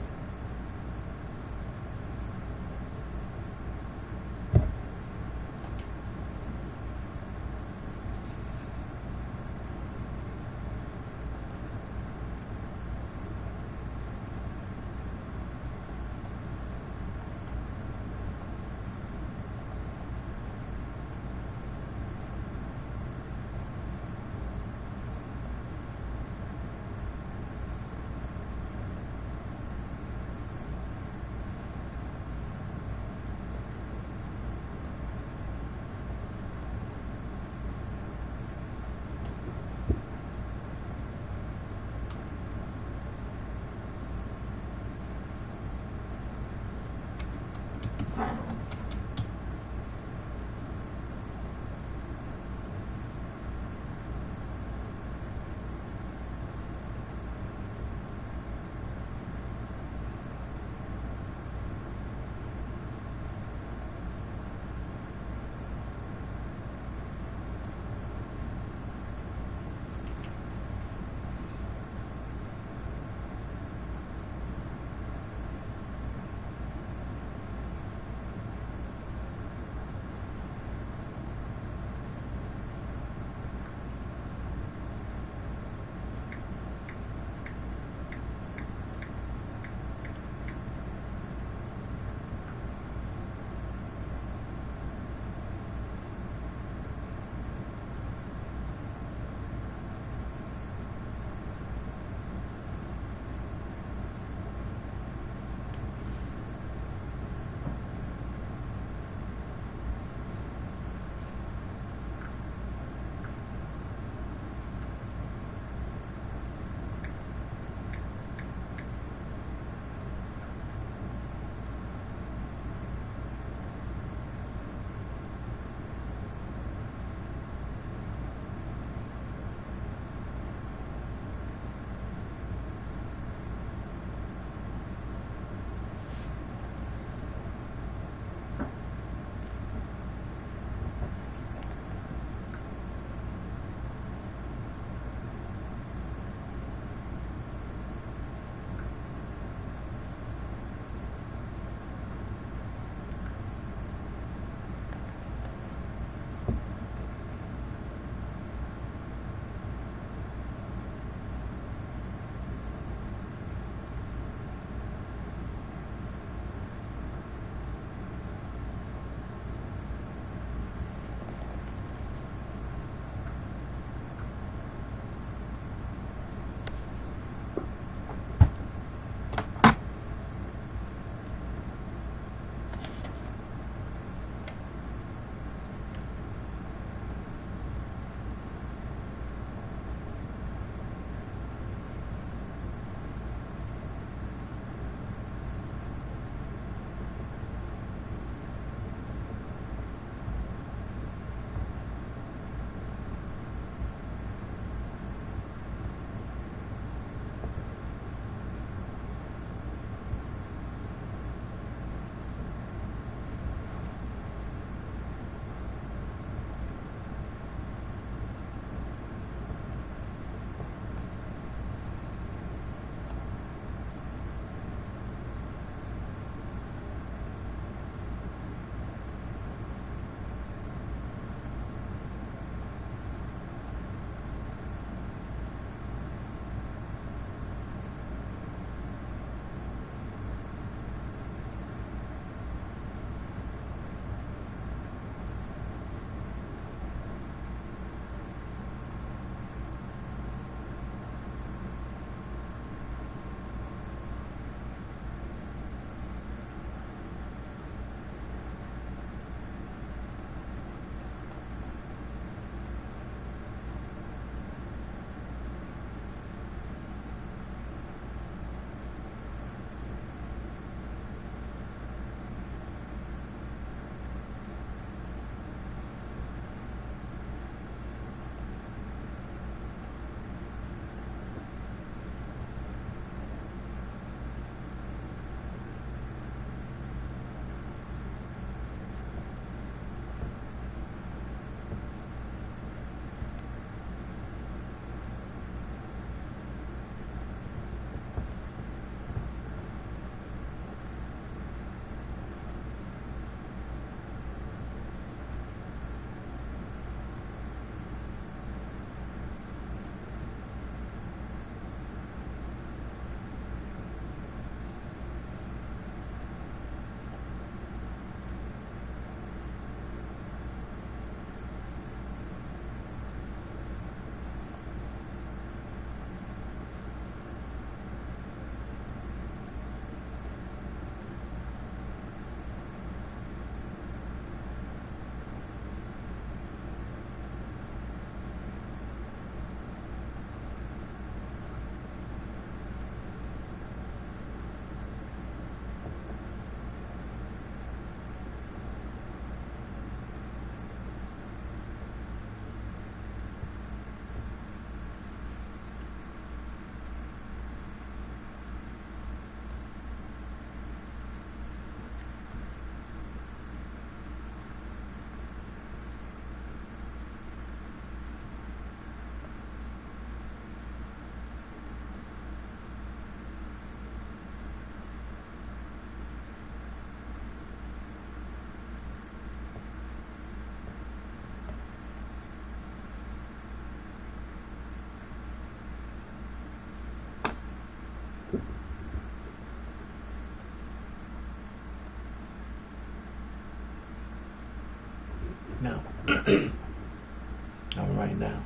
All right now.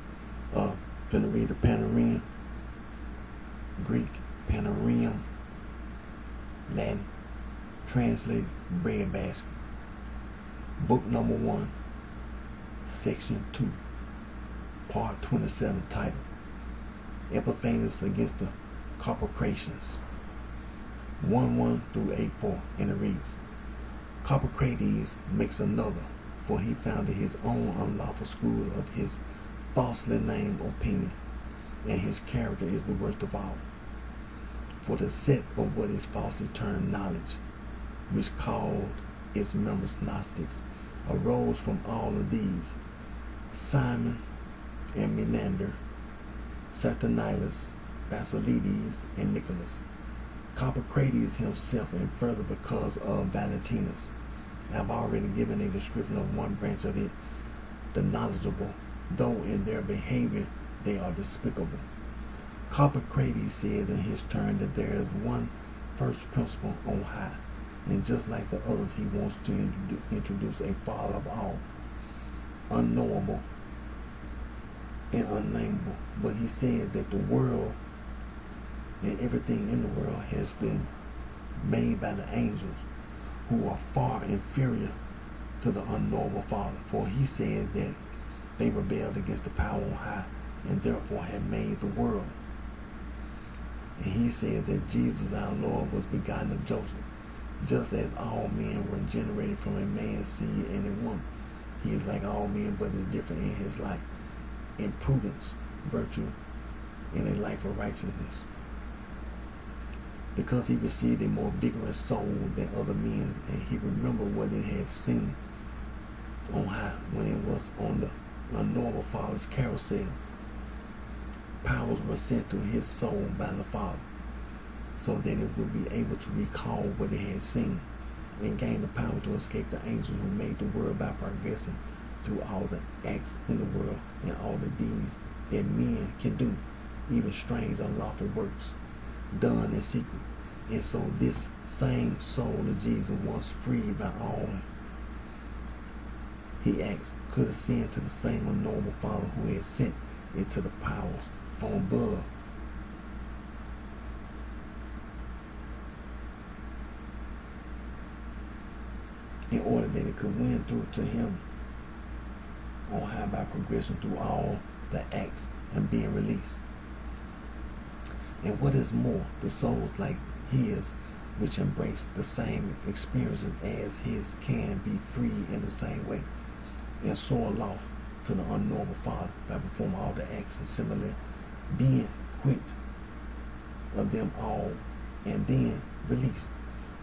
Gonna read the Panoreum, Greek, Panoreum, Latin, translated breadbasket. Book number 1, section 2, part 27, titled Epiphanes against the Carpocratians. 1:1 through 8:4, and it reads, Carpocrates makes another, for he founded his own unlawful school of his falsely named opinion, and his character is the worst of all. For the set of what is falsely termed knowledge, which called its members Gnostics, arose from all of these: Simon and Menander, Saturninus, Basilides, and Nicholas. Carpocrates himself, and further because of Valentinus. I have already given a description of one branch of it, the knowledgeable, though in their behavior they are despicable. Carpocrates says in his turn that there is one first principle on high, and just like the others, he wants to introduce a father of all, unknowable and unnameable. But he said that the world and everything in the world has been made by the angels, who are far inferior to the unknowable Father. For he said that they rebelled against the power on high, and therefore had made the world. And he said that Jesus our Lord was begotten of Joseph, just as all men were generated from a man's seed and a woman. He is like all men, but is different in his life, in prudence, virtue, and a life of righteousness. Because he received a more vigorous soul than other men, and he remembered what it had seen on high when it was on the unknowable Father's carousel. Powers were sent to his soul by the Father, so that it would be able to recall what it had seen, and gain the power to escape the angels who made the world by progressing through all the acts in the world and all the deeds that men can do, even strange unlawful works done in secret. And so this same soul of Jesus, once freed by all he acts, could ascend to the same unknowable Father who had sent it to the powers from above. In order that it could win through to him on high by progression through all the acts and being released. And what is more, the souls like his, which embrace the same experiences as his, can be free in the same way, and soar aloft to the unknowable Father by performing all the acts, and similarly being quit of them all and then released.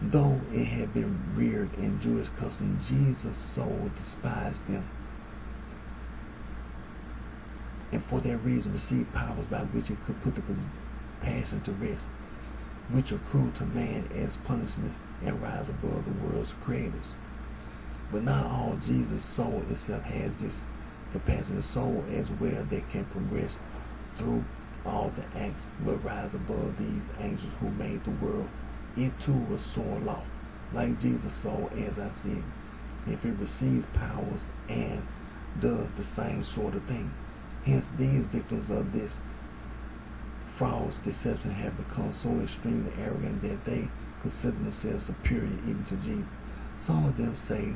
Though it had been reared in Jewish custom, Jesus' soul despised them, and for that reason received powers by which it could put the passion to rest, which accrue to man as punishment, and rise above the world's creators. But not all Jesus' soul itself has this compassionate soul as well that can progress through all the acts, but rise above these angels who made the world. It too will soar aloft, like Jesus' soul, as I said, if it receives powers and does the same sort of thing. Hence, these victims of this false deception have become so extremely arrogant that they consider themselves superior even to Jesus. Some of them say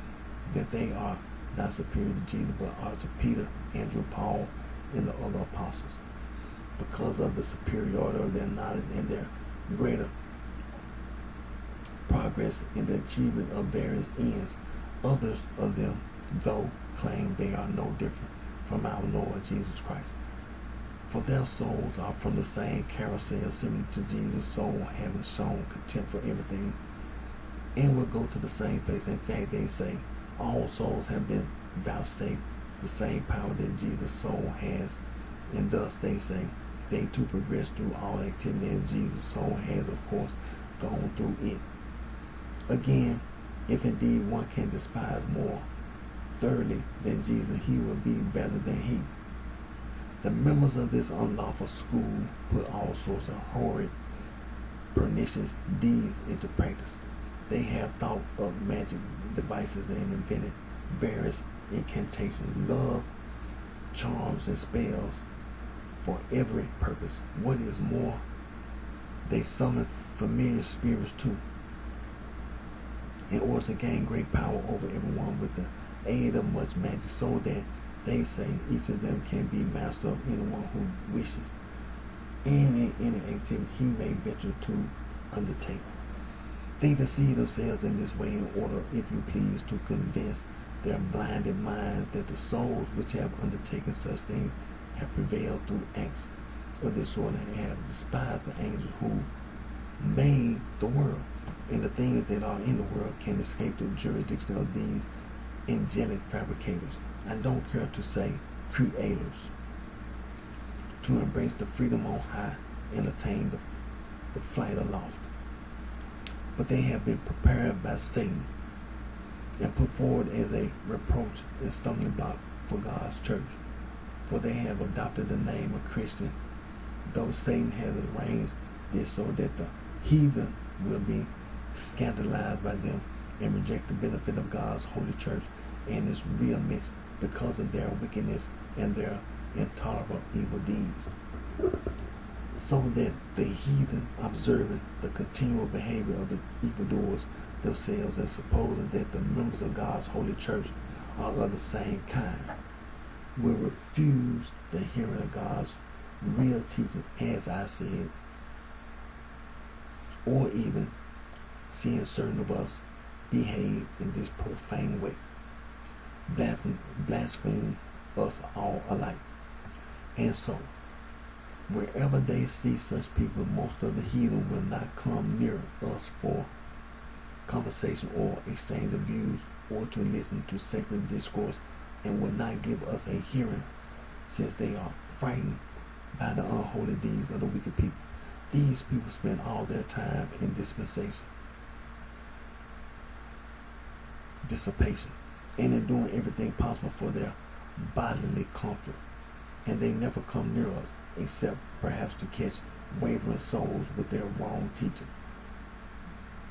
that they are not superior to Jesus, but are to Peter, Andrew, Paul, and the other apostles, because of the superiority of their knowledge and their greater progress in the achievement of various ends. Others of them, though, claim they are no different from our Lord Jesus Christ, for their souls are from the same carousel, similar to Jesus' soul, having shown contempt for everything, and will go to the same place. In fact, they say all souls have been vouchsafed the same power that Jesus' soul has, and thus they say they too progress through all activity as Jesus' soul has, of course, gone through it. Again, if indeed one can despise more thoroughly than Jesus, he will be better than he. The members of this unlawful school put all sorts of horrid, pernicious deeds into practice. They have thought of magic devices and invented various incantations, love, charms, and spells for every purpose. What is more, they summon familiar spirits too, in order to gain great power over everyone with the aid of much magic, so that they say each of them can be master of anyone who wishes, and in any activity he may venture to undertake. They deceive themselves in this way in order, if you please, to convince their blinded minds that the souls which have undertaken such things have prevailed through acts of this sort and have despised the angels who made the world, and the things that are in the world can escape the jurisdiction of these angelic fabricators. I don't care to say creators, to embrace the freedom on high and attain the flight aloft. But they have been prepared by Satan and put forward as a reproach and stumbling block for God's church. For they have adopted the name of Christian, though Satan has arranged this so that the heathen will be scandalized by them and reject the benefit of God's holy church and its real mission because of their wickedness and their intolerable evil deeds. So that the heathen, observing the continual behavior of the evildoers themselves and supposing that the members of God's holy church are of the same kind, will refuse the hearing of God's real teaching, as I said, or even seeing certain of us behave in this profane way, blaspheme us all alike. And so, wherever they see such people, most of the heathen will not come near us for conversation or exchange of views or to listen to sacred discourse, and will not give us a hearing, since they are frightened by the unholy deeds of the wicked people. These people spend all their time in dissipation, and in doing everything possible for their bodily comfort, and they never come near us, except perhaps to catch wavering souls with their wrong teaching.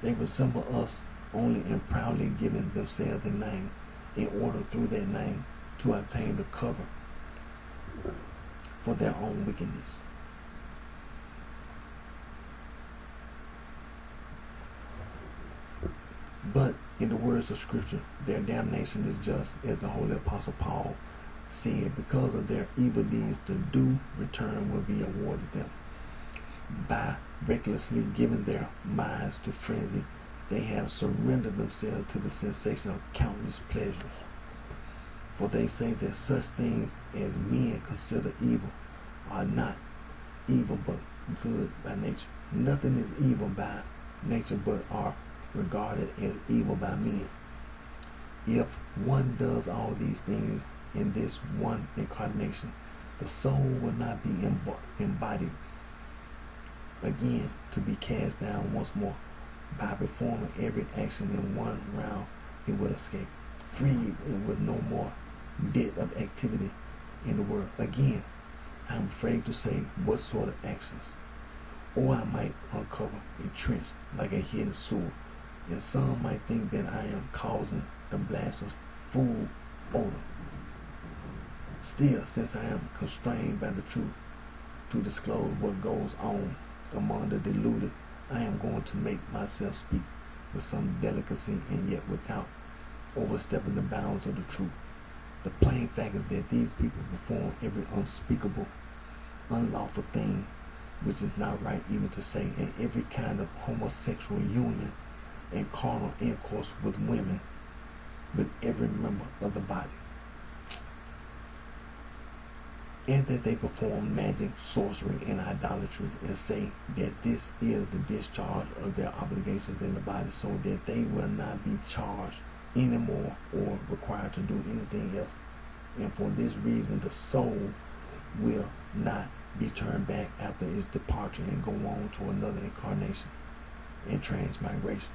They resemble us only in proudly giving themselves a name, in order through that name to obtain the cover for their own wickedness. But in the words of Scripture, their damnation is just, as the Holy Apostle Paul said, because of their evil deeds, the due return will be awarded them. By recklessly giving their minds to frenzy, they have surrendered themselves to the sensation of countless pleasures. For they say that such things as men consider evil are not evil but good by nature. Nothing is evil by nature but are regarded as evil by men. If one does all these things in this one incarnation, the soul will not be embodied again to be cast down once more. By performing every action in one round, it will escape, free and with no more bit of activity in the world. Again, I am afraid to say what sort of actions, or I might uncover a trench like a hidden sewer, and some might think that I am causing the blast of foul odor. Still, since I am constrained by the truth to disclose what goes on among the deluded, I am going to make myself speak with some delicacy and yet without overstepping the bounds of the truth. The plain fact is that these people perform every unspeakable, unlawful thing which is not right even to say, and every kind of homosexual union and carnal intercourse with women, with every member of the body. And that they perform magic, sorcery, and idolatry, and say that this is the discharge of their obligations in the body, so that they will not be charged anymore or required to do anything else. And for this reason, the soul will not be turned back after its departure and go on to another incarnation and transmigration.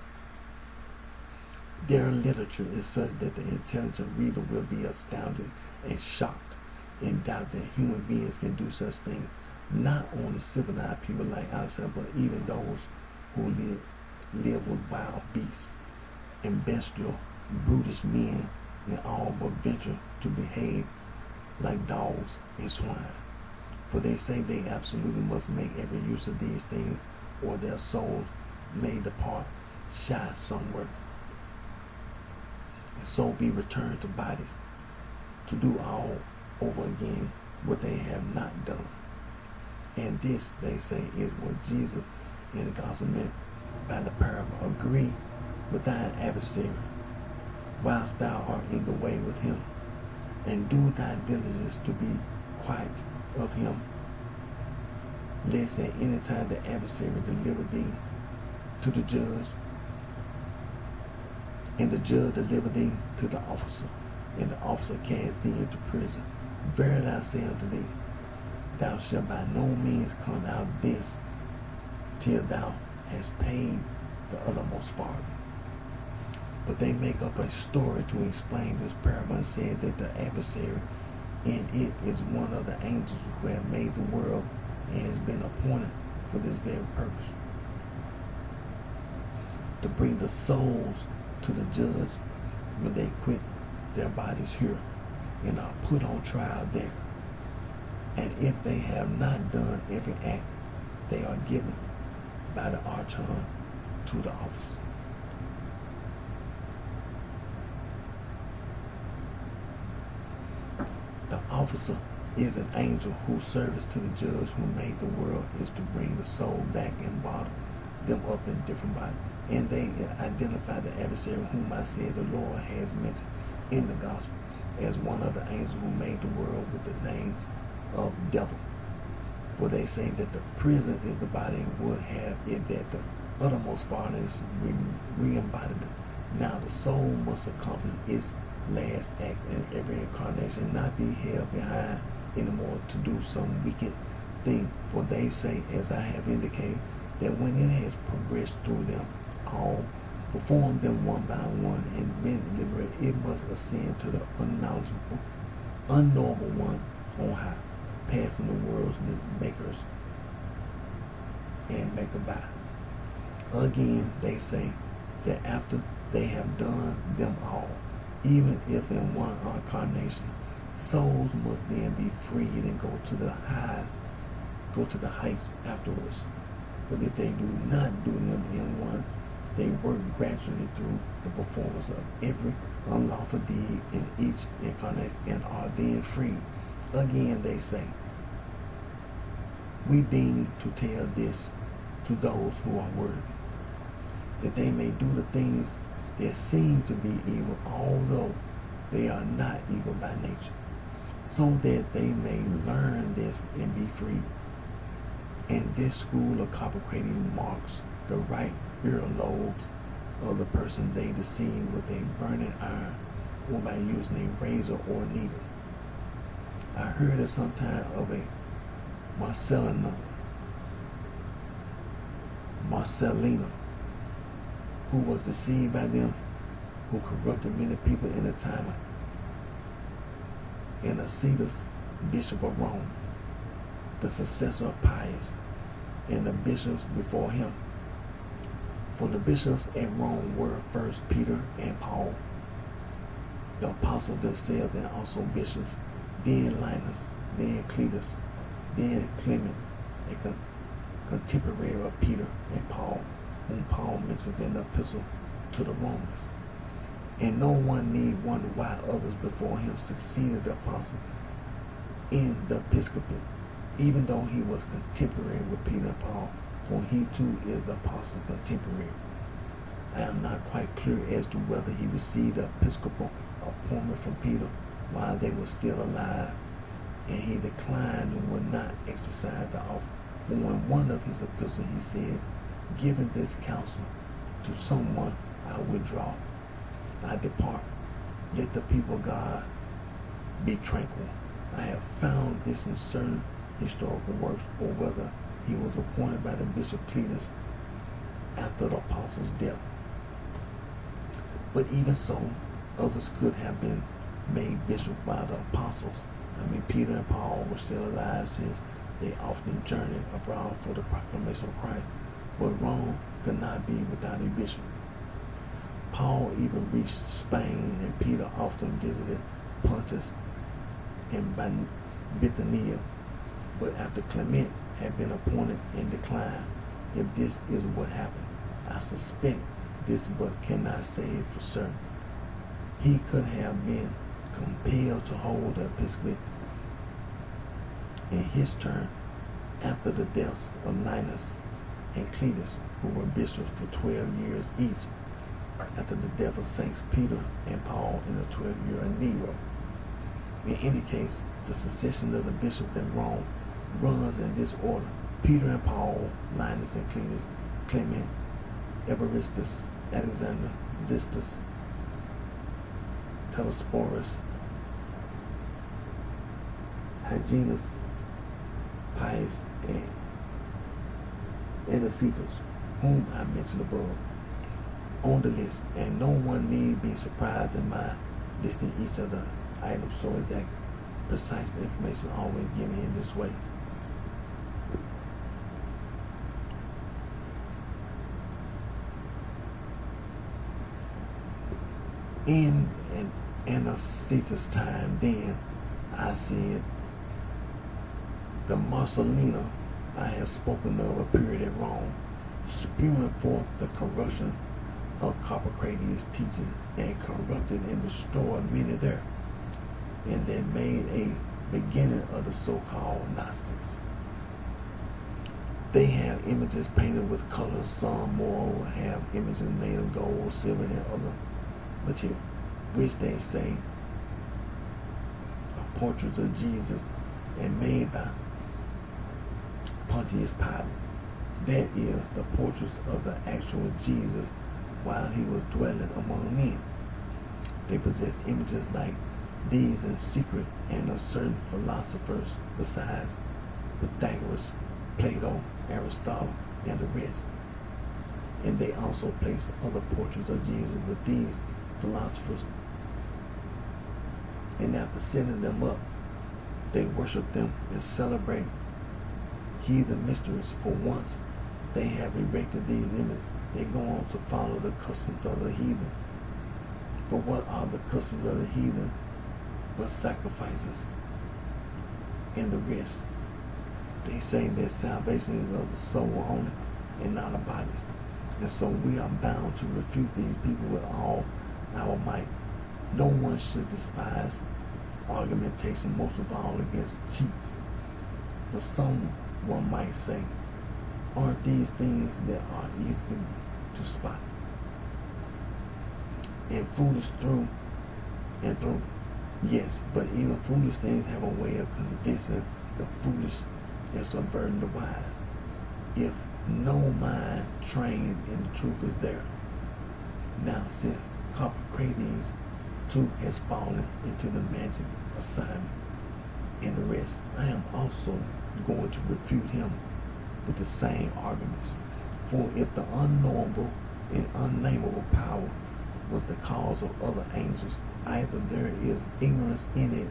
Their literature is such that the intelligent reader will be astounded and shocked and doubt that human beings can do such things. Not only civilized people like ourselves, but even those who live with wild beasts and bestial, brutish men in all but venture to behave like dogs and swine. For they say they absolutely must make every use of these things, or their souls may depart shy somewhere, and so be returned to bodies, to do all over again what they have not done. And this, they say, is what Jesus in the gospel meant by the parable. Agree with thine adversary, whilst thou art in the way with him, and do thy diligence to be quiet of him, lest at any time the adversary deliver thee to the judge, and the judge deliver thee to the officer, and the officer cast thee into prison. Verily I say unto thee, thou shalt by no means come out thence till thou hast paid the uttermost farthing. But they make up a story to explain this parable and say that the adversary in it is one of the angels who have made the world and has been appointed for this very purpose, to bring the souls to the judge when they quit their bodies here and are put on trial there. And if they have not done every act, they are given by the archon to the office. The officer is an angel whose service to the judge who made the world is to bring the soul back and bottle them up in different bodies. And they identify the adversary whom I said the Lord has mentioned in the gospel as one of the angels who made the world with the name of devil. For they say that the prison is the body and would have it that the uttermost farthing is re-embodiment. Now the soul must accomplish its last act in every incarnation, not be held behind anymore to do some wicked thing. For they say, as I have indicated, that when it has progressed through them all, performed them one by one, and been liberated, it must ascend to the unknowledgeable, unknowable one on high, passing the world's makers and maker by. Again, they say that after they have done them all, even if in one incarnation, souls must then be freed and go to the heights afterwards. But if they do not do them in one, they work gradually through the performance of every unlawful deed in each incarnation and are then freed. Again, they say, we deem to tell this to those who are worthy, that they may do the things that seem to be evil, although they are not evil by nature, so that they may learn this and be free. And this school of copper-crating marks the right earlobes of the person they deceive with a burning iron or by using a razor or needle. I heard at some time of a Marcellina, who was deceived by them, who corrupted many people in the time of Anacetus, bishop of Rome, the successor of Pius, and the bishops before him. For the bishops at Rome were first Peter and Paul, the apostles themselves, and also bishops, then Linus, then Cletus, then Clement, a contemporary of Peter and Paul, whom Paul mentions in the epistle to the Romans. And no one need wonder why others before him succeeded the apostle in the episcopate, even though he was contemporary with Peter and Paul, for he too is the apostle's contemporary. I am not quite clear as to whether he received the episcopal appointment from Peter while they were still alive, and he declined and would not exercise the office. For in one of his epistles he said, "Giving this counsel to someone, I withdraw. I depart. Let the people of God be tranquil." I have found this in certain historical works, or whether he was appointed by the Bishop Cletus after the apostle's death. But even so, others could have been made bishop by the apostles. Peter and Paul were still alive, since they often journeyed abroad for the proclamation of Christ. But Rome could not be without a bishop. Paul even reached Spain, and Peter often visited Pontus and Bithynia. But after Clement had been appointed and declined, if this is what happened, I suspect this but cannot say it for certain. He could have been compelled to hold the episcopate in his turn after the deaths of Linus and Cletus, who were bishops for 12 years each, after the death of Saints Peter and Paul in the 12th year of Nero. In any case, the succession of the bishops in Rome runs in this order: Peter and Paul, Linus and Cletus, Clement, Evaristus, Alexander, Xistus, Telesporus, Hyginus, Pius, and Anicetus, whom I mentioned above, on the list, and no one need be surprised in my listing each of the items so exact, precise information always given in this way. In Anicetus' time, then, I said, the Marcellina I have spoken of appeared at Rome, spewing forth the corruption of Carpocrates' teaching, and corrupted and destroyed many there, and they made a beginning of the so-called Gnostics. They have images painted with colors. Some more have images made of gold, silver, and other material, which they say are portraits of Jesus and made by Pontius Pilate. That is, the portraits of the actual Jesus while he was dwelling among men. They possess images like these in secret and of certain philosophers besides Pythagoras, Plato, Aristotle, and the rest. And they also place other portraits of Jesus with these philosophers. And after setting them up, they worship them and celebrate heathen mysteries. For once they have erected these images, they go on to follow the customs of the heathen. For what are the customs of the heathen but sacrifices and the rest? They say that salvation is of the soul only and not of bodies. And so we are bound to refute these people with all our might. No one should despise argumentation, most of all against cheats. But someone might say, aren't these things that are easy to spot? And foolish through and through. Yes, but even foolish things have a way of convincing the foolish and subverting the wise. If no mind trained in the truth is there. Now, since Carpocrates too has fallen into the magic assignment and the rest, I am also going to refute him with the same arguments. For if the unknowable and unnameable power was the cause of other angels, either there is ignorance in it,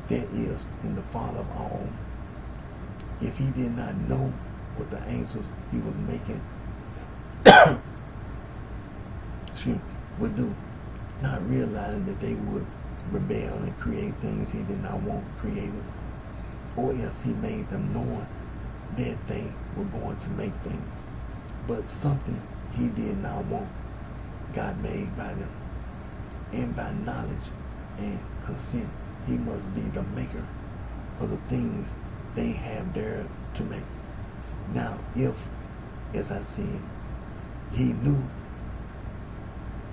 that is, in the Father of all. If he did not know what the angels he was making would do, not realizing that they would rebel and create things he did not want created, or else he made them knowing that they were going to make things, but something he did not want God made by them, and by knowledge and consent he must be the maker of the things they have dared to make. Now, if, as I said, he knew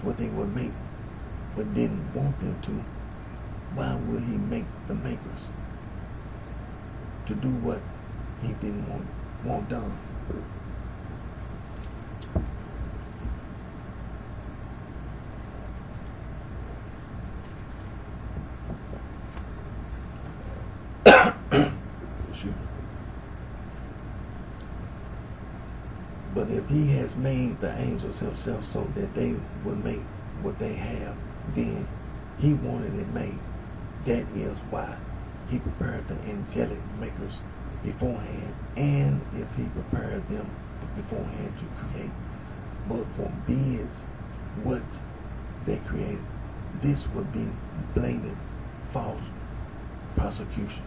what they would make, but didn't want them to, why would he make the makers to do what he didn't want done? But if he has made the angels himself so that they would make what they have, then he wanted it made. That is why he prepared the angelic makers beforehand, and if he prepared them beforehand to create, but forbids what they created. This would be blatant false prosecution.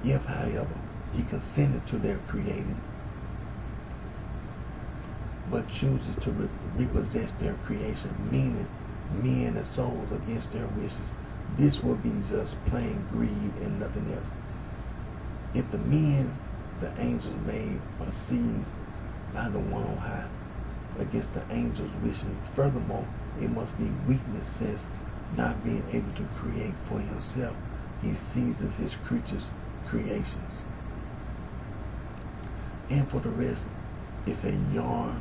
If, however, he consented to their creating, but chooses to repossess their creation, meaning men and souls against their wishes, this would be just plain greed and nothing else. If the men the angels made are seized by the one on high against the angels' wishes, furthermore, it must be weakness, since not being able to create for himself, he seizes his creatures' creations. And for the rest, it's a yarn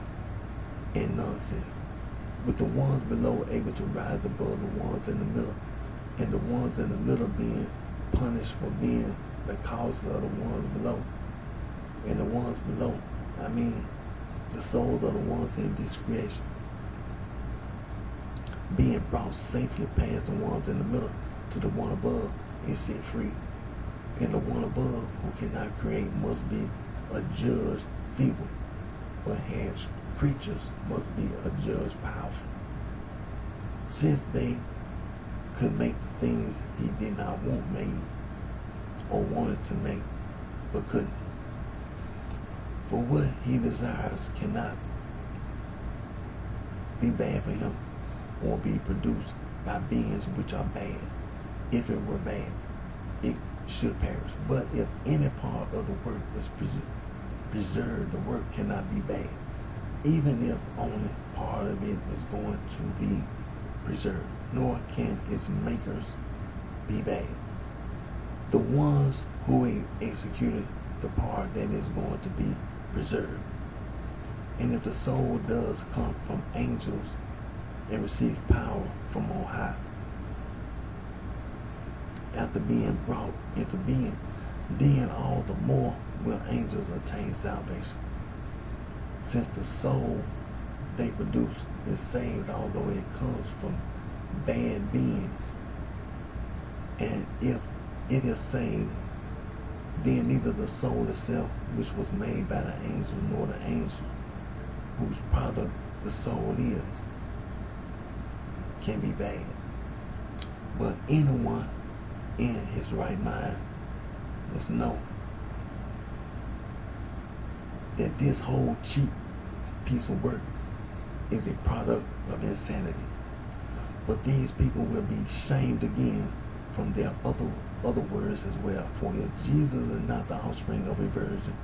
and nonsense, with the ones below able to rise above the ones in the middle, and the ones in the middle being punished for being the causes of the ones below. And the ones below, the souls of the ones in this creation, being brought safely past the ones in the middle to the one above and set free. And the one above, who cannot create, must be a judge feeble, but has creatures, must be a judge powerful, since they could make the things he did not want made, or wanted to make, but couldn't. For what he desires cannot be bad for him, or be produced by beings which are bad. If it were bad, it should perish. But if any part of the work is preserved, the work cannot be bad, even if only part of it is going to be preserved, nor can its makers be bad. The ones who executed the part that is going to be preserved. And if the soul does come from angels and receives power from on high, after being brought into being, then all the more will angels attain salvation, since the soul they produce is saved, although it comes from bad beings. And if it is saved, then neither the soul itself, which was made by the angels, nor the angels whose product the soul is, can be bad. But anyone in his right mind must know that this whole cheap piece of work is a product of insanity. But these people will be shamed again from their other words as well. For if Jesus is not the offspring of a virgin,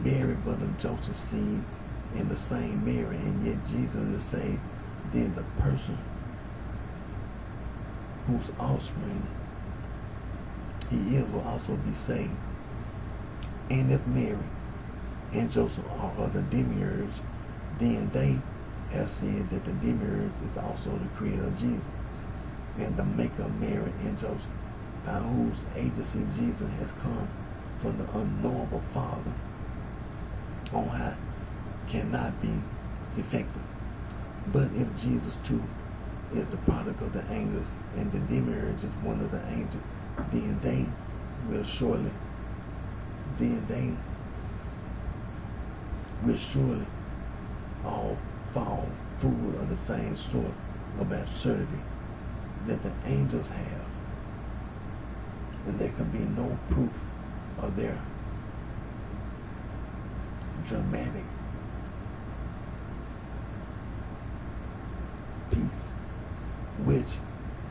Mary but of Joseph's seed, and the same Mary, and yet Jesus is saved, then the person whose offspring he is will also be saved. And if Mary and Joseph are of the demiurge, then they have said that the demiurge is also the creator of Jesus, and the maker of Mary and Joseph, by whose agency Jesus has come from the unknowable Father on high, cannot be defective. But if Jesus too is the product of the angels, and the demiurge is one of the angels, then they will surely all fall fool of the same sort of absurdity that the angels have, and there can be no proof of their dramatic piece, which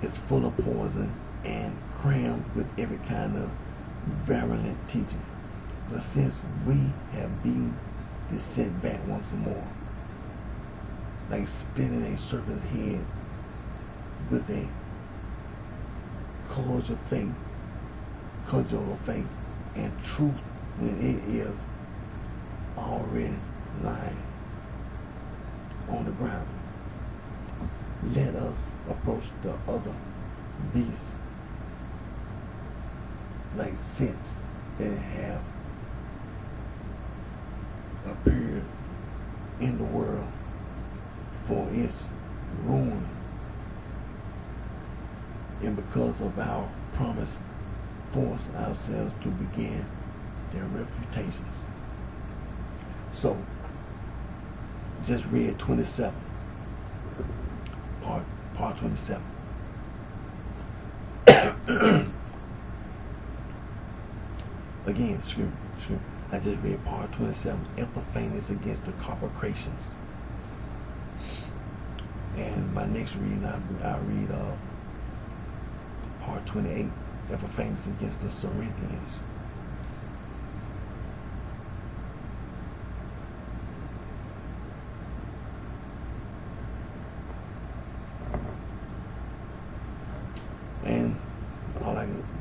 is full of poison and crammed with every kind of virulent teaching. But since we have beaten this setback once more, like splitting a serpent's head with a cudgel of faith and truth, when it is already lying on the ground, let us approach the other beasts like scents that have appeared in the world for its ruin, and because of our promise, force ourselves to begin their refutations. So, just read 27. Part 27. Again, excuse me. I just read part 27. Epiphanes against the corporations. And my next reading, I read part 28. Epiphanes against the Corinthians. And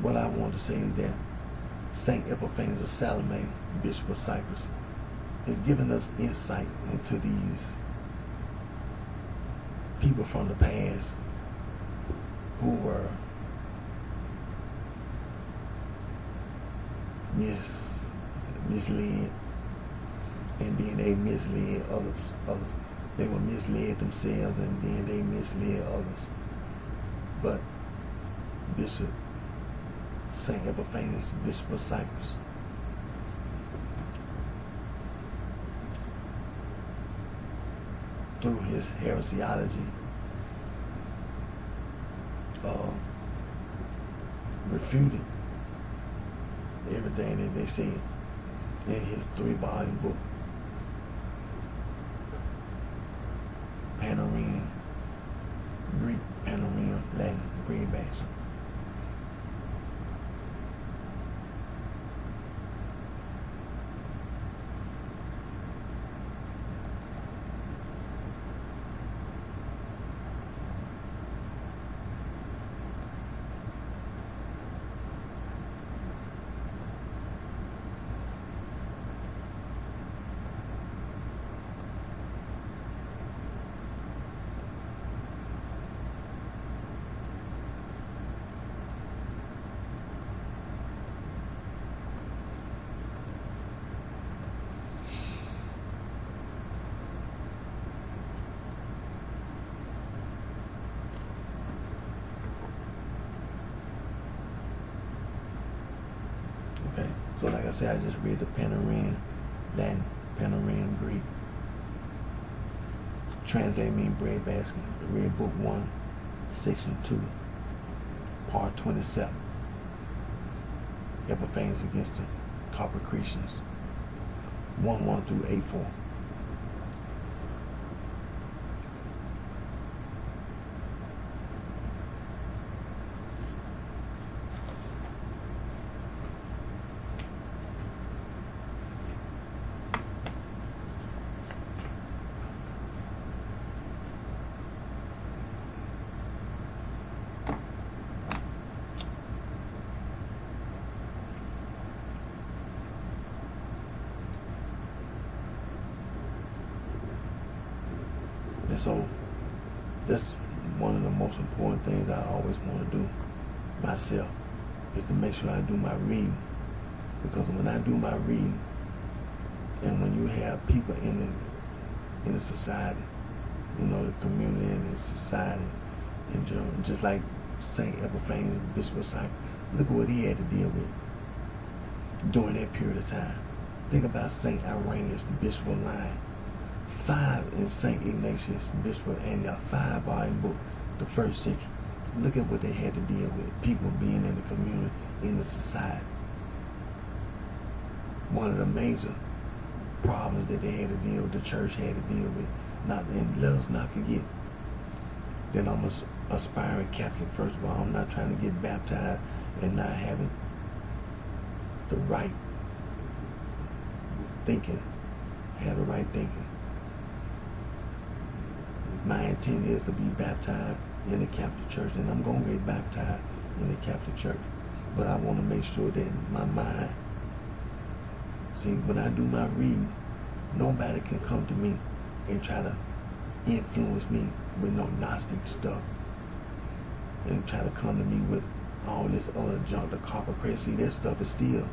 what I want to say is that Saint Epiphanes of Salome, Bishop of Cyprus, has given us insight into these people from the past who were misled, and then they misled others. They were misled themselves, and then they misled others. But Bishop Saint Epiphanes, Bishop of Cyprus, through his heresiology, refuted everything that they said in his 3-volume book, Panarian Greek, Panarian Latin, BrightShine. Okay, so like I said, I just read the Panarian Latin, Panarian Greek. Translate me in breadbasket. Read book 1, section 2, part 27. Epiphanes against the Copper Christians. 1:1 through 8:4. And so that's one of the most important things I always want to do myself, is to make sure I do my reading. Because when I do my reading, and when you have people in the society, the community and the society in general, just like Saint Epiphanes, Bishop of Cyprus, look at what he had to deal with during that period of time. Think about Saint Irenaeus, the Bishop of Lyons. 5 in Saint Ignatius, Bishop of Antioch, 5-volume book, the first century. Look at what they had to deal with. People being in the community, in the society. One of the major problems that they had to deal with, the church had to deal with. And let us not forget that I'm an aspiring Catholic. First of all, I'm not trying to get baptized and not having the right thinking. Have the right thinking. My intent is to be baptized in the Catholic Church, and I'm going to get baptized in the Catholic Church. But I want to make sure that my mind, see, when I do my reading, nobody can come to me and try to influence me with no Gnostic stuff and try to come to me with all this other junk, the copper crest. See, that stuff is still,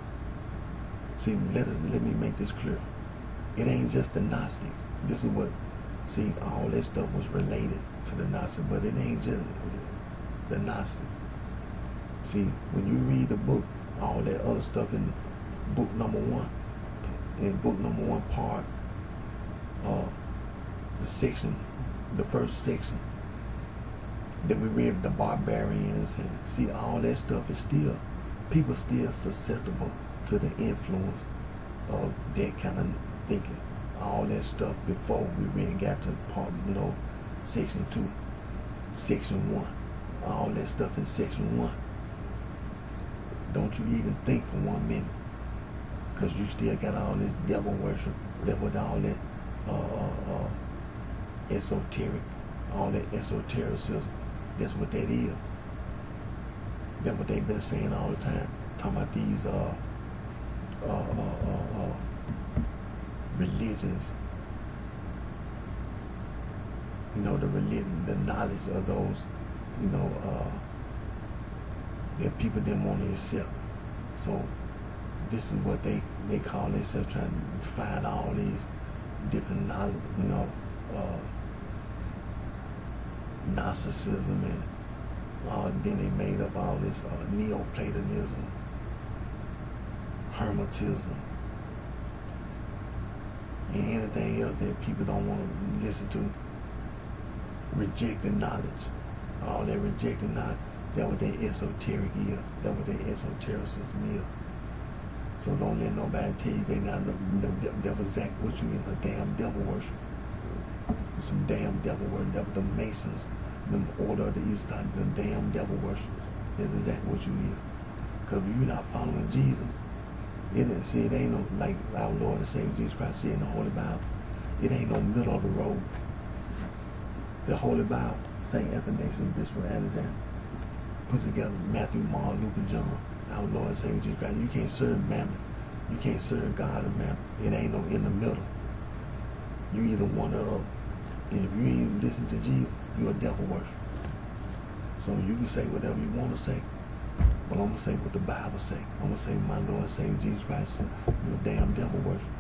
see, let me make this clear. It ain't just the Gnostics. This is what, see, all that stuff was related to the Gnostics, but it ain't just the Gnostics. See, when you read the book, all that other stuff in book number 1, in book number 1 part, the section the first section that we read, the barbarians, and see all that stuff is still, people still susceptible to the influence of that kind of thinking. All that stuff before we really got to part, section 2, section 1. All that stuff in section 1. Don't you even think for 1 minute, because you still got all this devil worship, that with all that esoteric, all that esotericism. That's what that is. That's what they've been saying all the time. Talking about these religions. The religion, the knowledge of those, that people didn't want to accept. So this is what they call themselves, trying to find all these different knowledge, Gnosticism, and then they made up all this Neoplatonism, Hermetism, and anything else that people don't want to listen to. Rejecting knowledge. All that rejecting knowledge, that's what that esoteric is. That's what that esotericism is. So don't let nobody tell you they not devil exact what you is, a damn devil worship. Some damn devil worship, the Masons, them Order of the Eastern, them damn devil worship. That's exactly what you is. Because if you're not following Jesus, it ain't no, like our Lord and Savior Jesus Christ said in the Holy Bible, it ain't no middle of the road. The Holy Bible, St. Athanasius, Bishop Alexander, put together Matthew, Mark, Luke, and John. Our Lord and Savior Jesus Christ. You can't serve Mammon. You can't serve God and Mammon. It ain't no in the middle. You either one or the other. And if you ain't listen to Jesus, you're a devil worshiper. So you can say whatever you want to say, but I'm going to say what the Bible say. I'm going to say my Lord and Savior Jesus Christ, you're a damn devil worshiper.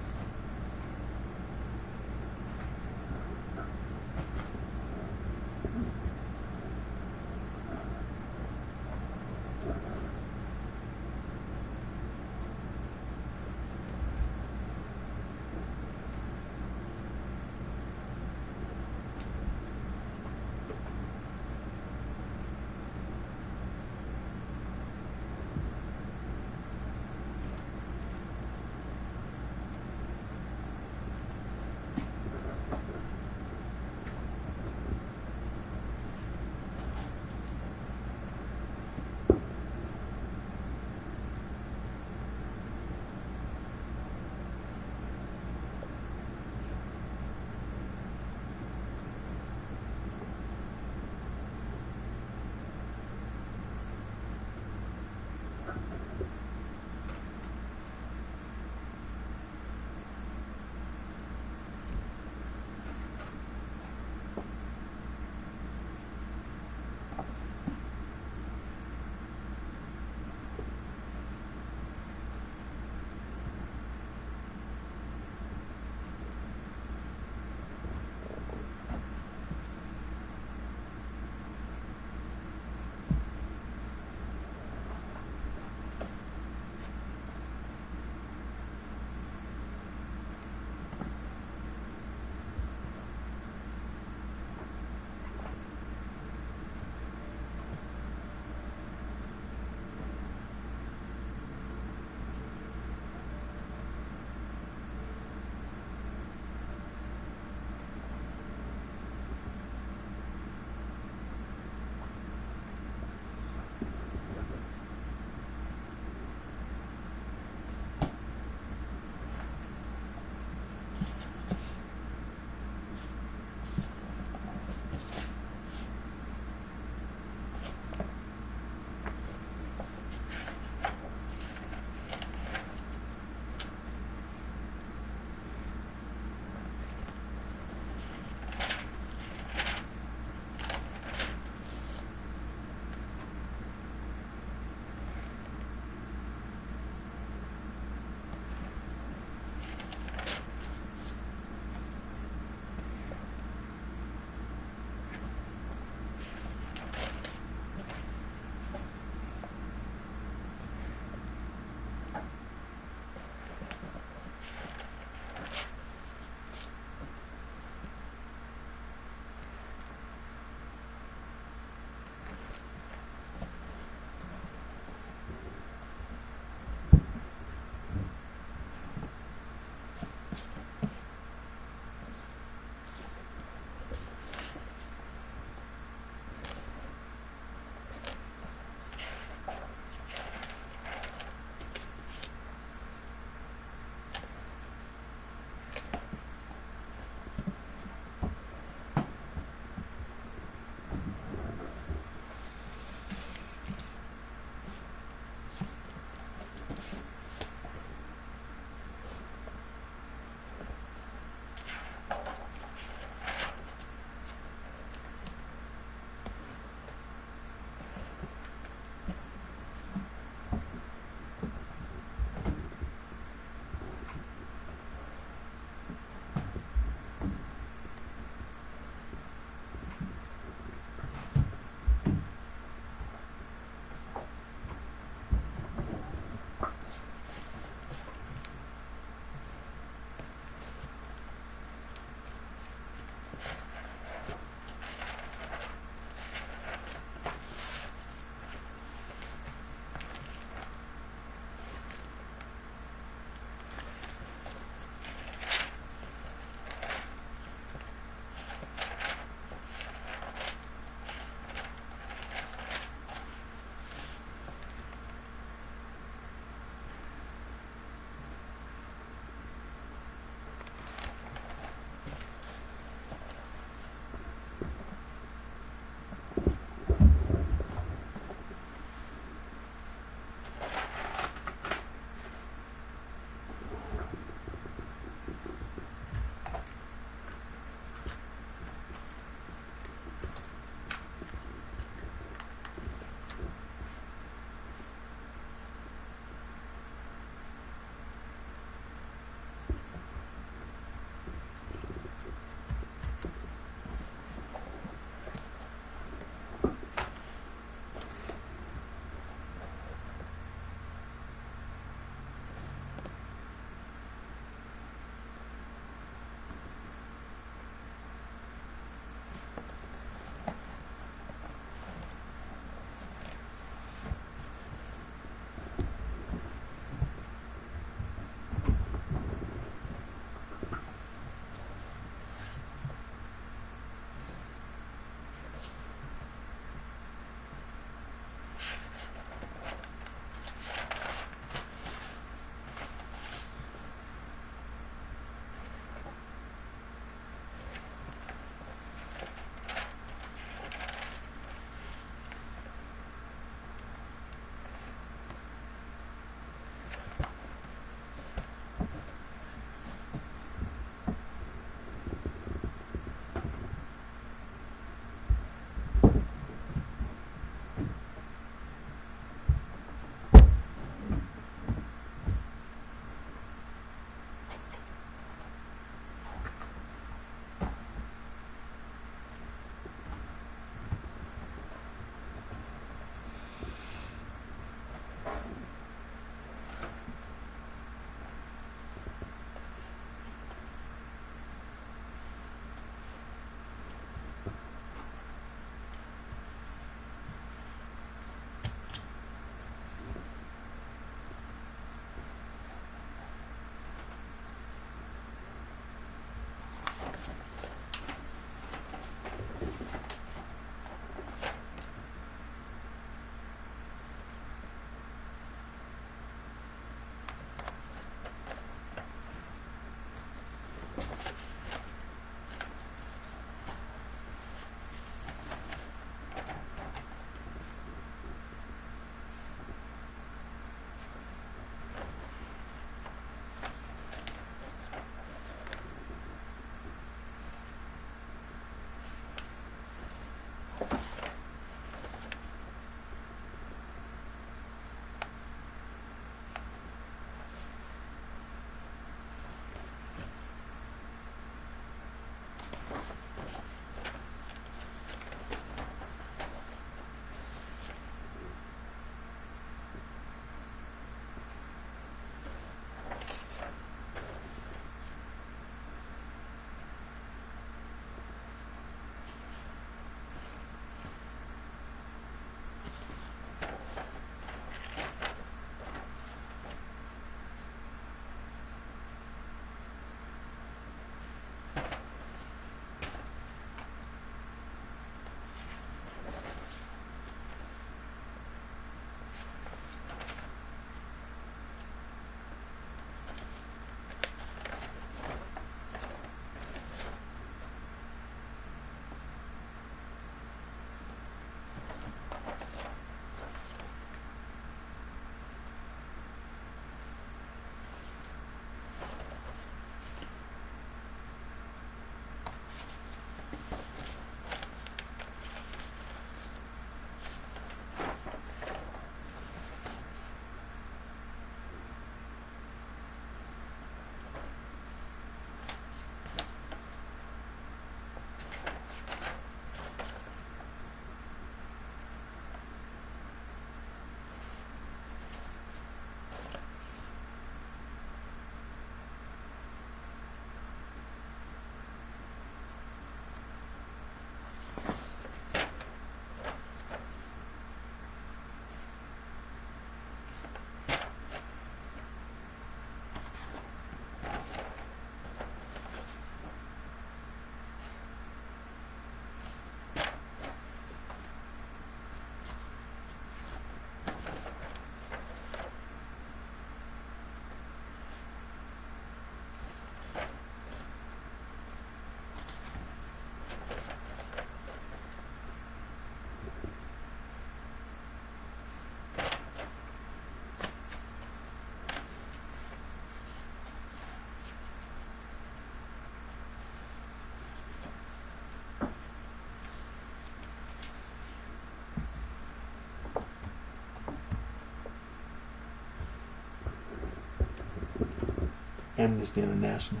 Amnesty International,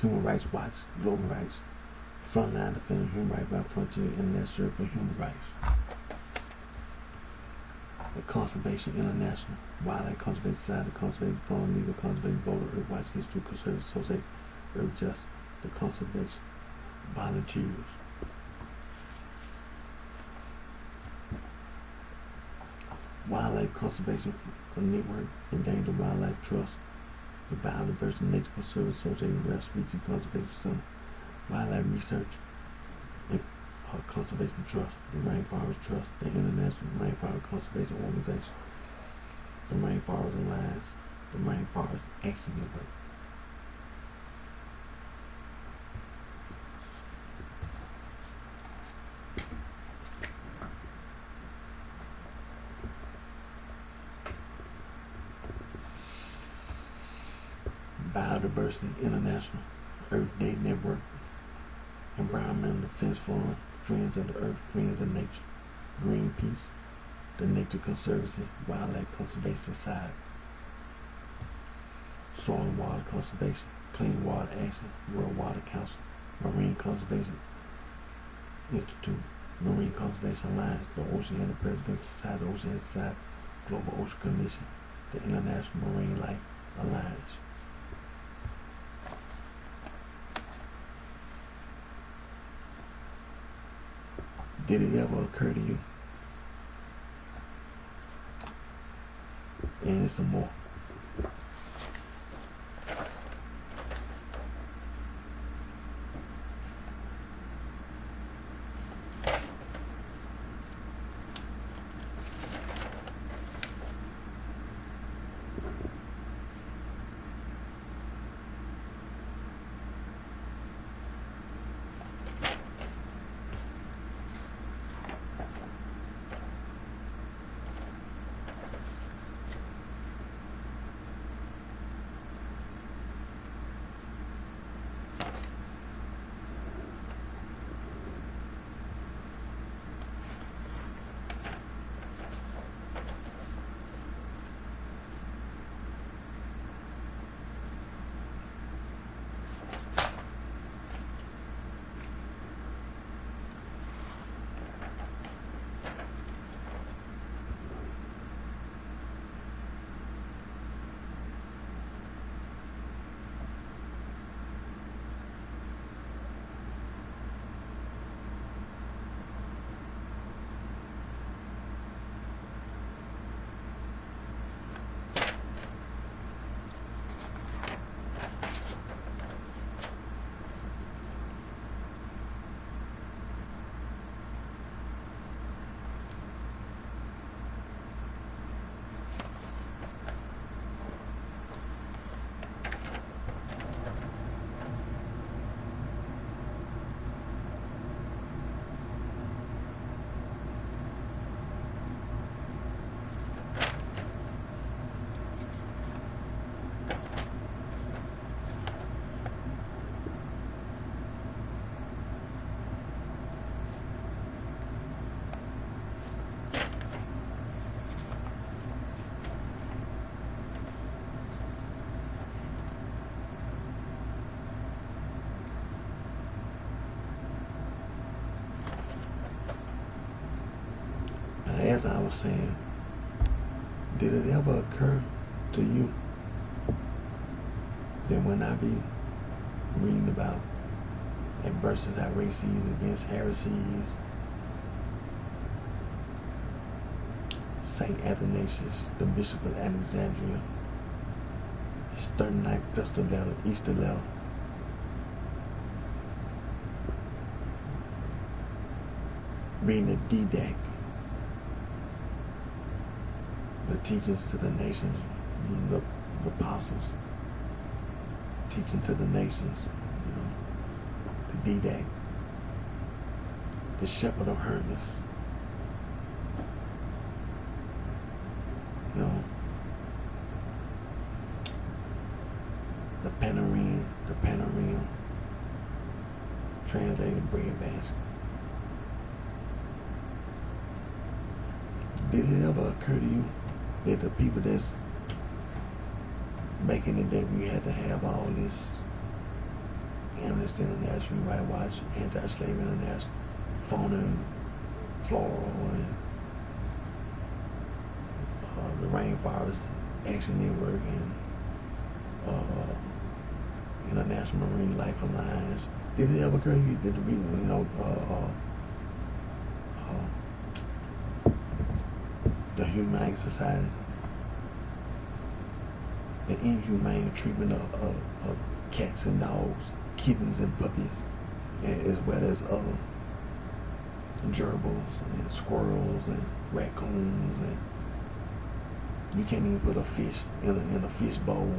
Human Rights Watch, Global Rights, Frontline Defending Human Rights by Frontier, International for Human Rights, the Conservation International, Wildlife Conservation Society, Conservation Fund, Legal Conservation Board, Earth Watch, Institute, Conservative Association, Earth Justice, the Conservation Volunteers. Wildlife Conservation Network, Endangered Wildlife Trust, the Biodiversity Nature Conservancy Association, Rare Species Conservation Center, Wildlife Research and Conservation Trust, the Rainforest Trust, the International Rainforest Conservation Organization, the Rainforest Alliance, the Rainforest Action Network. Biodiversity International, Earth Day Network, Environmental Defense Fund, Friends of the Earth, Friends of Nature, Greenpeace, the Nature Conservancy, Wildlife Conservation Society, Soil and Water Conservation, Clean Water Action, World Water Council, Marine Conservation Institute, Marine Conservation Alliance, the Oceanic Preservation Society, Oceanic Society, Global Ocean Commission, the International Marine Life Alliance. Did it ever occur to you? And it's some more. As I was saying, did it ever occur to you that when I be reading about adversities, heresies against heresies, Saint Athanasius, the Bishop of Alexandria, his 39th Festal letter, Easter letter, reading the Didache, the teachings to the nations, the apostles, teaching to the nations, the Didache, the Shepherd of Hermas, the Panorama, translated bread basket. Did it ever occur to you that the people that's making it that we had to have all this Amnesty International, Right Watch, Anti-Slavery International, fauna and flora, and the Rainforest Action Network, and International Marine Life Alliance. Did it ever occur to you that the reason, the Humane Society, the inhumane treatment of cats and dogs, kittens and puppies, as well as other gerbils and squirrels and raccoons, and you can't even put a fish in a fish bowl.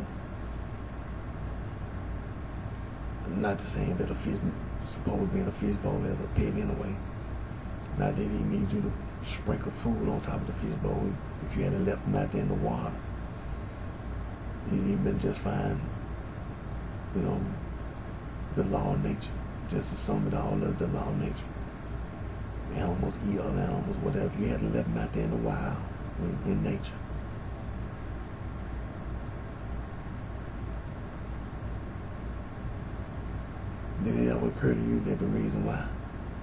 Not to say that a fish supposed to be in a fish bowl as a pet anyway. Not that he needs you to sprinkle food on top of the fish bowl if you hadn't left him out there in the water. He'd been just fine. You know, the law of nature. Just to sum it all up, the law of nature. Animals eat other animals, whatever. If you hadn't left them out there in the wild, in nature. Did it ever occur to you that the reason why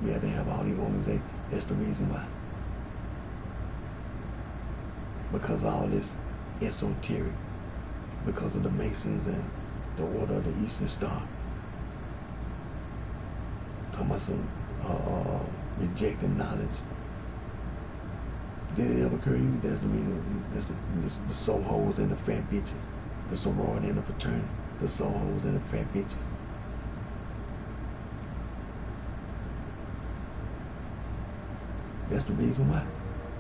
you had to have all these organizations, that's the reason why? Because all this esoteric, because of the Masons and the Order of the Eastern Star. Talking about some rejecting knowledge. Did it ever occur to you that's the reason, that's the soul holes and the fat bitches, the sorority and the fraternity, the soul holes and the fat bitches? That's the reason why.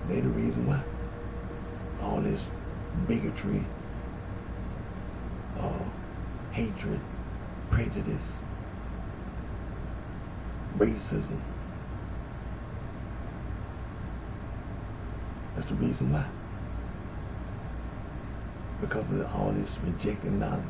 They're the reason why. All this bigotry, hatred, prejudice, racism. That's the reason why. Because of all this rejected knowledge.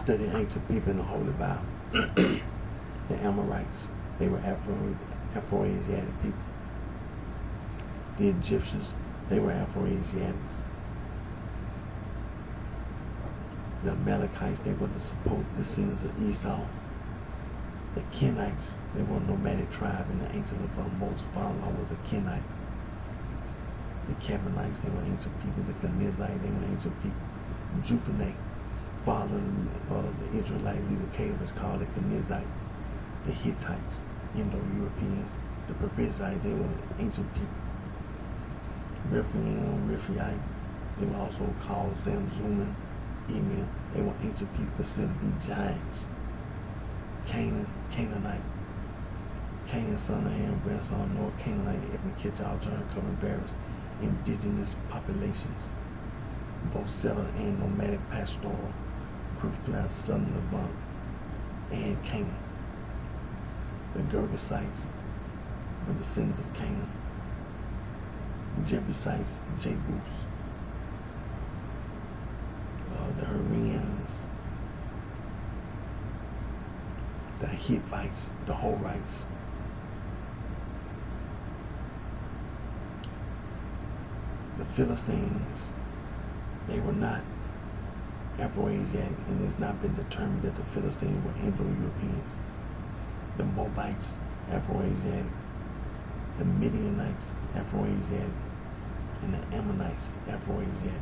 study ancient people in the Holy Bible. The Amorites, they were Afro-Asiatic people. The Egyptians, they were Afro-Asiatic. The Amalekites, they were the supposed descendants of Esau. The Kenites, they were a nomadic tribe in the ancient of Moses' father-in-law was a Kenite. The Canaanites, they were ancient people. The Kenizzite, they were ancient people. Jupiter, father of the Israelite leader Caleb, is called the Kenizzite. The Hittites, Indo-Europeans. The Perizzite, they were ancient people. Rephaim, they were also called Zamzuman, Emil. They were ancient people considered to be giants. Canaanite. Canaan, son of Ham, grandson of Noah, Canaanite, ethnic catch-all term covering various indigenous populations, both settled and nomadic pastoral groups throughout southern Levant and Canaan. The Gergesites were descendants of Canaan. Jebusites, Jebus. The Hurrians, the Hittites, the Horites. The Philistines, they were not Afro-Asiatic, and it has not been determined that the Philistines were Indo-Europeans. The Moabites, Afro-Asiatic. The Midianites, Afro-Asiatic. And the Ammonites, Afro-Asiatic.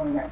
doing that.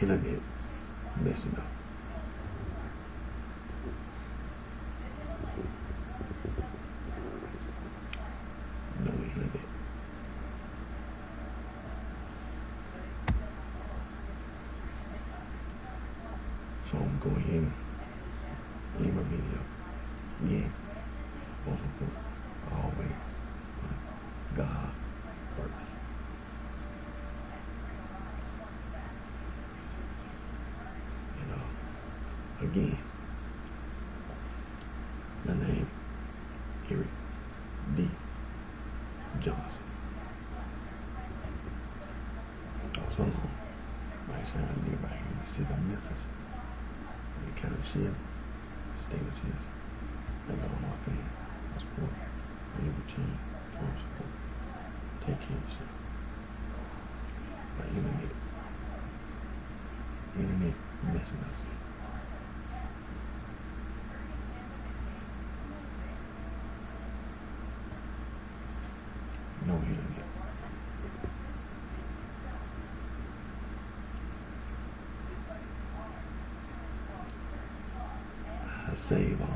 internet messing up. No internet. So I'm going to go ahead and end my video. Yeah. Also put always put God first. Again, my name, Eric D. Johnson. Also known BrightShine nearby here in the city of Memphis. The county sheriff, state of Tennessee. Thank all my fans, my support, and every team, towards support. Take care of yourself. My internet messing up. No internet. I save all